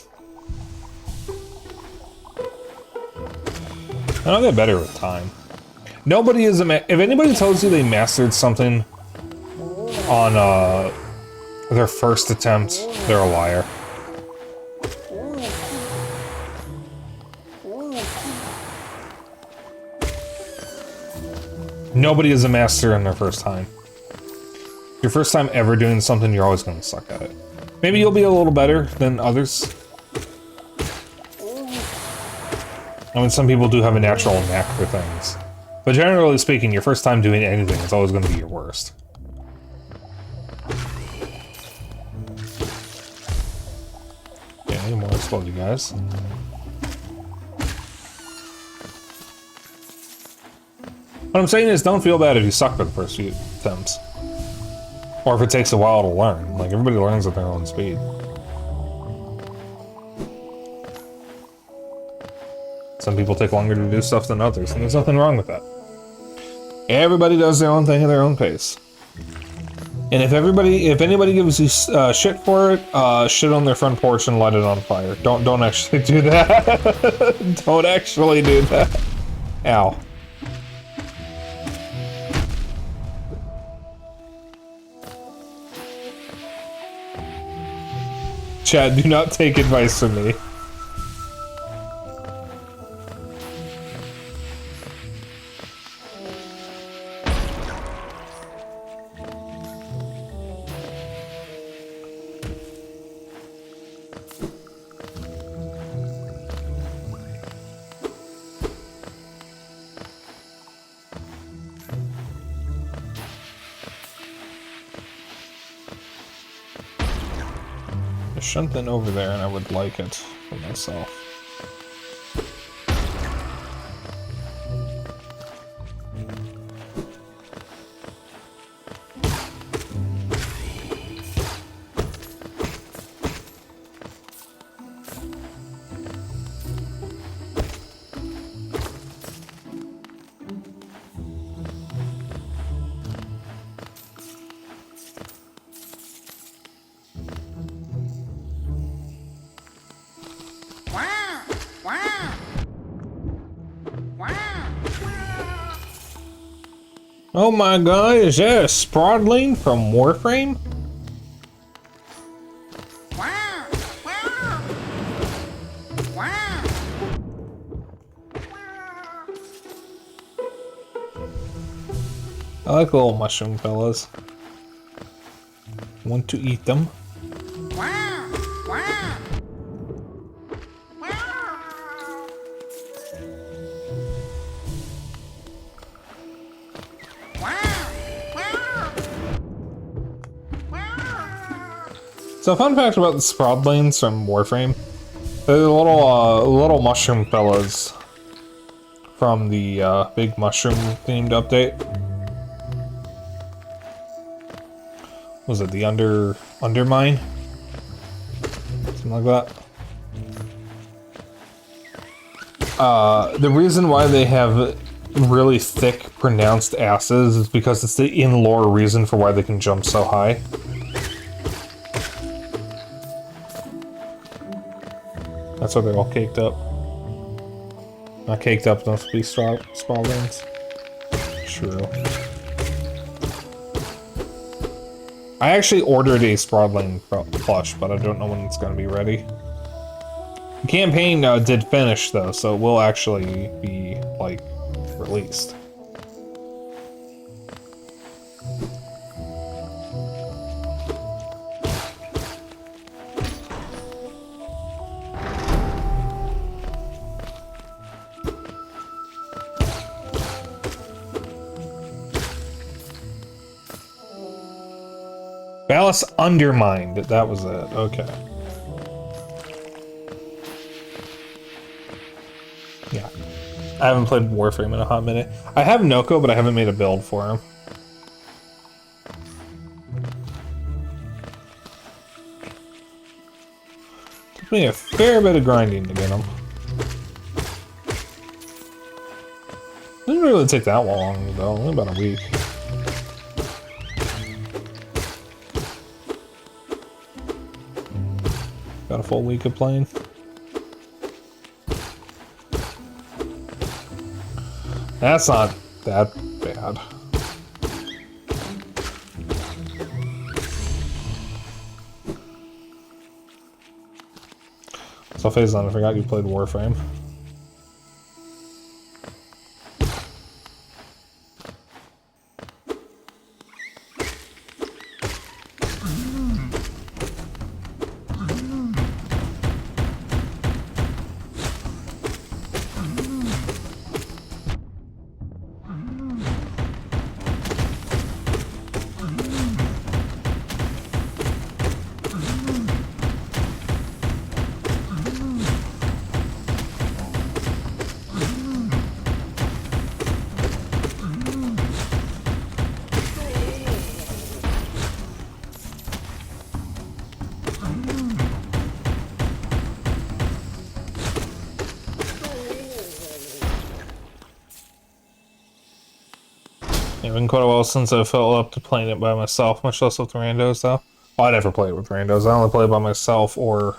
I'll get better with time. Nobody is if anybody tells you they mastered something on their first attempt, they're a liar. Nobody is a master in their first time. Your first time ever doing something, you're always going to suck at it. Maybe you'll be a little better than others. I mean, some people do have a natural knack for things. But generally speaking, your first time doing anything is always going to be your worst. Yeah, any more explode, you guys. What I'm saying is, don't feel bad if you suck for the first few attempts. Or if it takes a while to learn. Like, everybody learns at their own speed. Some people take longer to do stuff than others, and there's nothing wrong with that. Everybody does their own thing at their own pace. And if anybody gives you shit for it, shit on their front porch and light it on fire. Don't actually do that. Don't actually do that. Ow. Chad, do not take advice from me. There's something over there and I would like it for myself. Oh my god, is that a Sprodling from Warframe? I like little mushroom fellas. Want to eat them? So fun fact about the Sprodlings from Warframe. They're the little mushroom fellas from the big mushroom themed update. Was it the Undermine? Something like that. The reason why they have really thick, pronounced asses is because it's the in-lore reason for why they can jump so high. That's why they're all caked up. Not caked up, don't be Spaldings. True. I actually ordered a Sprodling plush, but I don't know when it's going to be ready. The campaign did finish, though, so it will actually be, like, released. Ballast undermined. That was it. Okay. Yeah. I haven't played Warframe in a hot minute. I have Noko, but I haven't made a build for him. Took me a fair bit of grinding to get him. really take that long, though. Only about a week. Got a full week of playing. That's not that bad. So Phazon, I forgot you played Warframe. It's been quite a while since I felt up to playing it by myself, much less with randos, though. Well, I never play it with randos. I only play it by myself or...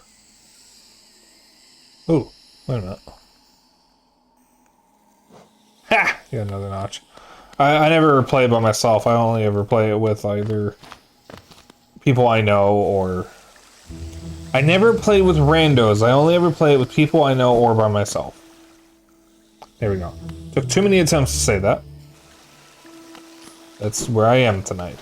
Ooh, wait a minute. Ha! You got another notch. I never play it by myself. I only ever play it with either people I know or... I never play with randos. I only ever play it with people I know or by myself. There we go. Took too many attempts to say that. That's where I am tonight.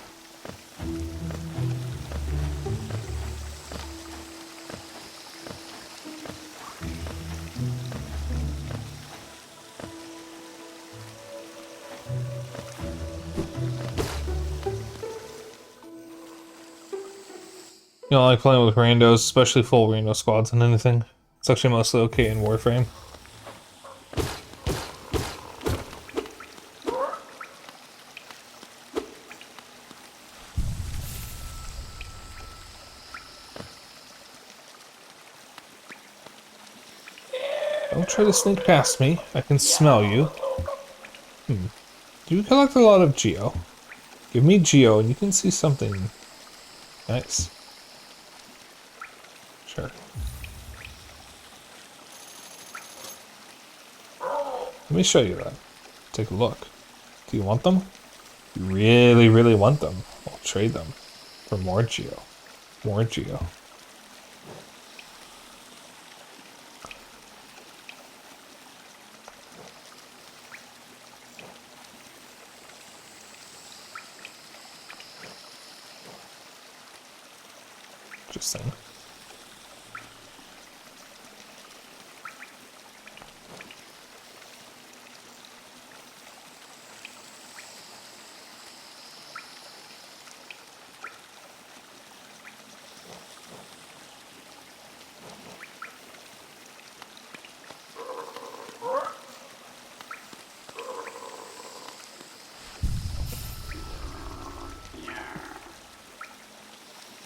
You know, I like playing with randos, especially full rando squads and anything. It's actually mostly okay in Warframe. Don't try to sneak past me. I can smell you. Do you collect a lot of geo? Give me geo and you can see something nice. Sure. Let me show you that. Take a look. Do you want them? You really, really want them? I'll trade them for more geo. More geo. Interesting.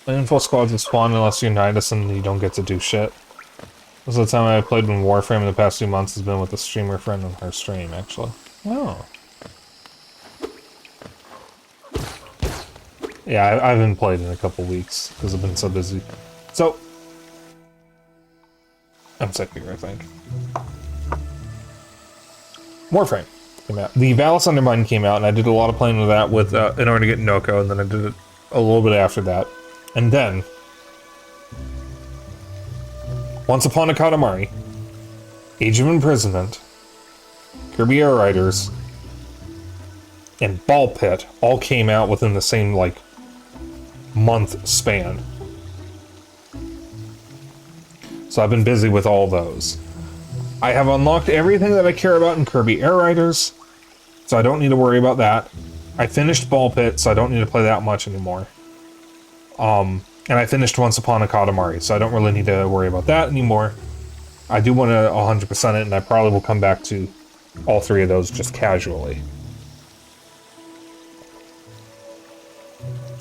Playing full squads is fun unless you're Nidus and you don't get to do shit. Most of the time I played in Warframe in the past 2 months has been with a streamer friend on her stream, actually. Oh. Yeah, I haven't played in a couple weeks because I've been so busy. So, I'm sick here, I think. Warframe came out. The Valis Undermine came out, and I did a lot of playing with that with in order to get Noko, and then I did it a little bit after that. And then, Once Upon a Katamari, Age of Imprisonment, Kirby Air Riders, and Ball Pit all came out within the same, like, month span. So I've been busy with all those. I have unlocked everything that I care about in Kirby Air Riders, so I don't need to worry about that. I finished Ball Pit, so I don't need to play that much anymore. And I finished Once Upon a Katamari, so I don't really need to worry about that anymore. I do want to 100% it, and I probably will come back to all three of those just casually.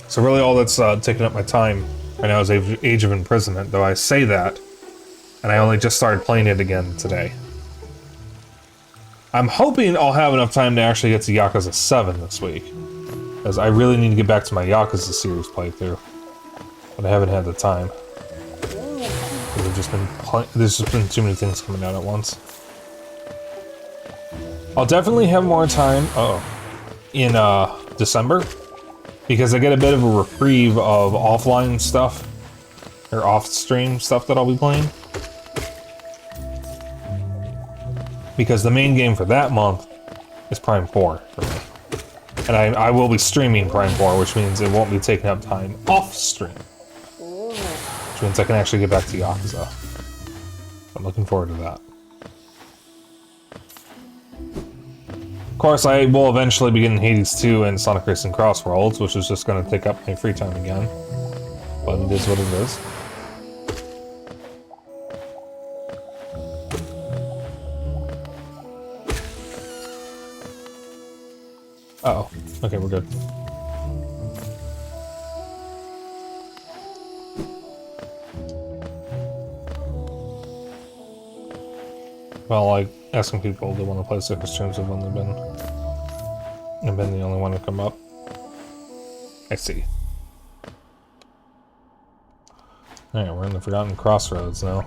So really all that's taking up my time right now is Age of Imprisonment, though I say that, and I only just started playing it again today. I'm hoping I'll have enough time to actually get to Yakuza 7 this week. Because I really need to get back to my Yakuza series playthrough. But I haven't had the time. There's just been too many things coming out at once. I'll definitely have more time in December. Because I get a bit of a reprieve of offline stuff. Or off-stream stuff that I'll be playing. Because the main game for that month is Prime 4 for me. And I will be streaming Prime 4, which means it won't be taking up time off-stream. Which means I can actually get back to Yakuza. I'm looking forward to that. Of course, I will eventually be getting Hades 2 and Sonic Racing Crossworlds, which is just going to take up my free time again. But it is what it is. Uh-oh. Okay, we're good. Well, like, asking people to want to play Super Streams have only been... I've been the only one to come up. I see. Alright, we're in the Forgotten Crossroads now.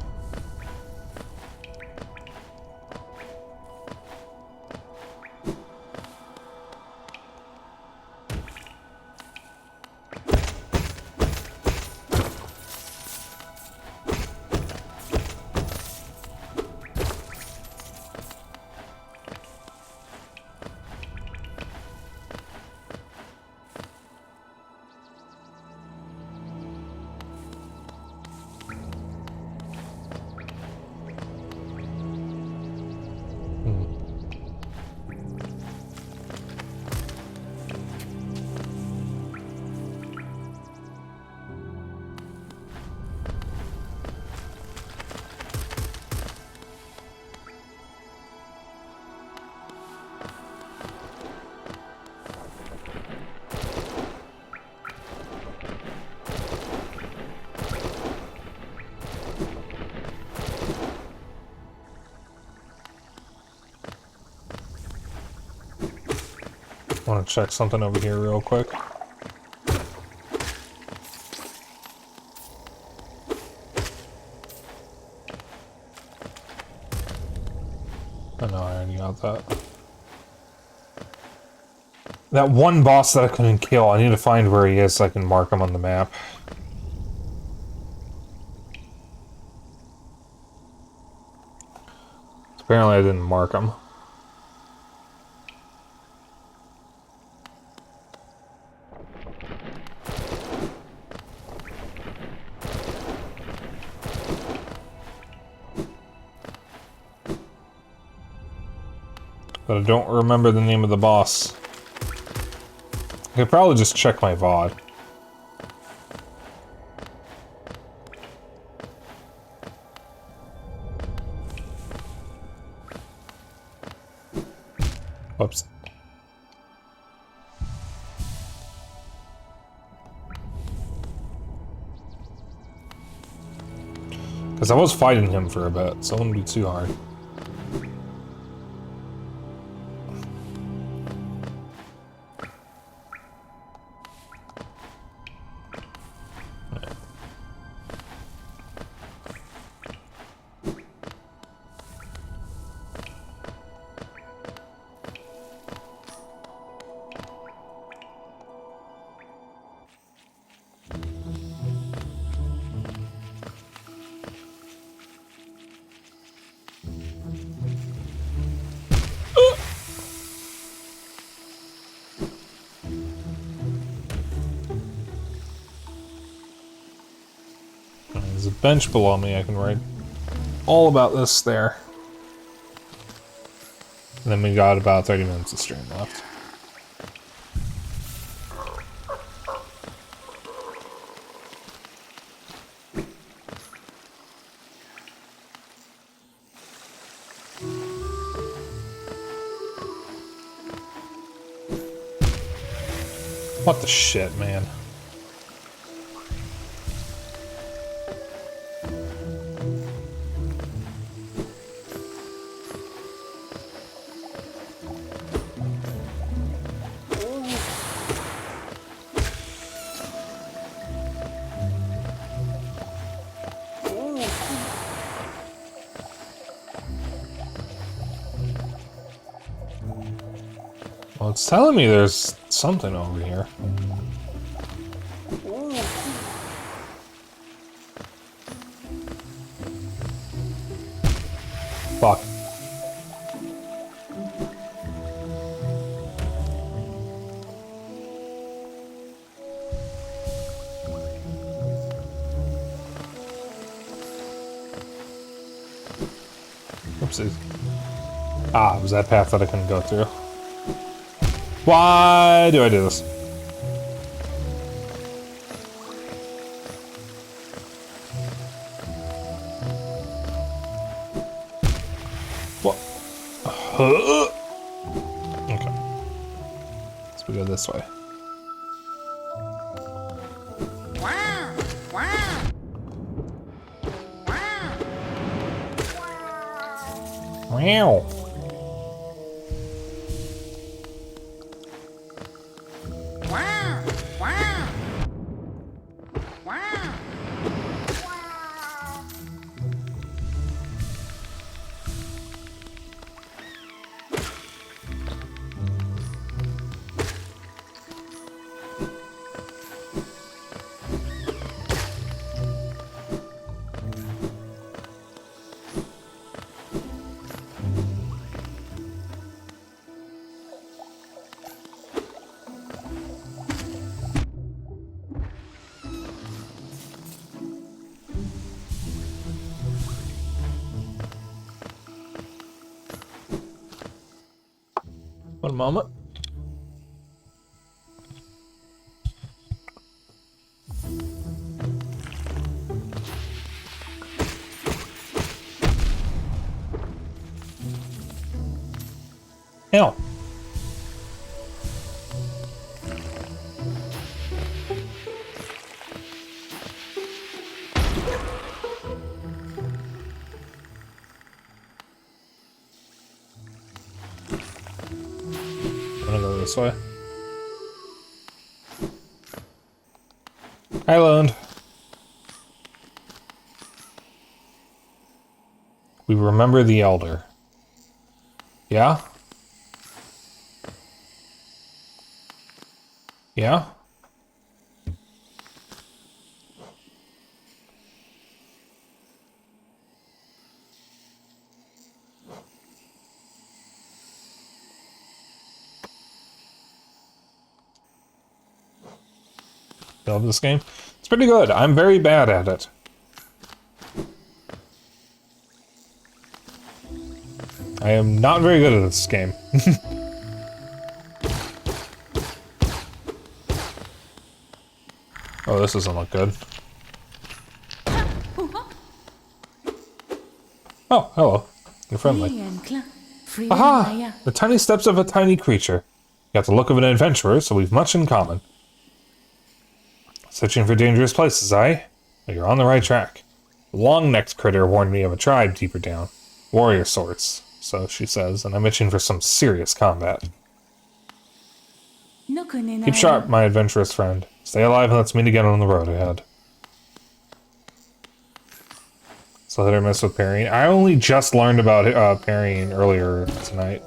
I want to check something over here real quick. Oh no, I already got that. That one boss that I couldn't kill, I need to find where he is so I can mark him on the map. Apparently I didn't mark him. But I don't remember the name of the boss. I could probably just check my VOD. Whoops. Because I was fighting him for a bit, so it wouldn't be too hard. There's a bench below me, I can write all about this there. And then we got about 30 minutes of stream left. What the shit, man? Well, it's telling me there's something over here. Fuck. Oopsies. Ah, it was that path that I couldn't go through. Why do I do this? What? Okay. Let's go this way. Meow. One moment. Ow. I'm gonna go this way. Island. We remember the Elder. Yeah? Yeah? Love this game. It's pretty good. I'm very bad at it. I am not very good at this game. Oh, this doesn't look good. Oh, hello. You're friendly. Aha! The tiny steps of a tiny creature. You got the look of an adventurer, so we've much in common. Searching for dangerous places, eh? Well, you're on the right track. The long-necked critter warned me of a tribe deeper down. Warrior sorts, so she says, and I'm itching for some serious combat. Keep sharp, my adventurous friend. Stay alive and let's meet again on the road ahead. So hit or miss with parrying. I only just learned about parrying earlier tonight.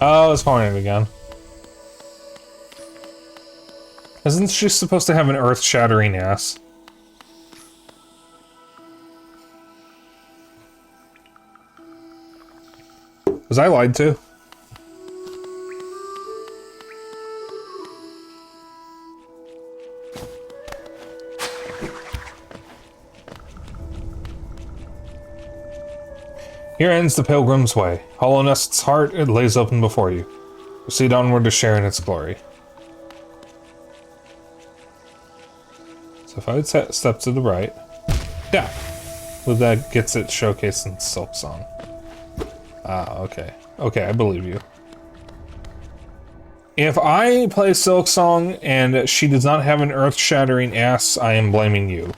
Oh, it's horning again. Isn't she supposed to have an earth-shattering ass? Was I lied to? Here ends the Pilgrim's Way. Hollow Nest's heart, it lays open before you. Proceed onward to share in its glory. So if I would step to the right... Yeah. Well, that gets it showcased in Silksong. Ah, okay. Okay, I believe you. If I play Silksong and she does not have an earth-shattering ass, I am blaming you.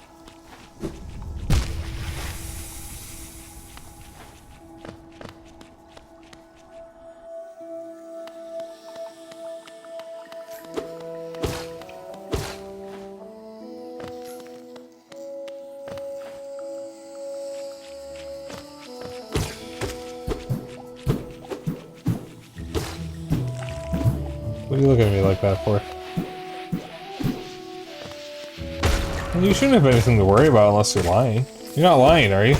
What are you looking at me like that for? Well, you shouldn't have anything to worry about unless you're lying. You're not lying, are you?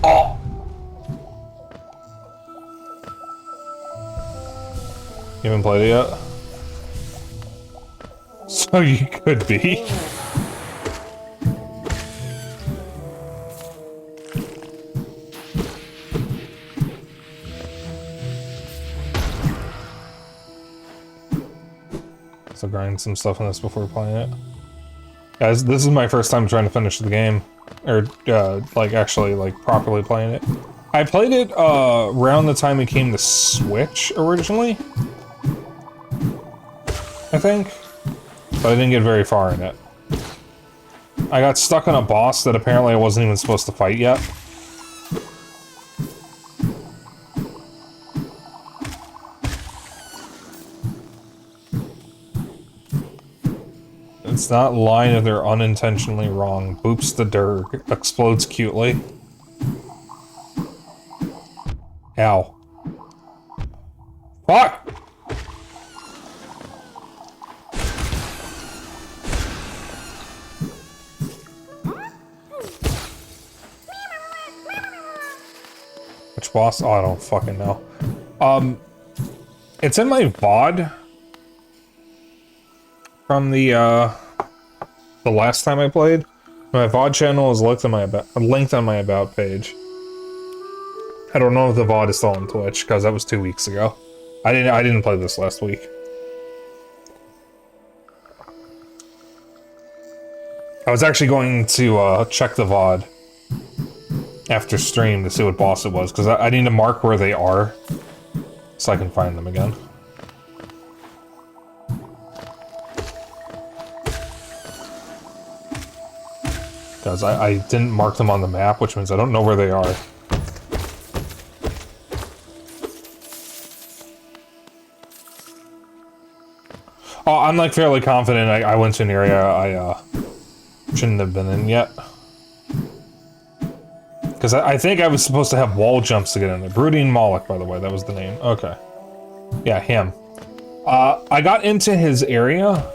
Oh! You haven't played it yet? So you could be. So grind some stuff on this before playing it. Guys, this is my first time trying to finish the game. Or, like, actually, like, properly playing it. I played it, around the time it came to Switch, originally. I think. But I didn't get very far in it. I got stuck on a boss that apparently I wasn't even supposed to fight yet. It's not lying if they're unintentionally wrong. Boops the Durg. Explodes cutely. Ow. Fuck! Which boss? Oh, I don't fucking know. It's in my VOD. From the last time I played. My VOD channel is linked on my About page. I don't know if the VOD is still on Twitch, because that was 2 weeks ago. I didn't play this last week. I was actually going to check the VOD after stream to see what boss it was, because I need to mark where they are so I can find them again. Because I didn't mark them on the map, which means I don't know where they are. Oh, I'm like fairly confident I went to an area I shouldn't have been in yet. Because I think I was supposed to have wall jumps to get in there. Brooding Moloch, by the way, that was the name. Okay. Yeah, him. I got into his area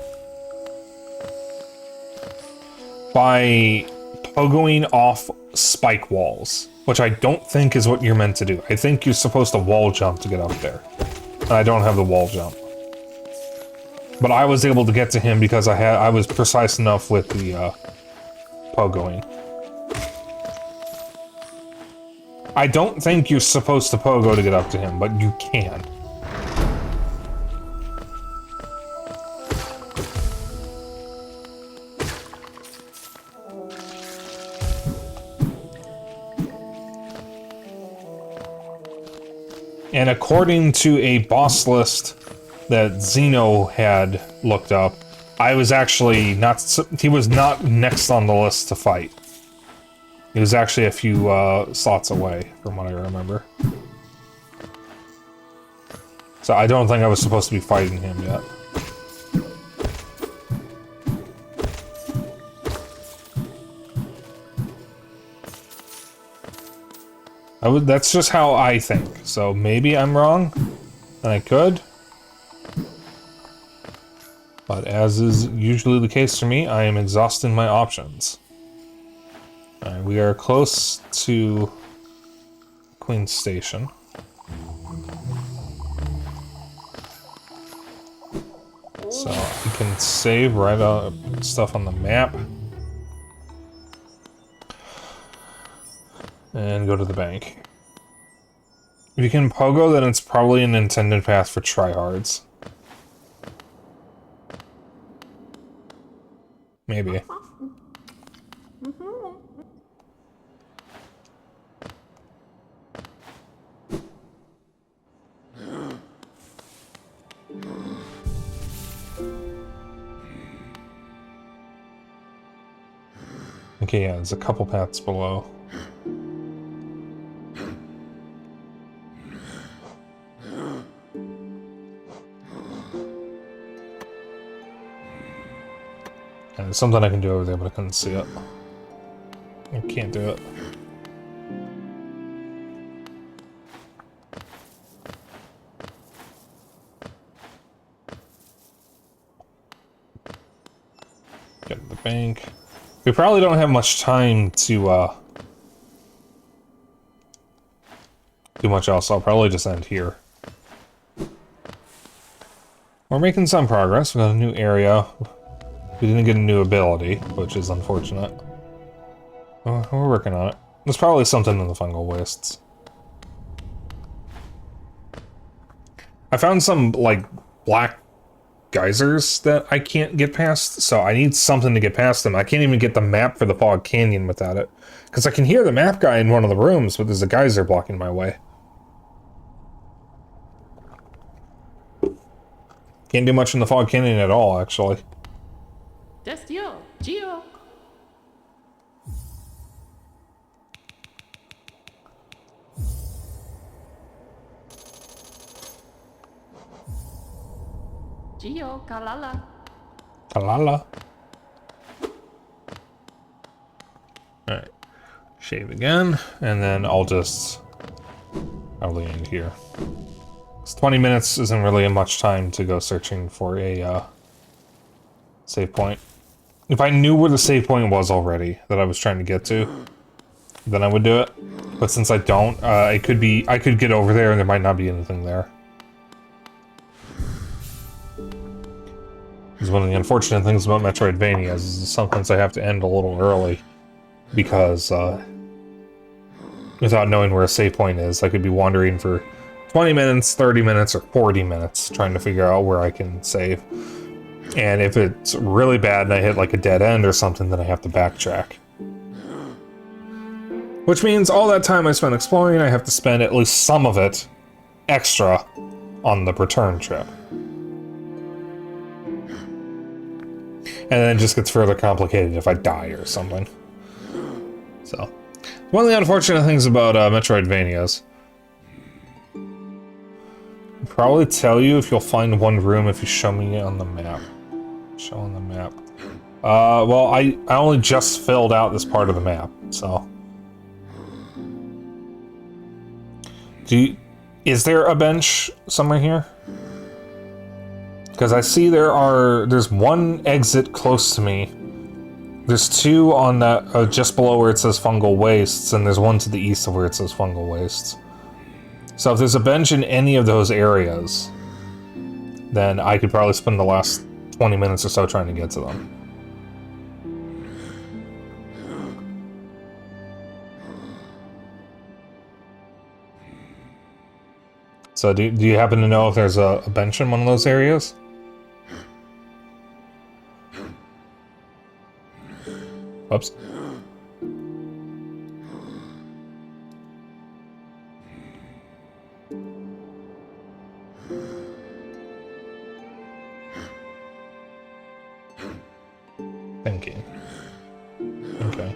by pogoing off spike walls, which I don't think is what you're meant to do. I think you're supposed to wall jump to get up there. And I don't have the wall jump. But I was able to get to him because I was precise enough with the pogoing. I don't think you're supposed to pogo to get up to him, but you can. And according to a boss list that Xeno had looked up, I was actually not... He was not next on the list to fight. He was actually a few slots away, from what I remember. So I don't think I was supposed to be fighting him yet. That's just how I think. So maybe I'm wrong, and I could. But as is usually the case for me, I am exhausting my options. Alright, we are close to Queen's Station. So you can save, write out stuff on the map, and go to the bank. If you can pogo, then it's probably an intended path for tryhards. Maybe. Okay, yeah, there's a couple paths below. And there's something I can do over there, but I couldn't see it. I can't do it. Get to the bank. We probably don't have much time to, do much else. I'll probably just end here. We're making some progress. We got a new area. We didn't get a new ability, which is unfortunate. We're working on it. There's probably something in the fungal wastes. I found some, like, black geysers that I can't get past, so I need something to get past them. I can't even get the map for the Fog Canyon without it. Because I can hear the map guy in one of the rooms, but there's a geyser blocking my way. Can't do much in the Fog Canyon at all, actually. Destio, Gio. Gio, Kalala. Kalala. Alright. Shave again, and then I'll just probably end here. 20 minutes isn't really much time to go searching for a save point. If I knew where the save point was already that I was trying to get to, then I would do it. But since I don't, I could get over there and there might not be anything there. Because one of the unfortunate things about Metroidvanias is sometimes I have to end a little early because without knowing where a save point is, I could be wandering for 20 minutes, 30 minutes, or 40 minutes trying to figure out where I can save. And if it's really bad and I hit like a dead end or something, then I have to backtrack. Which means all that time I spent exploring, I have to spend at least some of it extra on the return trip. And then it just gets further complicated if I die or something. So, one of the unfortunate things about Metroidvanias. I'll probably tell you if you'll find one room if you show me it on the map. Show on the map. Well, I only just filled out this part of the map, so. Is there a bench somewhere here? Because I see there's one exit close to me. There's two on that, just below where it says fungal wastes, and there's one to the east of where it says fungal wastes. So if there's a bench in any of those areas, then I could probably spend the last 20 minutes or so trying to get to them. So do you happen to know if there's a bench in one of those areas? Whoops. Thinking. Okay.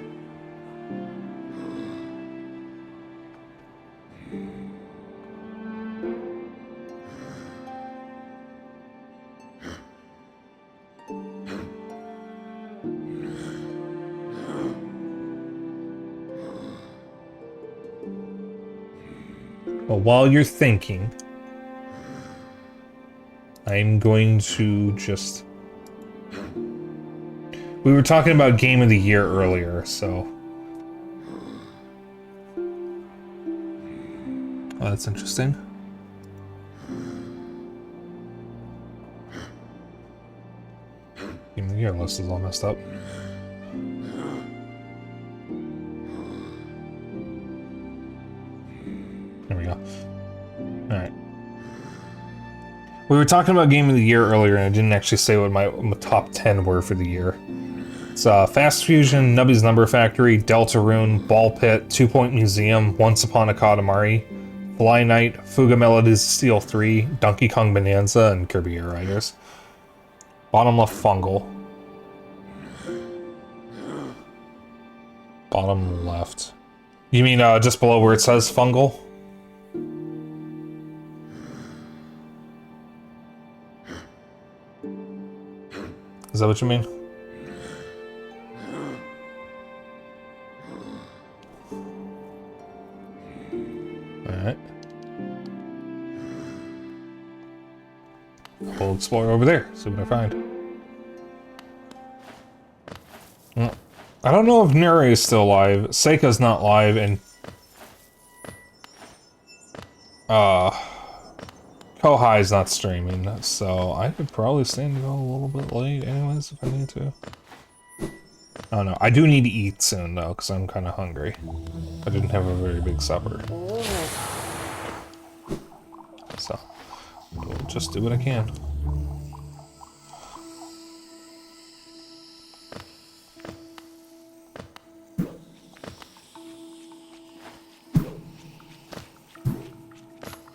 Well, while you're thinking, I'm going to just We were talking about Game of the Year earlier, so... Oh, that's interesting. Game of the Year list is all messed up. There we go. Alright. We were talking about Game of the Year earlier, and I didn't actually say what my top 10 were for the year. It's Fast Fusion, Nubby's Number Factory, Deltarune, Ball Pit, 2 Point Museum, Once Upon a Katamari, Fly Night, Fuga Melodies of Steel 3, Donkey Kong Bonanza, and Kirby Air Riders. Bottom left, Fungal. Bottom left. You mean just below where it says Fungal? Is that what you mean? Alright. We'll explore over there, see what I find. Well, I don't know if Nuri is still live. Seika's not live, and Kohai's not streaming, so I could probably stand to go a little bit late anyways if I need to. Oh no, I do need to eat soon though, because I'm kind of hungry. I didn't have a very big supper. So, we'll just do what I can.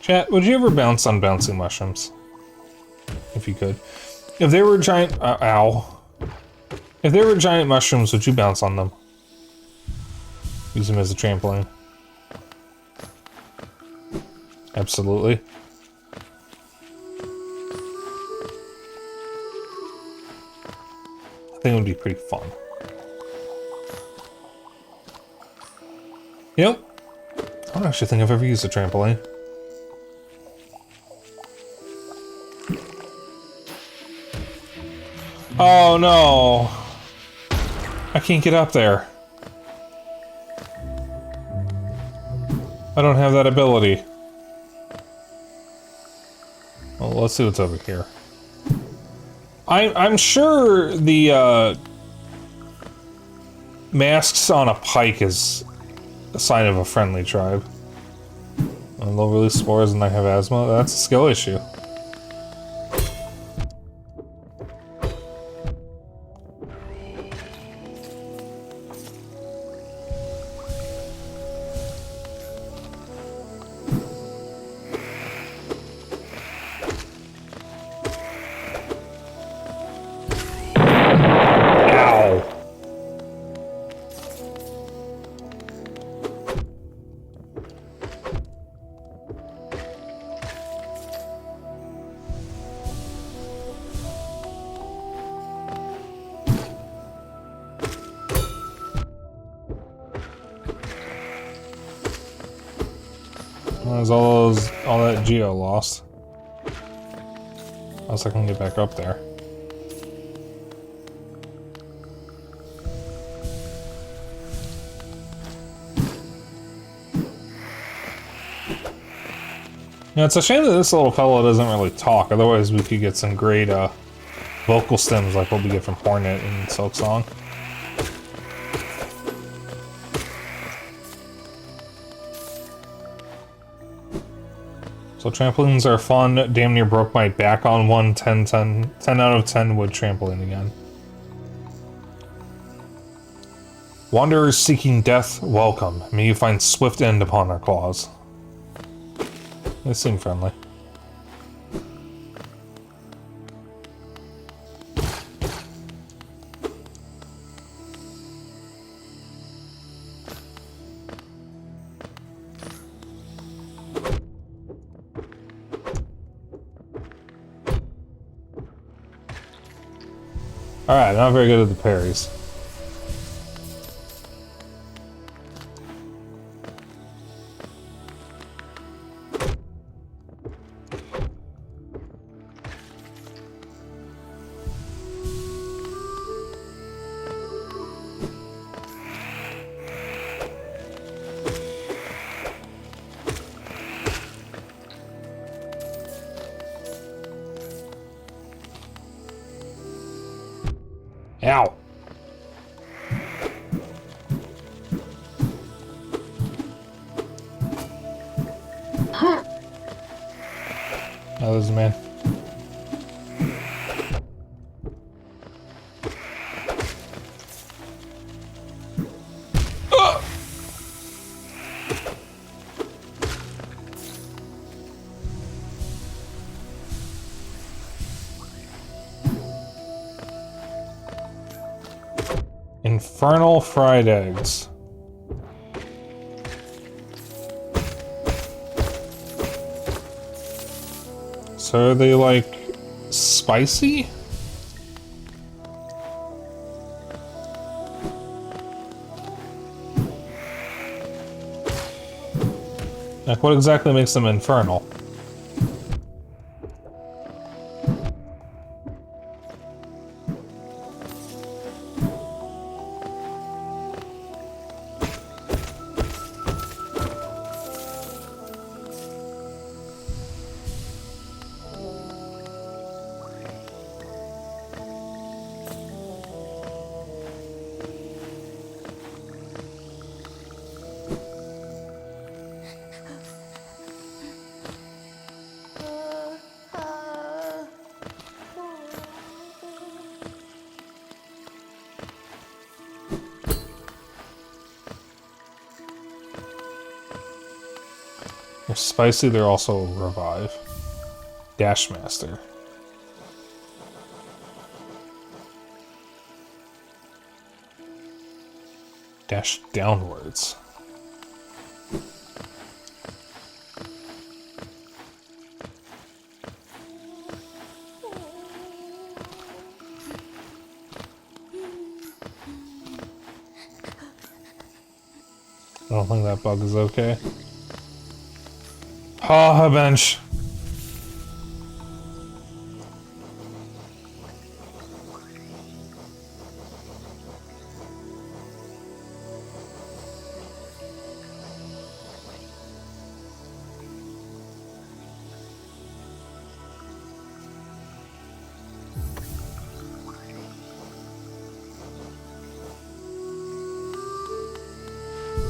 Chat, would you ever bounce on bouncing mushrooms? If you could. If they were giant... ow. If they were giant mushrooms, would you bounce on them? Use them as a trampoline. Absolutely. I think it would be pretty fun. Yep. I don't actually think I've ever used a trampoline. Oh no! I can't get up there. I don't have that ability. Well, let's see what's over here. I'm sure the masks on a pike is a sign of a friendly tribe. And they'll release spores and I have asthma. That's a skill issue. There's all that geo lost. Unless I can get back up there. Yeah, it's a shame that this little fellow doesn't really talk, otherwise we could get some great vocal stems like what we get from Hornet and Silk Song. So trampolines are fun. Damn near broke my back on one. 10 out of 10 wood trampoline again. Wanderers seeking death, welcome. May you find swift end upon their claws. They seem friendly. Alright, not very good at the parries. Ow. That was the man. Infernal fried eggs. So are they like spicy? Like what exactly makes them infernal? They're spicy, they're also revive. Dash Master. Dash downwards. I don't think that bug is okay. Ah, a bench.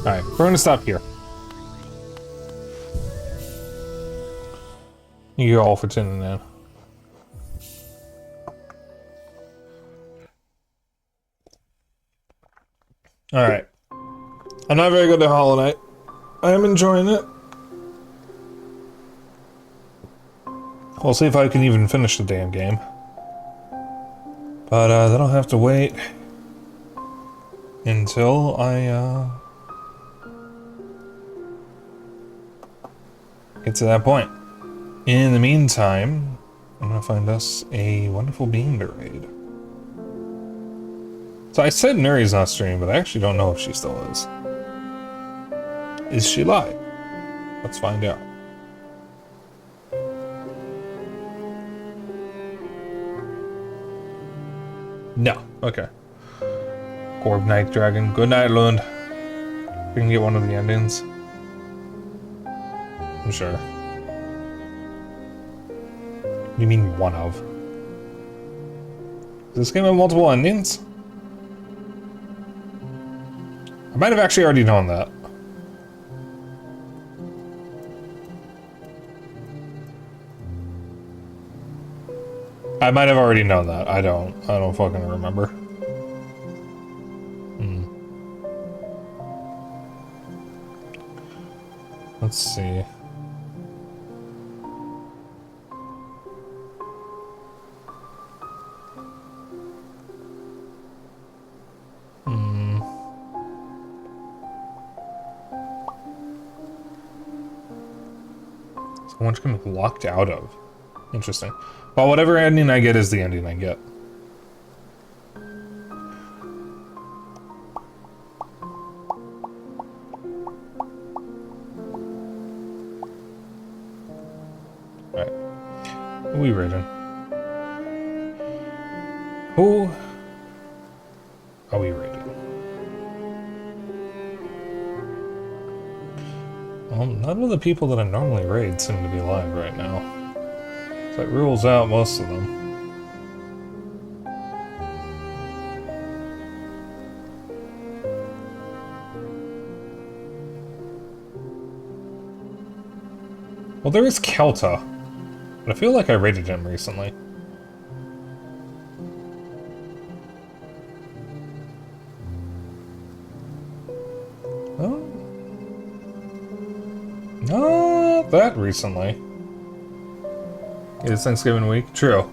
Alright, we're gonna stop here. Thank you all for tuning in. Alright. I'm not very good at Hollow Knight. I am enjoying it. We'll see if I can even finish the damn game. But then I'll have to wait until I get to that point. In the meantime, I'm gonna find us a wonderful being to raid. So I said Nuri's not streaming, but I actually don't know if she still is. Is she live? Let's find out. No. Okay. Gorb Night Dragon. Good night, Lund. We can get one of the endings. I'm sure. What do you mean one of? Does this game have multiple endings? I might have actually already known that. I might have already known that. I don't fucking remember. Let's see. So much can be locked out of. Interesting. Well, whatever ending I get is the ending I get. Alright. Who are we raiding? Who are we raiding? Well, none of the people that I normally raid seem to be alive right now. So it rules out most of them. Well, there is Kelta, but I feel like I raided him recently. Oh. Not that recently. It is Thanksgiving week. True.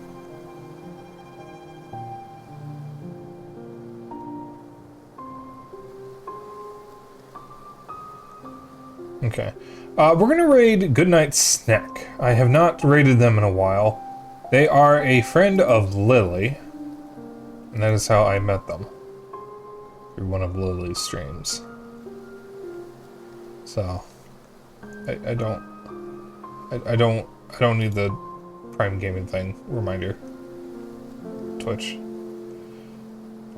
Okay. We're gonna raid Goodnight Snack. I have not raided them in a while. They are a friend of Lily. And that is how I met them. Through one of Lily's streams. So I don't need the Prime Gaming thing reminder. Twitch.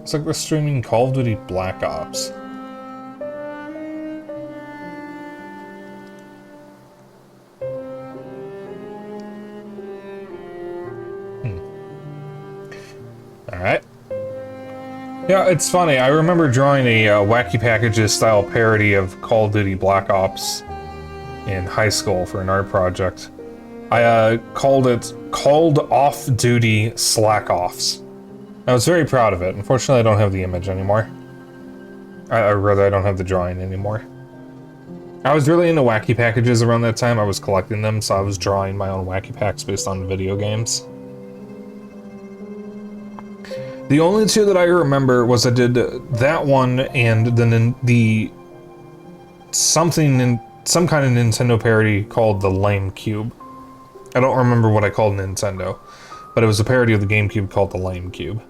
It's like we're streaming Call of Duty Black Ops. Alright. Yeah, it's funny. I remember drawing a Wacky Packages style parody of Call of Duty Black Ops in high school for an art project. I called it Called Off Duty Slack Offs. I was very proud of it. Unfortunately, I don't have the image anymore. Or rather, I don't have the drawing anymore. I was really into Wacky Packages around that time. I was collecting them, so I was drawing my own Wacky Packs based on video games. The only two that I remember was I did that one and then some kind of Nintendo parody called the Lame Cube. I don't remember what I called Nintendo, but it was a parody of the GameCube called the Lame Cube.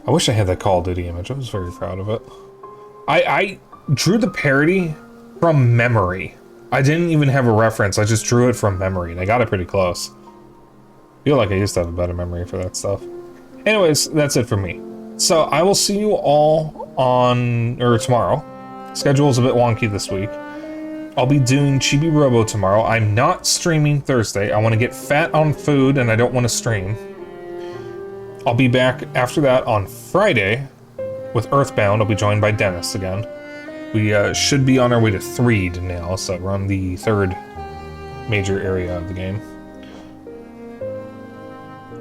I wish I had that Call of Duty image. I was very proud of it. I drew the parody from memory. I didn't even have a reference. I just drew it from memory, and I got it pretty close. I feel like I used to have a better memory for that stuff. Anyways, that's it for me. So I will see you all tomorrow. Schedule's a bit wonky this week. I'll be doing Chibi Robo tomorrow. I'm not streaming Thursday. I want to get fat on food, and I don't want to stream. I'll be back after that on Friday with Earthbound. I'll be joined by Dennis again. We should be on our way to Threed now, so we're on the third major area of the game.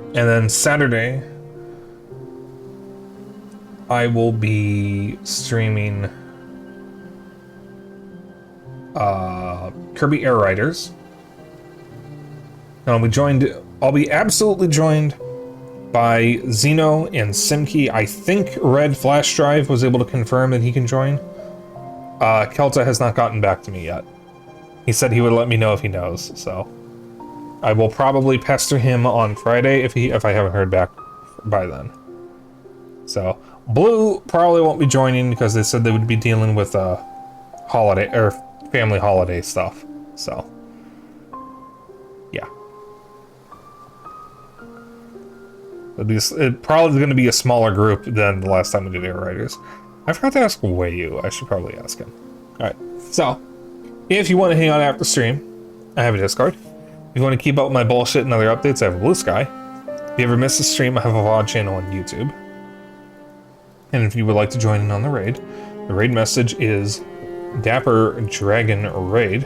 And then Saturday, I will be streaming Kirby Air Riders. And I'll be absolutely joined by Xeno and Simkey. I think Red Flash Drive was able to confirm that he can join. Kelta has not gotten back to me yet. He said he would let me know if he knows, so I will probably pester him on Friday if I haven't heard back by then. So Blue probably won't be joining because they said they would be dealing with holiday or family holiday stuff. So yeah, it's probably going to be a smaller group than the last time we did Air Riders. I forgot to ask Wayu. I should probably ask him. Alright, so, if you want to hang out after stream, I have a Discord. If you want to keep up with my bullshit and other updates, I have a Blue Sky. If you ever miss a stream, I have a VOD channel on YouTube. And if you would like to join in on the raid message is Dapper Dragon Raid.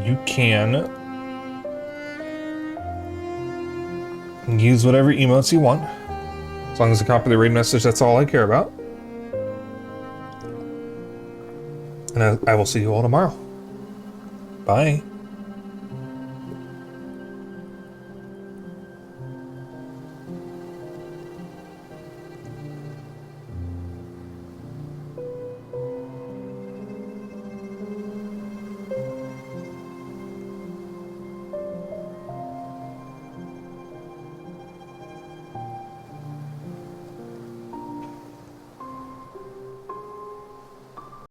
You can use whatever emotes you want. As long as you copy the raid message, that's all I care about. And I will see you all tomorrow. Bye.